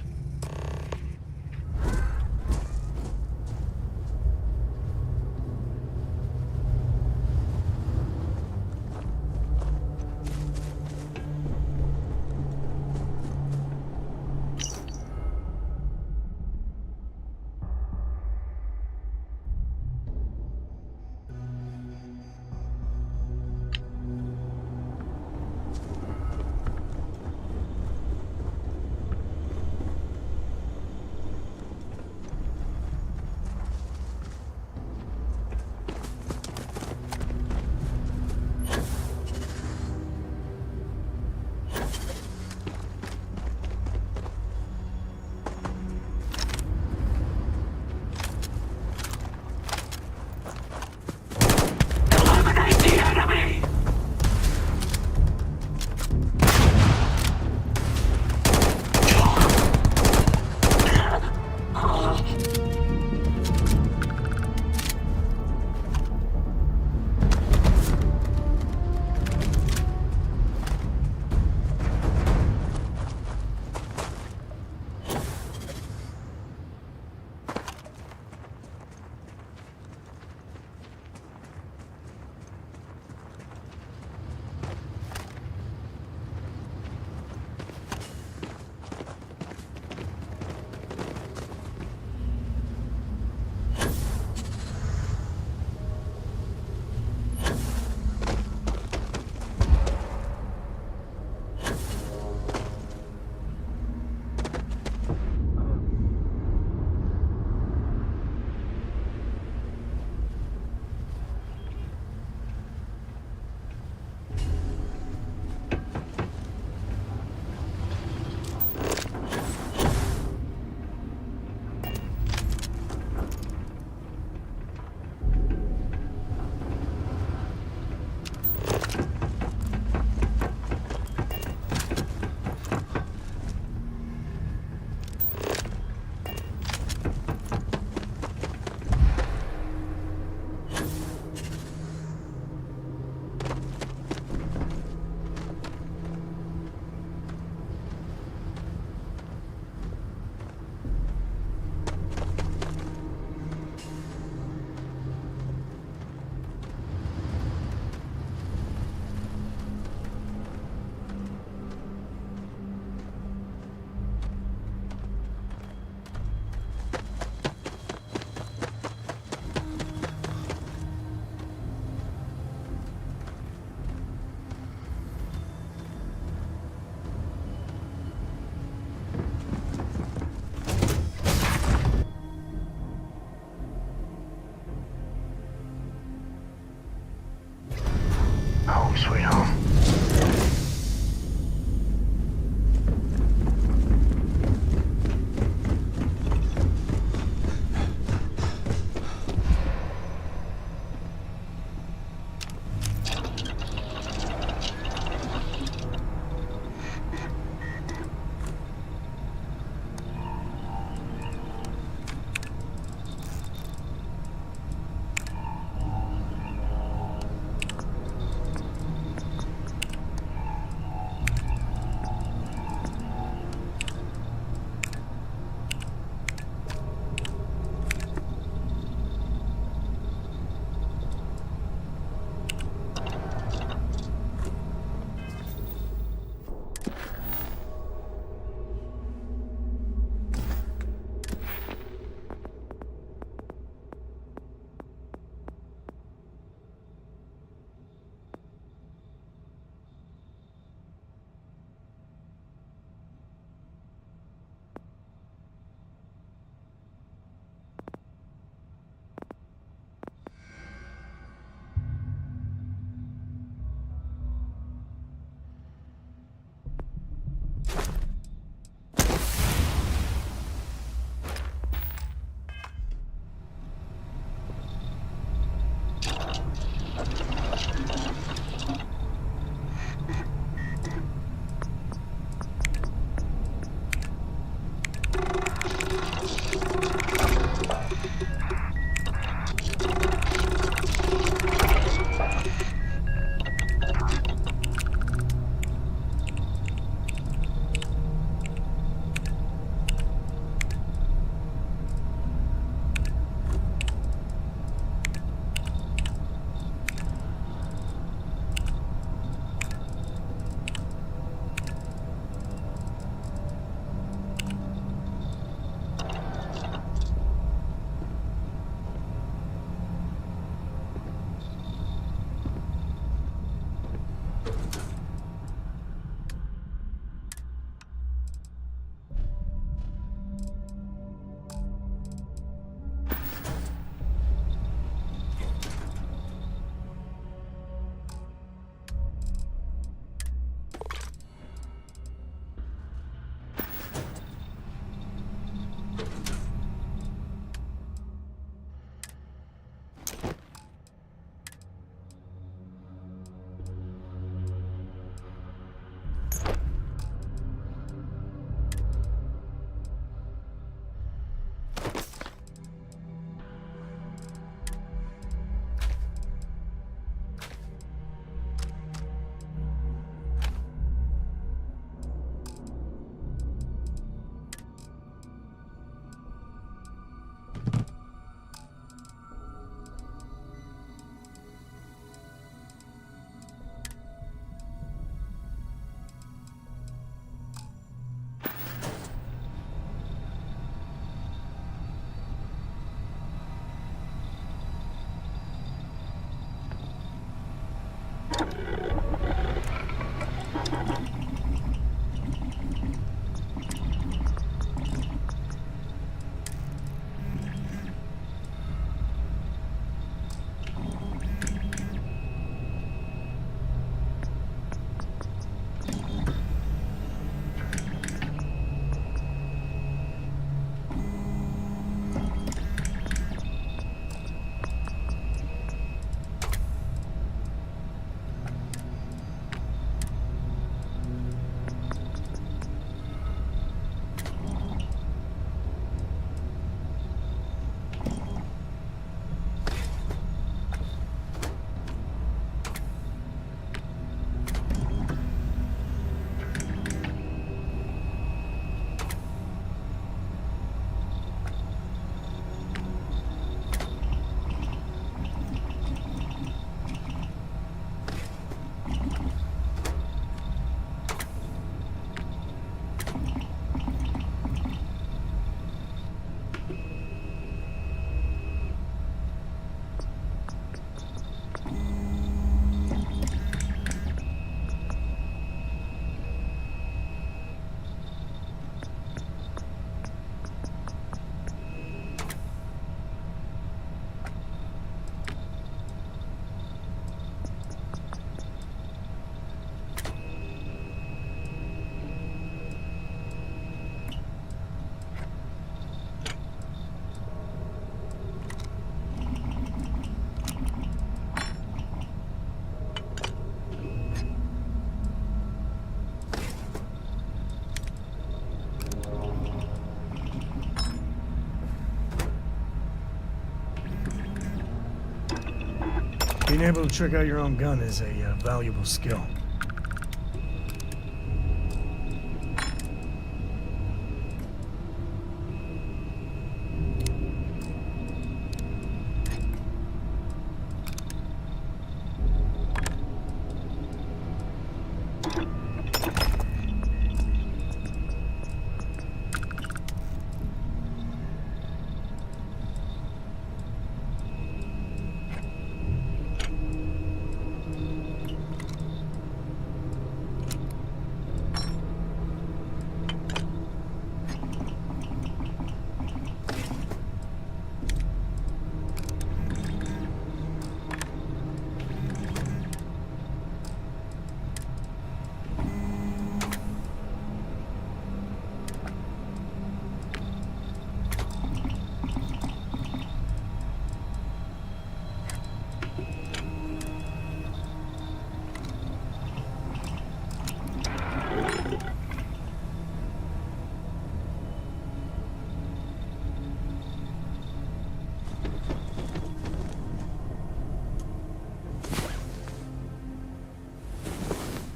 Being able to trick out your own gun is a valuable skill.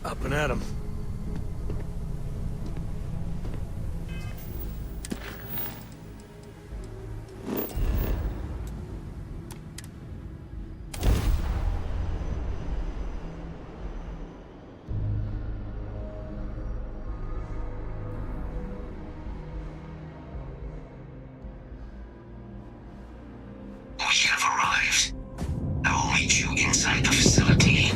Up and at 'em. We have arrived. I will meet you inside the facility.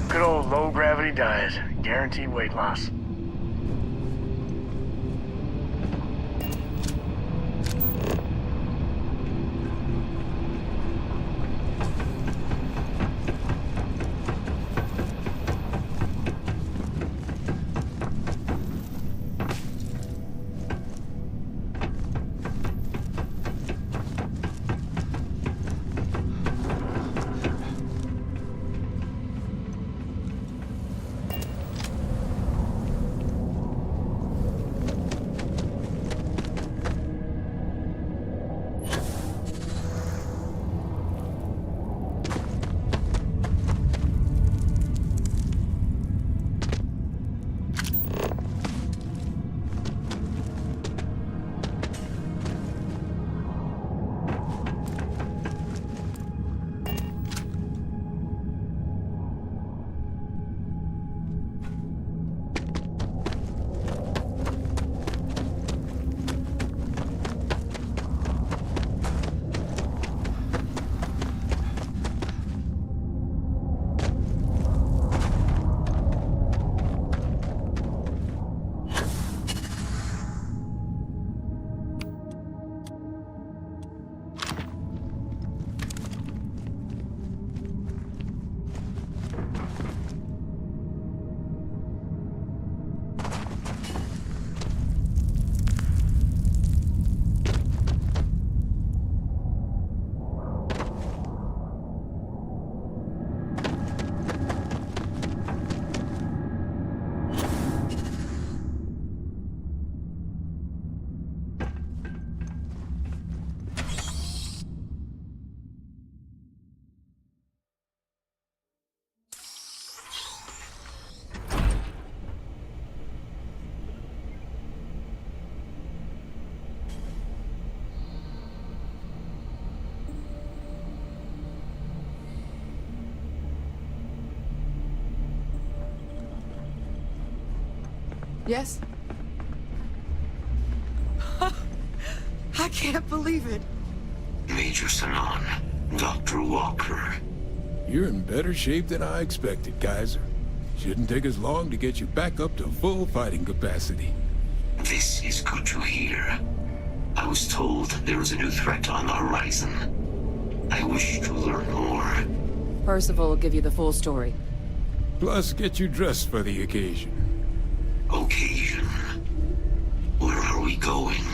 Good old low-gravity diet. Guaranteed weight loss. Yes? I can't believe it. Major Sanan, Dr. Walker. You're in better shape than I expected, Kaiser. Shouldn't take us long to get you back up to full fighting capacity. This is good to hear. I was told there was a new threat on the horizon. I wish to learn more. Percival will give you the full story. Plus, get you dressed for the occasion. Occasion? Where are we going?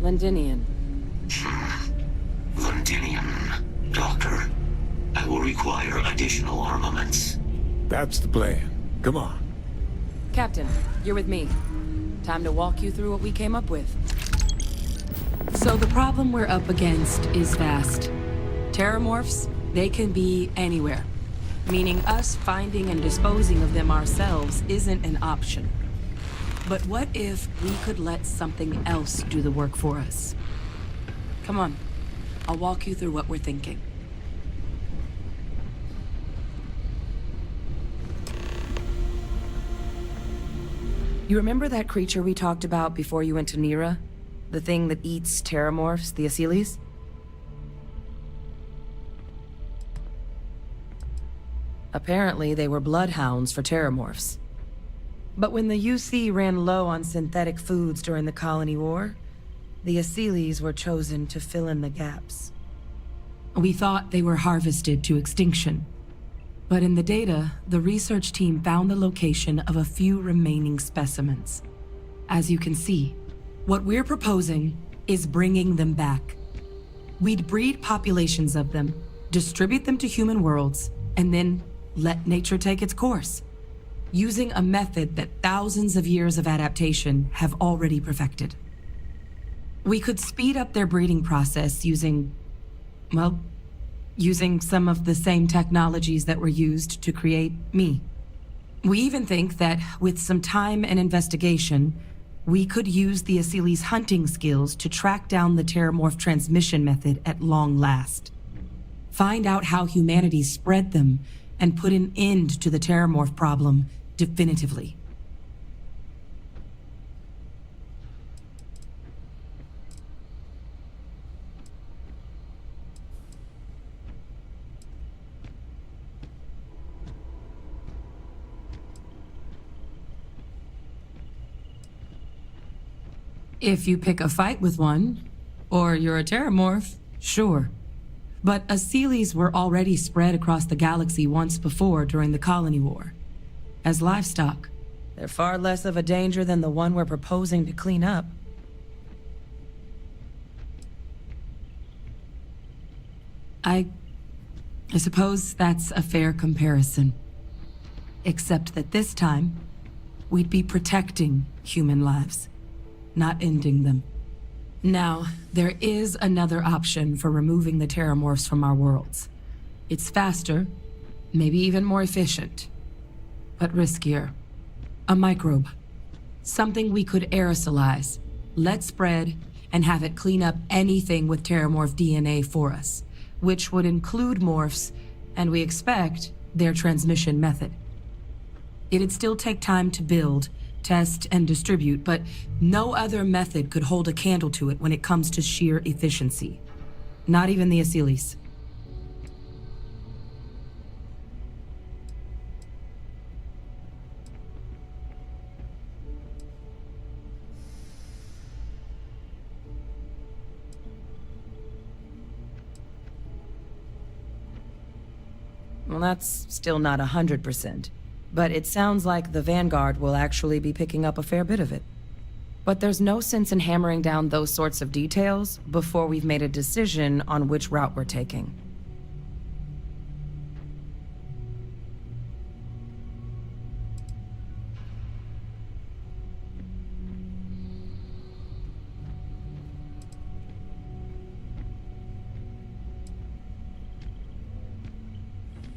Londinian. Londinian. Doctor, I will require additional armaments. That's the plan. Come on. Captain, you're with me. Time to walk you through what we came up with. So the problem we're up against is vast. Terramorphs, they can be anywhere. Meaning us finding and disposing of them ourselves isn't an option. But what if we could let something else do the work for us? Come on, I'll walk you through what we're thinking. You remember that creature we talked about before you went to Nira? The thing that eats terramorphs, the Asylees? Apparently, they were bloodhounds for terramorphs. But when the UC ran low on synthetic foods during the Colony War, the Asylees were chosen to fill in the gaps. We thought they were harvested to extinction. But in the data, the research team found the location of a few remaining specimens. As you can see, what we're proposing is bringing them back. We'd breed populations of them, distribute them to human worlds, and then let nature take its course, using a method that thousands of years of adaptation have already perfected. We could speed up their breeding process using some of the same technologies that were used to create me. We even think that with some time and investigation, we could use the Asylees' hunting skills to track down the terramorph transmission method at long last. Find out how humanity spread them and put an end to the terramorph problem definitively. If you pick a fight with one, or you're a terramorph, sure. But Asylees were already spread across the galaxy once before during the Colony War. As livestock, they're far less of a danger than the one we're proposing to clean up. I suppose that's a fair comparison. Except that this time, we'd be protecting human lives, not ending them. Now, there is another option for removing the terramorphs from our worlds. It's faster, maybe even more efficient, but riskier. A microbe. Something we could aerosolize, let spread, and have it clean up anything with terramorph DNA for us, which would include morphs, and we expect their transmission method. It'd still take time to build, test, and distribute, but no other method could hold a candle to it when it comes to sheer efficiency. Not even the Asylees. Well, that's still not 100%. But it sounds like the Vanguard will actually be picking up a fair bit of it. But there's no sense in hammering down those sorts of details before we've made a decision on which route we're taking.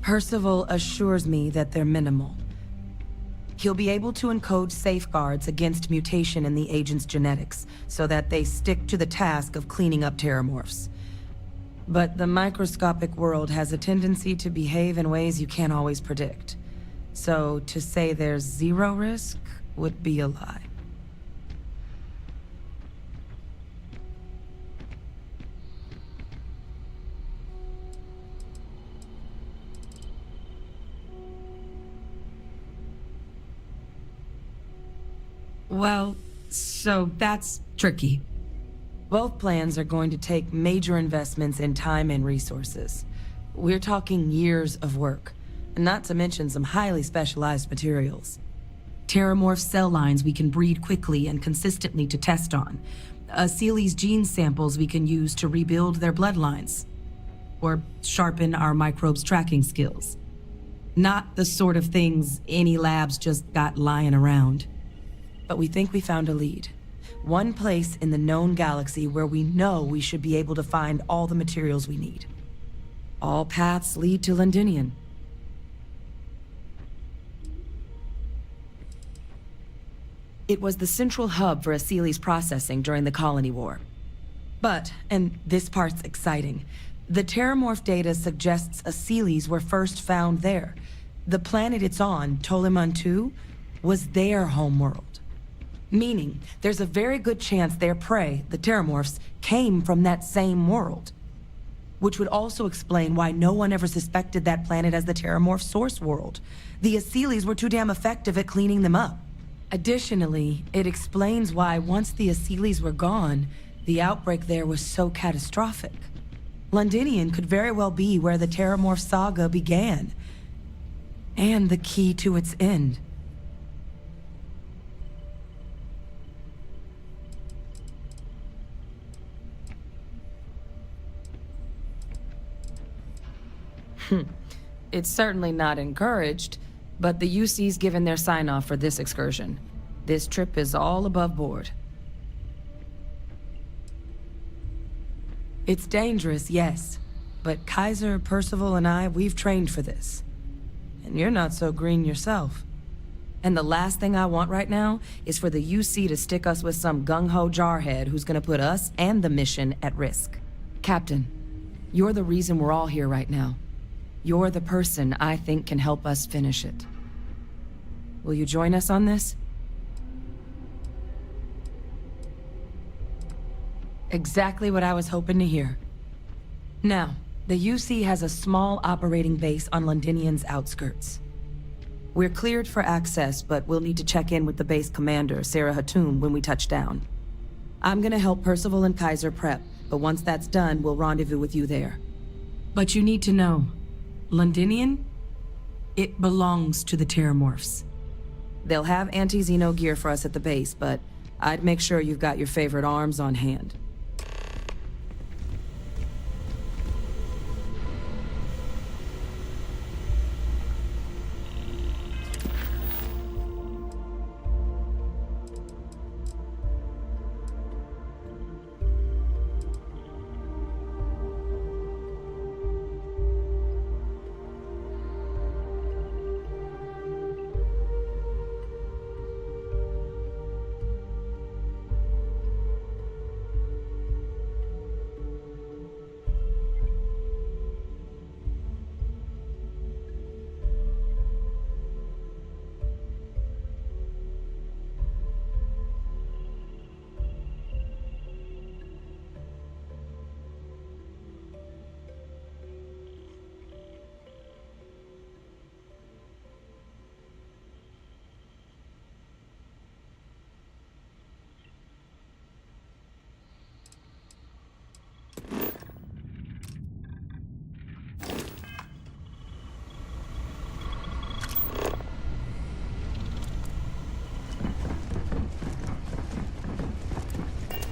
Percival assures me that they're minimal. He'll be able to encode safeguards against mutation in the agent's genetics, so that they stick to the task of cleaning up terramorphs. But the microscopic world has a tendency to behave in ways you can't always predict. So to say there's zero risk, would be a lie. Well, so that's tricky. Both plans are going to take major investments in time and resources. We're talking years of work, not to mention some highly specialized materials. Terramorph cell lines we can breed quickly and consistently to test on. Seeley's gene samples we can use to rebuild their bloodlines. Or sharpen our microbes tracking skills. Not the sort of things any labs just got lying around. But we think we found a lead. One place in the known galaxy where we know we should be able to find all the materials we need. All paths lead to Londinian. It was the central hub for Seeley's processing during the Colony War. But, and this part's exciting, the Terramorph data suggests Seeley's were first found there. The planet it's on, Toliman 2, was their homeworld. Meaning, there's a very good chance their prey, the Terramorphs, came from that same world. Which would also explain why no one ever suspected that planet as the Terramorph source world. The Seeley's were too damn effective at cleaning them up. Additionally, it explains why once the Seeley's were gone, the outbreak there was so catastrophic. Londinian could very well be where the Terramorph saga began. And the key to its end. It's certainly not encouraged, but the UC's given their sign-off for this excursion. This trip is all above board. It's dangerous, yes, but Kaiser, Percival, and I, we've trained for this. And you're not so green yourself. And the last thing I want right now is for the UC to stick us with some gung-ho jarhead who's gonna put us and the mission at risk. Captain, you're the reason we're all here right now. You're the person I think can help us finish it. Will you join us on this? Exactly what I was hoping to hear. Now, the UC has a small operating base on Londinian's outskirts. We're cleared for access, but we'll need to check in with the base commander, Sarah Hatum, when we touch down. I'm gonna help Percival and Kaiser prep, but once that's done, we'll rendezvous with you there. But you need to know, Londinian, it belongs to the Terramorphs. They'll have anti-Xeno gear for us at the base, but I'd make sure you've got your favorite arms on hand.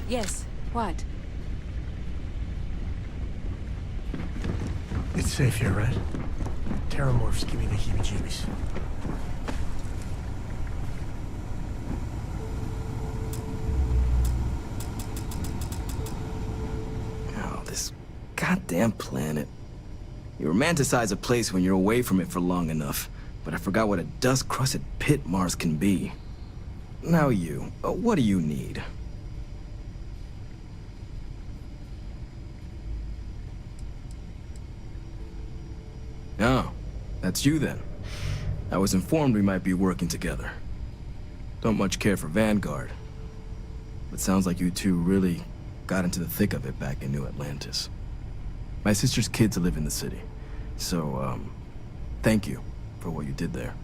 Yes, what? It's safe here, right? Terramorphs give me the heebie-jeebies. Oh, this goddamn planet. You romanticize a place when you're away from it for long enough, but I forgot what a dust-crusted pit Mars can be. Now you, what do you need? Oh, that's you then. I was informed we might be working together. don't much care for Vanguard. But sounds like you two really got into the thick of it back in New Atlantis. My sister's kids live in the city, so, thank you for what you did there.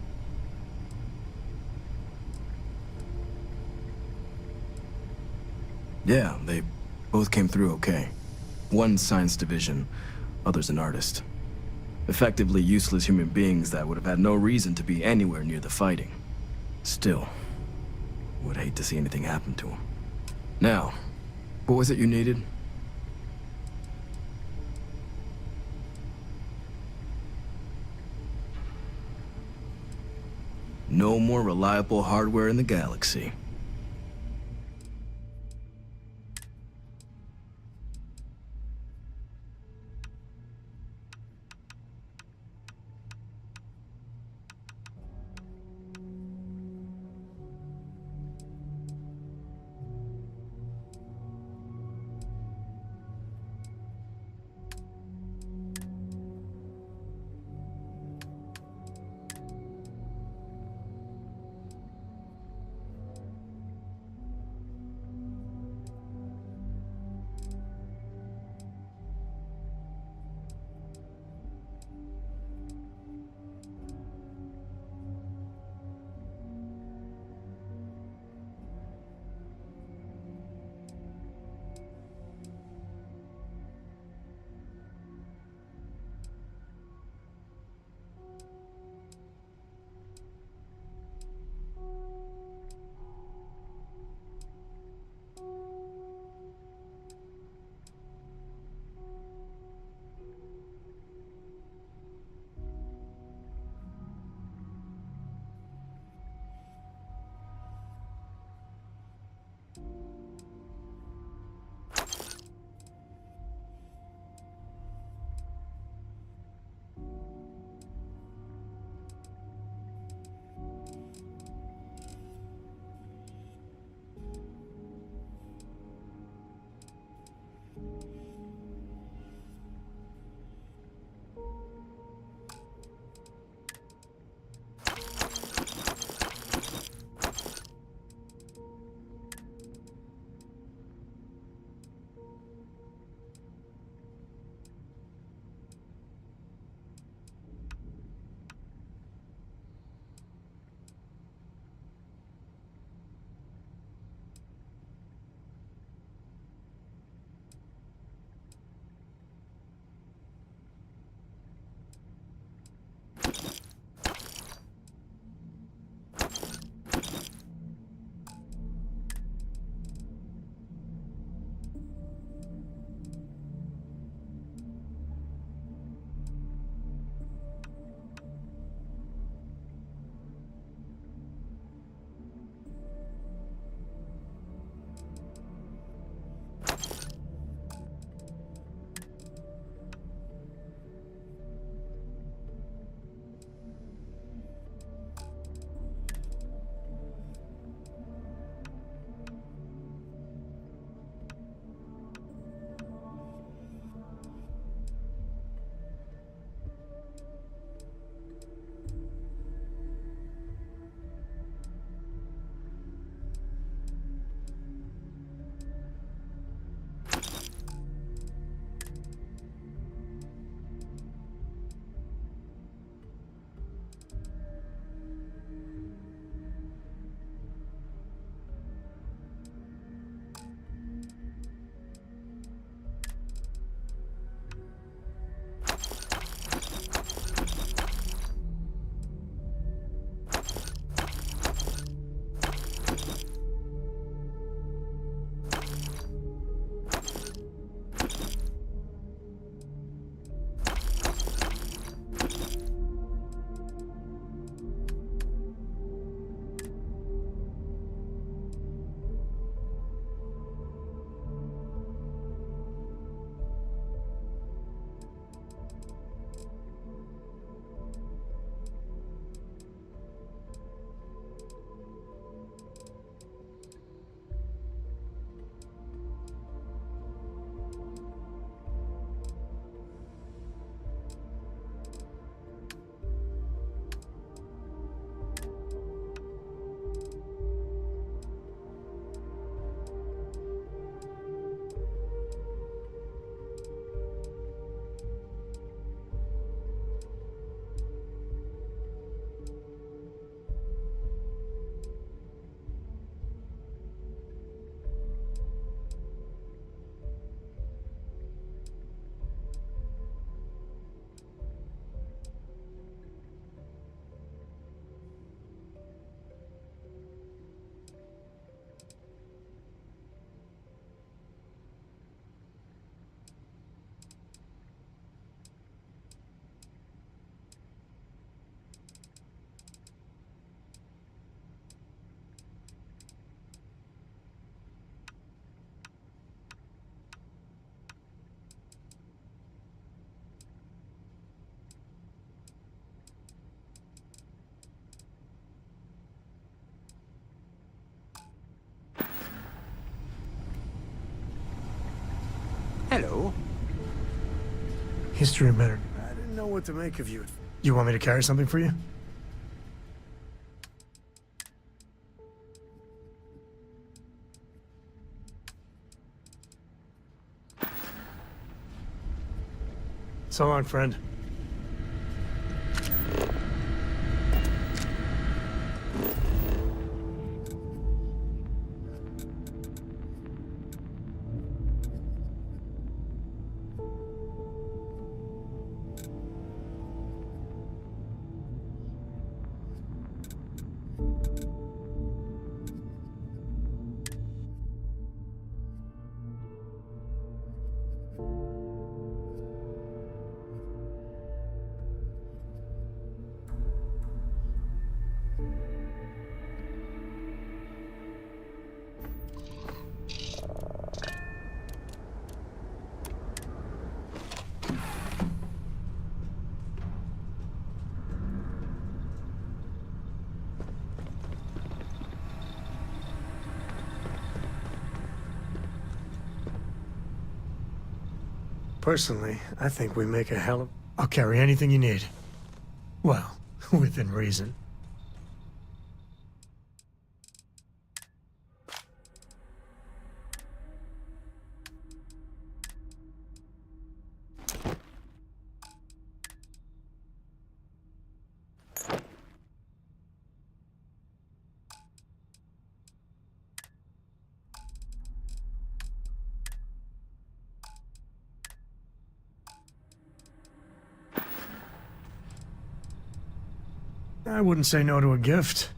Yeah, they both came through okay. One science division, others an artist. Effectively useless human beings that would have had no reason to be anywhere near the fighting. Still, would hate to see anything happen to them. Now, what was it you needed? No more reliable hardware in the galaxy. Hello. History minute. I didn't know what to make of you. You want me to carry something for you? So long, friend. Personally, I think we make a hell of... I'll carry anything you need. Well, within reason. I wouldn't say no to a gift.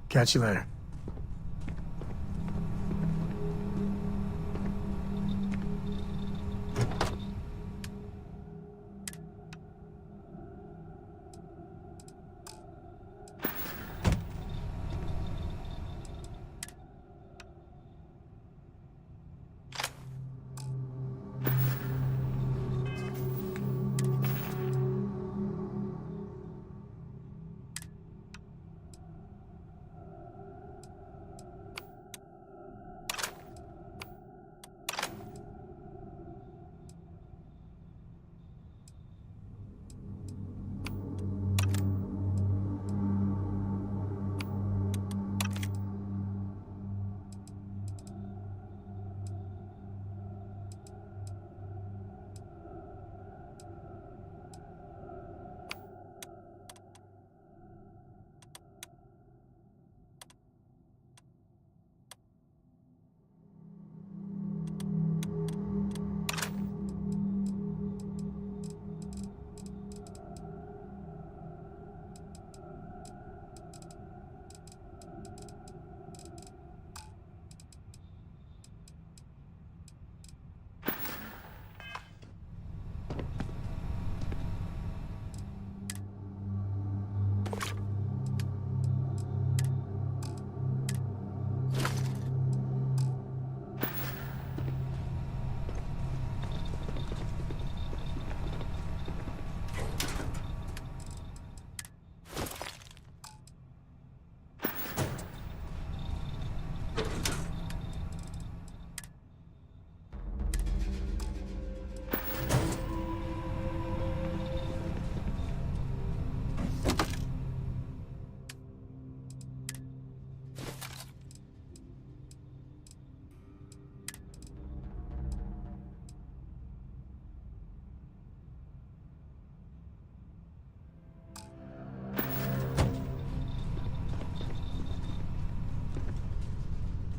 Catch you later.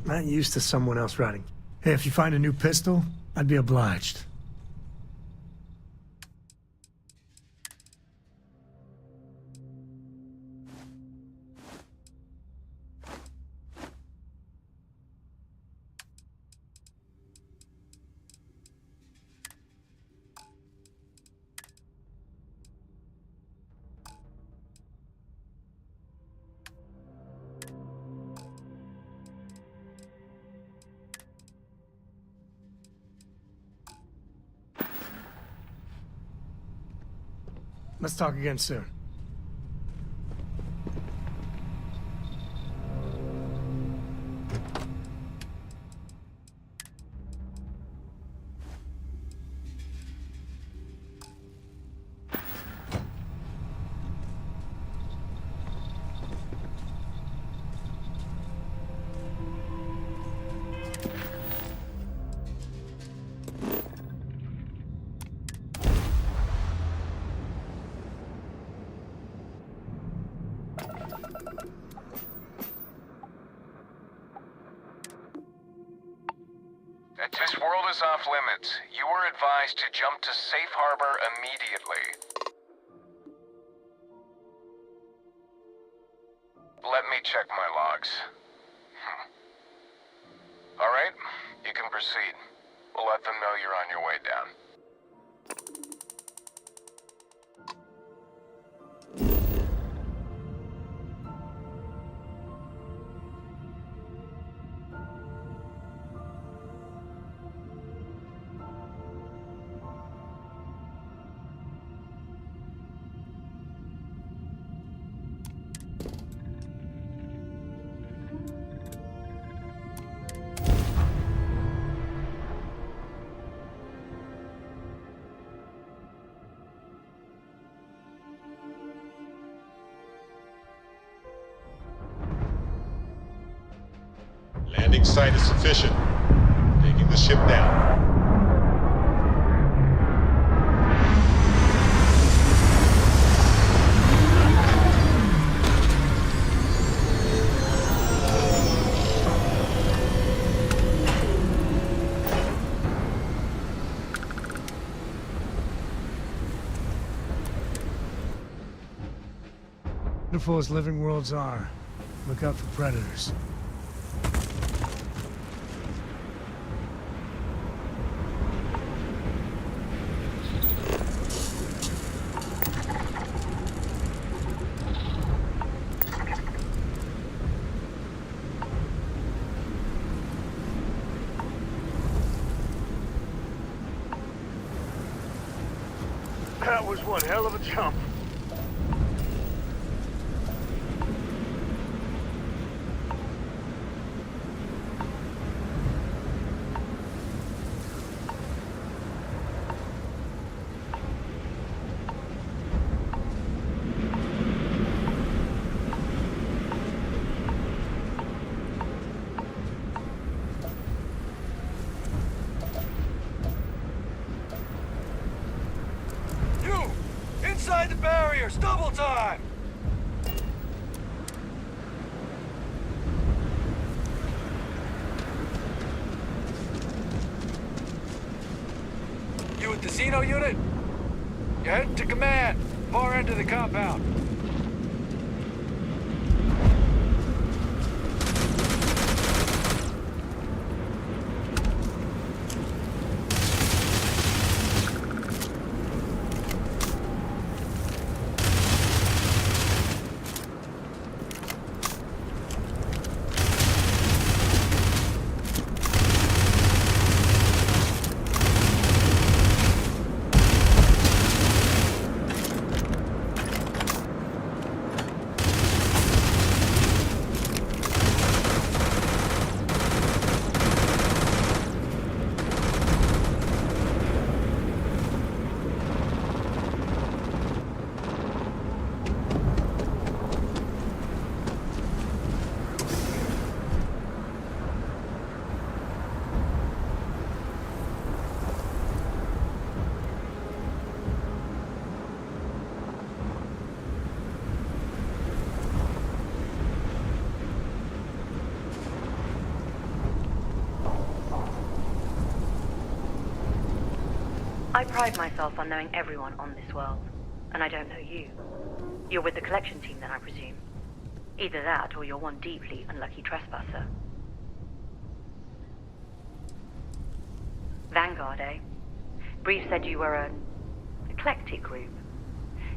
Not used to someone else riding. Hey, if you find a new pistol, I'd be obliged. Let's talk again soon. This world is off limits. You were advised to jump to safe harbor immediately. Let me check my logs. All right, you can proceed. We'll let them know you're on your way down. Landing site is sufficient. Taking the ship down. Beautiful as living worlds are, look out for predators. That was one hell of a jump. Inside the barriers, double time! You with the Xeno unit? You're heading to command, far end of the compound. I pride myself on knowing everyone on this world, and I don't know you. You're with the collection team then, I presume. Either that, or you're one deeply unlucky trespasser. Vanguard, eh? Brief said you were an eclectic group.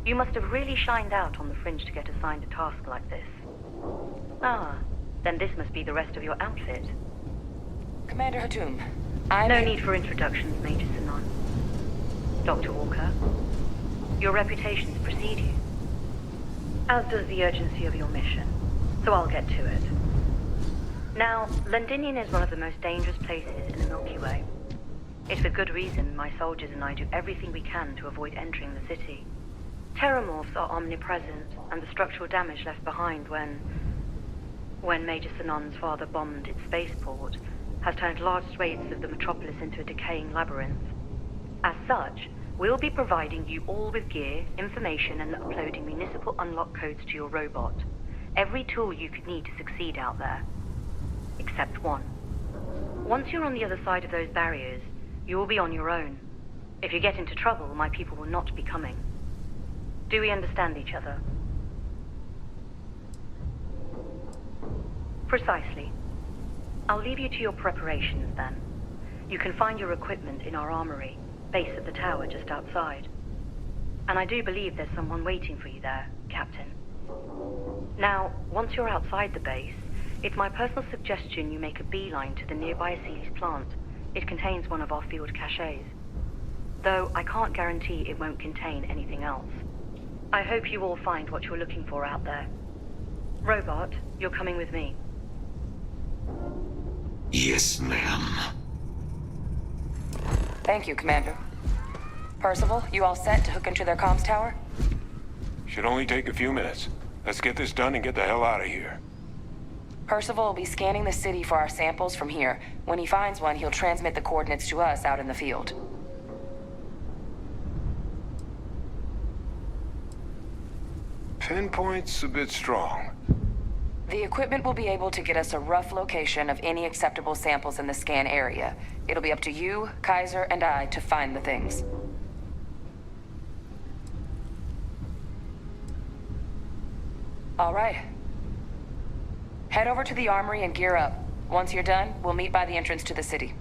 You must have really shined out on the fringe to get assigned a task like this. Ah, then this must be the rest of your outfit. Commander Hatum, No need for introductions, Major Sinan. Dr. Walker, your reputations precede you, as does the urgency of your mission, so I'll get to it. Now, Londinian is one of the most dangerous places in the Milky Way. It's with good reason my soldiers and I do everything we can to avoid entering the city. Terramorphs are omnipresent, and the structural damage left behind when Major Sinan's father bombed its spaceport has turned large swathes of the metropolis into a decaying labyrinth. As such, we'll be providing you all with gear, information, and uploading municipal unlock codes to your robot. Every tool you could need to succeed out there. Except one. Once you're on the other side of those barriers, you will be on your own. If you get into trouble, my people will not be coming. Do we understand each other? Precisely. I'll leave you to your preparations then. You can find your equipment in our armory, base of the tower just outside. And I do believe there's someone waiting for you there, Captain. Now, once you're outside the base, it's my personal suggestion you make a beeline to the nearby Aceles plant. It contains one of our field caches. Though I can't guarantee it won't contain anything else. I hope you all find what you're looking for out there. Robot, you're coming with me. Yes, ma'am. Thank you, Commander. Percival, you all set to hook into their comms tower? Should only take a few minutes. Let's get this done and get the hell out of here. Percival will be scanning the city for our samples from here. When he finds one, he'll transmit the coordinates to us out in the field. Pinpoint's a bit strong. The equipment will be able to get us a rough location of any acceptable samples in the scan area. It'll be up to you, Kaiser, and I to find the things. All right. Head over to the armory and gear up. Once you're done, we'll meet by the entrance to the city.